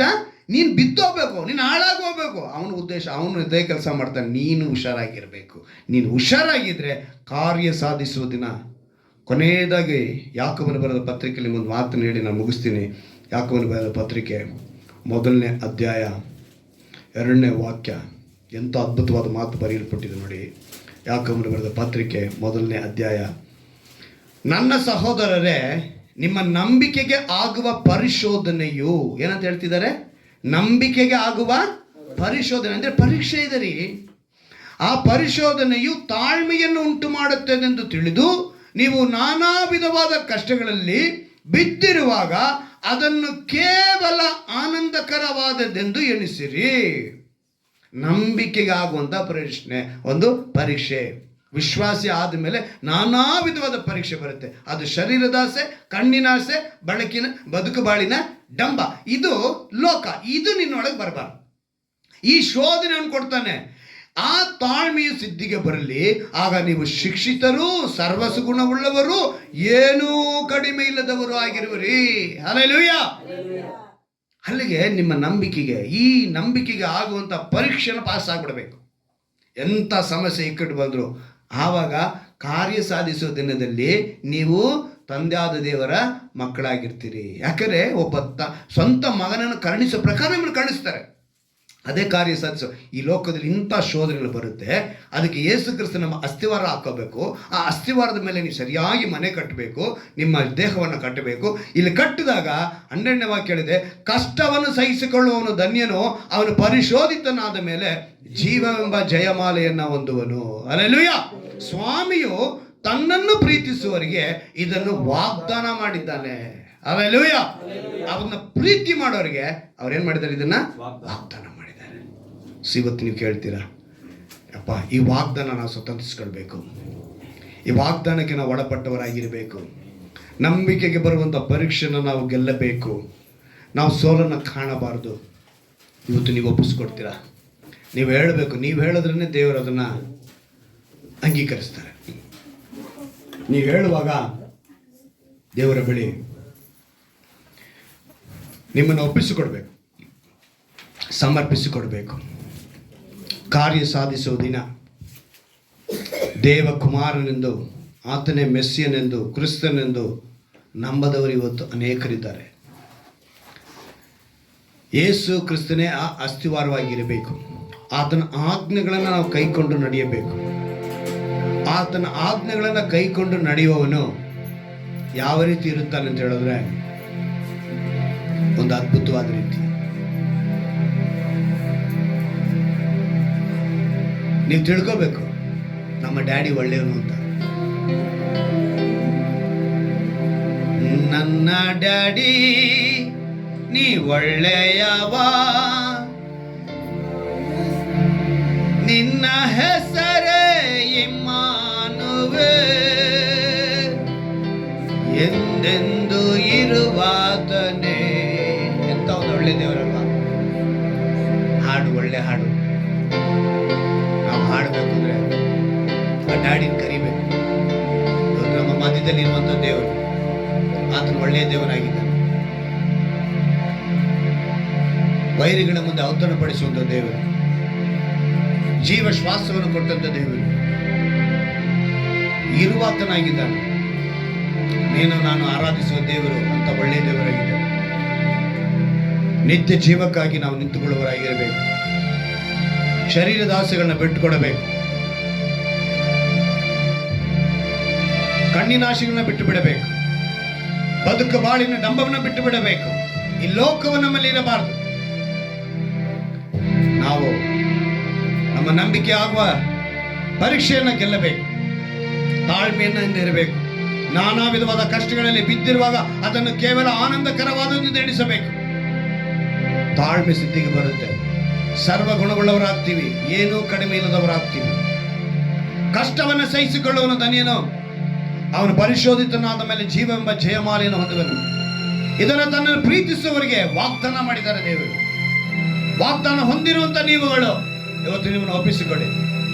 ನೀನು ಬಿದ್ದೋಗ್ಬೇಕು, ನೀನು ಹಾಳಾಗೋಗ್ಬೇಕು. ಅವನ ಉದ್ದೇಶ. ಅವನು ಇದೇ ಕೆಲಸ ಮಾಡ್ತಾನೆ. ನೀನು ಹುಷಾರಾಗಿರಬೇಕು. ನೀನು ಹುಷಾರಾಗಿದ್ದರೆ ಕಾರ್ಯ ಸಾಧಿಸುವ ದಿನ. ಕೊನೆಯದಾಗಿ ಯಾಕೋಬನ ಬರೆದ ಪತ್ರಿಕೆಯಲ್ಲಿ ಒಂದು ಮಾತನ್ನು ಹೇಳಿ ನಾನು ಮುಗಿಸ್ತೀನಿ. ಯಾಕೋಬನ ಬರೆದ ಪತ್ರಿಕೆ 1ನೇ ಅಧ್ಯಾಯ 2ನೇ ವಾಕ್ಯ, ಎಂಥ ಅದ್ಭುತವಾದ ಮಾತು ಬರೆಯಲ್ಪಟ್ಟಿದೆ ನೋಡಿ. ಯಾಕೋಬನ ಬರೆದ ಪತ್ರಿಕೆ 1ನೇ ಅಧ್ಯಾಯ. ನನ್ನ ಸಹೋದರರೇ, ನಿಮ್ಮ ನಂಬಿಕೆಗೆ ಆಗುವ ಪರಿಶೋಧನೆಯು, ಏನಂತ ಹೇಳ್ತಿದ್ದಾರೆ? ನಂಬಿಕೆಗೆ ಆಗುವ ಪರಿಶೋಧನೆ ಅಂದರೆ ಪರೀಕ್ಷೆ ಇದೆ ರೀ. ಆ ಪರಿಶೋಧನೆಯು ತಾಳ್ಮೆಯನ್ನು ಉಂಟು ಮಾಡುತ್ತದೆಂದು ತಿಳಿದು ನೀವು ನಾನಾ ವಿಧವಾದ ಕಷ್ಟಗಳಲ್ಲಿ ಬಿದ್ದಿರುವಾಗ ಅದನ್ನು ಕೇವಲ ಆನಂದಕರವಾದದ್ದೆಂದು ಎಣಿಸಿರಿ. ನಂಬಿಕೆಗೆ ಆಗುವಂಥ ಒಂದು ಪರೀಕ್ಷೆ. ವಿಶ್ವಾಸಿ ಆದಮೇಲೆ ನಾನಾ ವಿಧವಾದ ಪರೀಕ್ಷೆ ಬರುತ್ತೆ. ಅದು ಶರೀರದಾಸೆ, ಕಣ್ಣಿನಾಸೆ, ಬದುಕು ಬಾಳಿನ ಡಂಬ. ಇದು ಲೋಕ. ಇದು ನಿನ್ನೊಳಗೆ ಬರಬಾರ್ದು. ಈ ಶೋಧನೆಯನ್ನು ಕೊಡ್ತಾನೆ. ಆ ತಾಳ್ಮೆಯು ಸಿದ್ಧಿಗೆ ಬರಲಿ, ಆಗ ನೀವು ಶಿಕ್ಷಿತರು, ಸರ್ವಸುಗುಣವುಳ್ಳವರು, ಏನೂ ಕಡಿಮೆ ಇಲ್ಲದವರು ಆಗಿರುವಿರಿ. ಹಲ್ಲೆಲೂಯಾ. ಅಲ್ಲಿಗೆ ನಿಮ್ಮ ಈ ನಂಬಿಕೆಗೆ ಆಗುವಂಥ ಪರೀಕ್ಷೆನ ಪಾಸ್ ಆಗಿಬಿಡಬೇಕು. ಎಂಥ ಸಮಸ್ಯೆ ಇಕ್ಕಟ್ಟು ಬಂದರು ಆವಾಗ ಕಾರ್ಯ ಸಾಧಿಸುವ ದಿನದಲ್ಲಿ ನೀವು ತಂದೆಯಾದ ದೇವರ ಮಕ್ಕಳಾಗಿರ್ತೀರಿ. ಯಾಕಂದರೆ ಒಬ್ಬ ಸ್ವಂತ ಮಗನನ್ನು ಕರುಣಿಸೋ ಪ್ರಕಾರ ನಿಮ್ಮನ್ನು ಕರುಣಿಸ್ತಾರೆ. ಅದೇ ಕಾರ್ಯ ಸಾಧಿಸೋ. ಈ ಲೋಕದಲ್ಲಿ ಇಂಥ ಶೋಧನೆಗಳು ಬರುತ್ತೆ. ಅದಕ್ಕೆ ಯೇಸು ಕ್ರಿಸ್ತ ನಮ್ಮ ಅಸ್ಥಿವಾರ ಹಾಕೋಬೇಕು. ಆ ಅಸ್ಥಿವಾರದ ಮೇಲೆ ನೀವು ಸರಿಯಾಗಿ ಮನೆ ಕಟ್ಟಬೇಕು, ನಿಮ್ಮ ದೇಹವನ್ನು ಕಟ್ಟಬೇಕು. ಇಲ್ಲಿ ಕಟ್ಟಿದಾಗ 12ನೇ ವಾಕ್ಯ ಹೇಳಿದೆ, ಕಷ್ಟವನ್ನು ಸಹಿಸಿಕೊಳ್ಳುವವನು ಧನ್ಯನು, ಅವನು ಪರಿಶೋಧಿತನಾದ ಮೇಲೆ ಜೀವವೆಂಬ ಜಯಮಾಲೆಯನ್ನು ಹೊಂದುವನು. ಹಲ್ಲೆಲೂಯಾ. ಸ್ವಾಮಿಯು ತನ್ನನ್ನು ಪ್ರೀತಿಸುವವರಿಗೆ ಇದನ್ನು ವಾಗ್ದಾನ ಮಾಡಿದ್ದಾನೆ. ಹಲ್ಲೆಲೂಯಾ. ಅವನ್ನ ಪ್ರೀತಿ ಮಾಡೋರಿಗೆ ಅವ್ರೇನು ಮಾಡಿದ್ದಾರೆ? ಇದನ್ನು ವಾಗ್ದಾನ ಮಾಡಿದ್ದಾರೆ. ಇವತ್ತು ನೀವು ಕೇಳ್ತೀರಾ, ಅಪ್ಪ ಈ ವಾಗ್ದಾನ ನಾವು ಸ್ವತಂತ್ರಿಸ್ಕೊಳ್ಬೇಕು, ಈ ವಾಗ್ದಾನಕ್ಕೆ ನಾವು ಒಳಪಟ್ಟವರಾಗಿರಬೇಕು, ನಂಬಿಕೆಗೆ ಬರುವಂಥ ಪರೀಕ್ಷೆನ ನಾವು ಗೆಲ್ಲಬೇಕು, ನಾವು ಸೋಲನ್ನು ಕಾಣಬಾರ್ದು. ಇವತ್ತು ನೀವು ಒಪ್ಪಿಸ್ಕೊಡ್ತೀರಾ? ನೀವು ಹೇಳಬೇಕು. ನೀವು ಹೇಳಿದ್ರೇ ದೇವರು ಅದನ್ನು ಅಂಗೀಕರಿಸ್ತಾರೆ. ನೀವು ಹೇಳುವಾಗ ದೇವರ ಬಳಿ ನಿಮ್ಮನ್ನು ಒಪ್ಪಿಸಿಕೊಡ್ಬೇಕು, ಸಮರ್ಪಿಸಿಕೊಡ್ಬೇಕು. ಕಾರ್ಯ ಸಾಧಿಸುವ ದಿನ ದೇವಕುಮಾರನೆಂದು, ಆತನೇ ಮೆಸ್ಸಿಯನೆಂದು, ಕ್ರಿಸ್ತನೆಂದು ನಂಬದವರು ಇವತ್ತು ಅನೇಕರಿದ್ದಾರೆ. ಯೇಸು ಕ್ರಿಸ್ತನೇ ಆ ಅಸ್ತಿವಾರವಾಗಿರಬೇಕು. ಆತನ ಆಜ್ಞೆಗಳನ್ನು ನಾವು ಕೈಕೊಂಡು ನಡೆಯಬೇಕು. ಆತನ ಆಜ್ಞೆಗಳನ್ನು ಕೈಕೊಂಡು ನಡೆಯುವವನು ಯಾವ ರೀತಿ ಇರುತ್ತಾನೆ ಅಂತ ಹೇಳಿದ್ರೆ, ಒಂದು ಅದ್ಭುತವಾದ ರೀತಿ. ನೀವು ತಿಳ್ಕೋಬೇಕು, ನಮ್ಮ ಡ್ಯಾಡಿ ಒಳ್ಳೆಯವನು ಅಂತ. ನನ್ನ ಡ್ಯಾಡಿ ನೀ ಒಳ್ಳೆಯವ, ನಿನ್ನ ಹೆಸರೇ ಇಮ್ಮಾನುವೆ, ಎಂದೆಂದು ಇರುವಾತನೇ. ಎಂತ ಒಂದು ಒಳ್ಳೆ ದೇವರಲ್ವಾ? ಹಾಡು, ಒಳ್ಳೆ ಹಾಡು. ನಾವು ಹಾಡಬೇಕು ಅಂದ್ರೆ ಆ ಡ್ಯಾಡಿನ ಕರಿಬೇಕು. ನಮ್ಮ ಮಧ್ಯದಲ್ಲಿ ಇರುವಂತ ದೇವರು, ಆತನು ಒಳ್ಳೆಯ ದೇವರಾಗಿದ್ದಾನೆ. ವೈರಿಗಳ ಮುಂದೆ ಔತಣಪಡಿಸುವಂತ ದೇವರು, ಜೀವ ಶ್ವಾಸವನ್ನು ಕೊಟ್ಟಂತ ದೇವರು, ಇರುವಾತನಾಗಿದ್ದಾನೆ. ನೀನು ನಾನು ಆರಾಧಿಸುವ ದೇವರು ಅಂತ ಒಳ್ಳೆಯ ದೇವರಾಗಿದ್ದಾನೆ. ನಿತ್ಯ ಜೀವಕ್ಕಾಗಿ ನಾವು ನಿಂತುಕೊಳ್ಳುವವರಾಗಿರಬೇಕು. ಶರೀರದ ಆಸೆಗಳನ್ನ ಬಿಟ್ಟುಕೊಡಬೇಕು. ಕಣ್ಣಿನ ಆಸೆಗಳನ್ನ ಬಿಟ್ಟು ಬಿಡಬೇಕು. ಬದುಕು ಬಾಳಿನ ಡಂಬವನ್ನು ಬಿಟ್ಟು ಬಿಡಬೇಕು. ಈ ಲೋಕವು ನಮ್ಮಲ್ಲಿ ಇರಬಾರದು. ನಾವು ನಮ್ಮ ನಂಬಿಕೆ ಆಗುವ ಪರೀಕ್ಷೆಯನ್ನು ಗೆಲ್ಲಬೇಕು. ತಾಳ್ಮೆಯಿಂದ ಇರಬೇಕು. ನಾನಾ ವಿಧವಾದ ಕಷ್ಟಗಳಲ್ಲಿ ಬಿದ್ದಿರುವಾಗ ಅದನ್ನು ಕೇವಲ ಆನಂದಕರವಾದದ್ದು ಎಣಿಸಬೇಕು. ತಾಳ್ಮೆ ಸಿದ್ಧಿಗೆ ಬರುತ್ತೆ. ಸರ್ವ ಗುಣವುಳ್ಳವರಾಗ್ತೀವಿ, ಏನೂ ಕಡಿಮೆ ಇಲ್ಲದವರಾಗ್ತೀವಿ. ಕಷ್ಟವನ್ನು ಸಹಿಸಿಕೊಳ್ಳುವನು ಧನ್ಯನು, ಅವನು ಪರಿಶೋಧಿತನಾದ ಮೇಲೆ ಜೀವವೆಂಬ ಜಯಮಾಲೆಯನ್ನು ಹೊಂದುವನು. ಇದನ್ನು ತನ್ನನ್ನು ಪ್ರೀತಿಸುವವರಿಗೆ ವಾಗ್ದಾನ ಮಾಡಿದ್ದಾರೆ ದೇವರು. ವಾಗ್ದಾನ ಹೊಂದಿರುವಂತ ನೀವುಗಳು ಇವತ್ತು ನಿಮ್ಮನ್ನು ಒಪ್ಪಿಸಿಕೊಡಿ.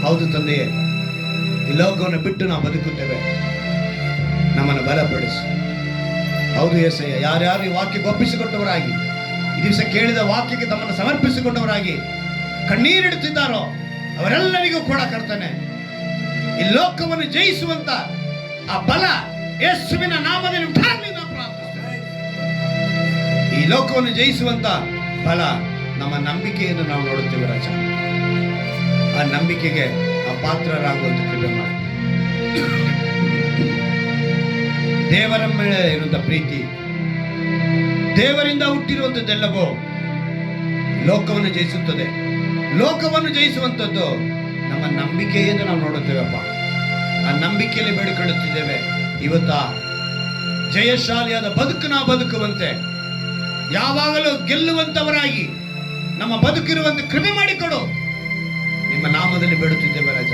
ಹೌದು ತಂದೆಯೇ, ಈ ಲೋಕವನ್ನು ಬಿಟ್ಟು ನಾವು ಬದುಕುತ್ತೇವೆ, ನಮ್ಮನ್ನು ಬಲಪಡಿಸಿ. ಹೌದು ಏಸಯ್ಯ, ಯಾರ್ಯಾರು ಈ ವಾಕ್ಯಕ್ಕೆ ಒಪ್ಪಿಸಿಕೊಟ್ಟವರಾಗಿ, ಈ ದಿವಸ ಕೇಳಿದ ವಾಕ್ಯಕ್ಕೆ ತಮ್ಮನ್ನು ಸಮರ್ಪಿಸಿಕೊಂಡವರಾಗಿ ಕಣ್ಣೀರಿಡುತ್ತಿದ್ದಾರೋ ಅವರೆಲ್ಲರಿಗೂ ಕೂಡ ಕರ್ತನೆ ಈ ಲೋಕವನ್ನು ಜಯಿಸುವಂತ ಆ ಬಲ ಯೇಸುವಿನ ನಾಮದಲ್ಲಿ ಉಂಟಾಗಲಿ ನಾವು ಪ್ರಾರ್ಥಿಸ್ತೇವೆ. ಈ ಲೋಕವನ್ನು ಜಯಿಸುವಂತ ಬಲ ನಮ್ಮ ನಂಬಿಕೆಯನ್ನು ನಾವು ನೋಡುತ್ತೇವೆ ರಾಜ. ಆ ನಂಬಿಕೆಗೆ ಆ ಪಾತ್ರರಾಗುವಂತ ಕೃಪೆ ಮಾಡಿ. ದೇವರ ಮೇಲೆ ಇರುವಂತ ಪ್ರೀತಿ, ದೇವರಿಂದ ಹುಟ್ಟಿರುವಂತದ್ದೆಲ್ಲವೋ ಲೋಕವನ್ನು ಜಯಿಸುತ್ತದೆ. ಲೋಕವನ್ನು ಜಯಿಸುವಂಥದ್ದು ನಮ್ಮ ನಂಬಿಕೆಯನ್ನು ನಾವು ನೋಡುತ್ತೇವಪ್ಪ. ಆ ನಂಬಿಕೆಯಲ್ಲಿ ಬೇಡಿಕೊಳ್ಳುತ್ತಿದ್ದೇವೆ. ಇವತ್ತ ಜಯಶಾಲಿಯಾದ ಬದುಕು ನಾವು ಬದುಕುವಂತೆ, ಯಾವಾಗಲೂ ಗೆಲ್ಲುವಂತವರಾಗಿ ನಮ್ಮ ಬದುಕಿರುವಂತೆ ಕೃಪೆ ಮಾಡಿಕೊಡು. ನಿಮ್ಮ ನಾಮದಲ್ಲಿ ಬೇಡುತ್ತಿದ್ದೇವೆ ರಾಜ.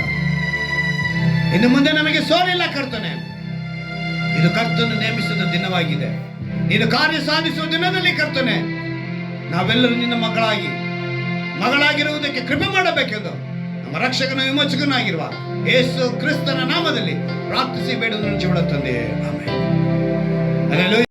ಇನ್ನು ಮುಂದೆ ನಮಗೆ ಸೋಲಿಲ್ಲ ಕರ್ತನೆ. ಇದು ಕರ್ತನು ನೇಮಿಸಿದ ದಿನವಾಗಿದೆ. ನೀನು ಕಾರ್ಯ ಸಾಧಿಸುವ ದಿನದಲ್ಲಿ ಕರ್ತನೆ ನಾವೆಲ್ಲರೂ ನಿನ್ನ ಮಗಳಾಗಿರುವುದಕ್ಕೆ ಕೃಪೆ ಮಾಡಬೇಕೆಂದು ನಮ್ಮ ರಕ್ಷಕನ ವಿಮೋಚಕನಾಗಿರುವ ಯೇಸು ಕ್ರಿಸ್ತನ ನಾಮದಲ್ಲಿ ಪ್ರಾರ್ಥಿಸಿ ಬೇಡುವುದನ್ನು ತಂದೆಯೇ, ಆಮೆನ್.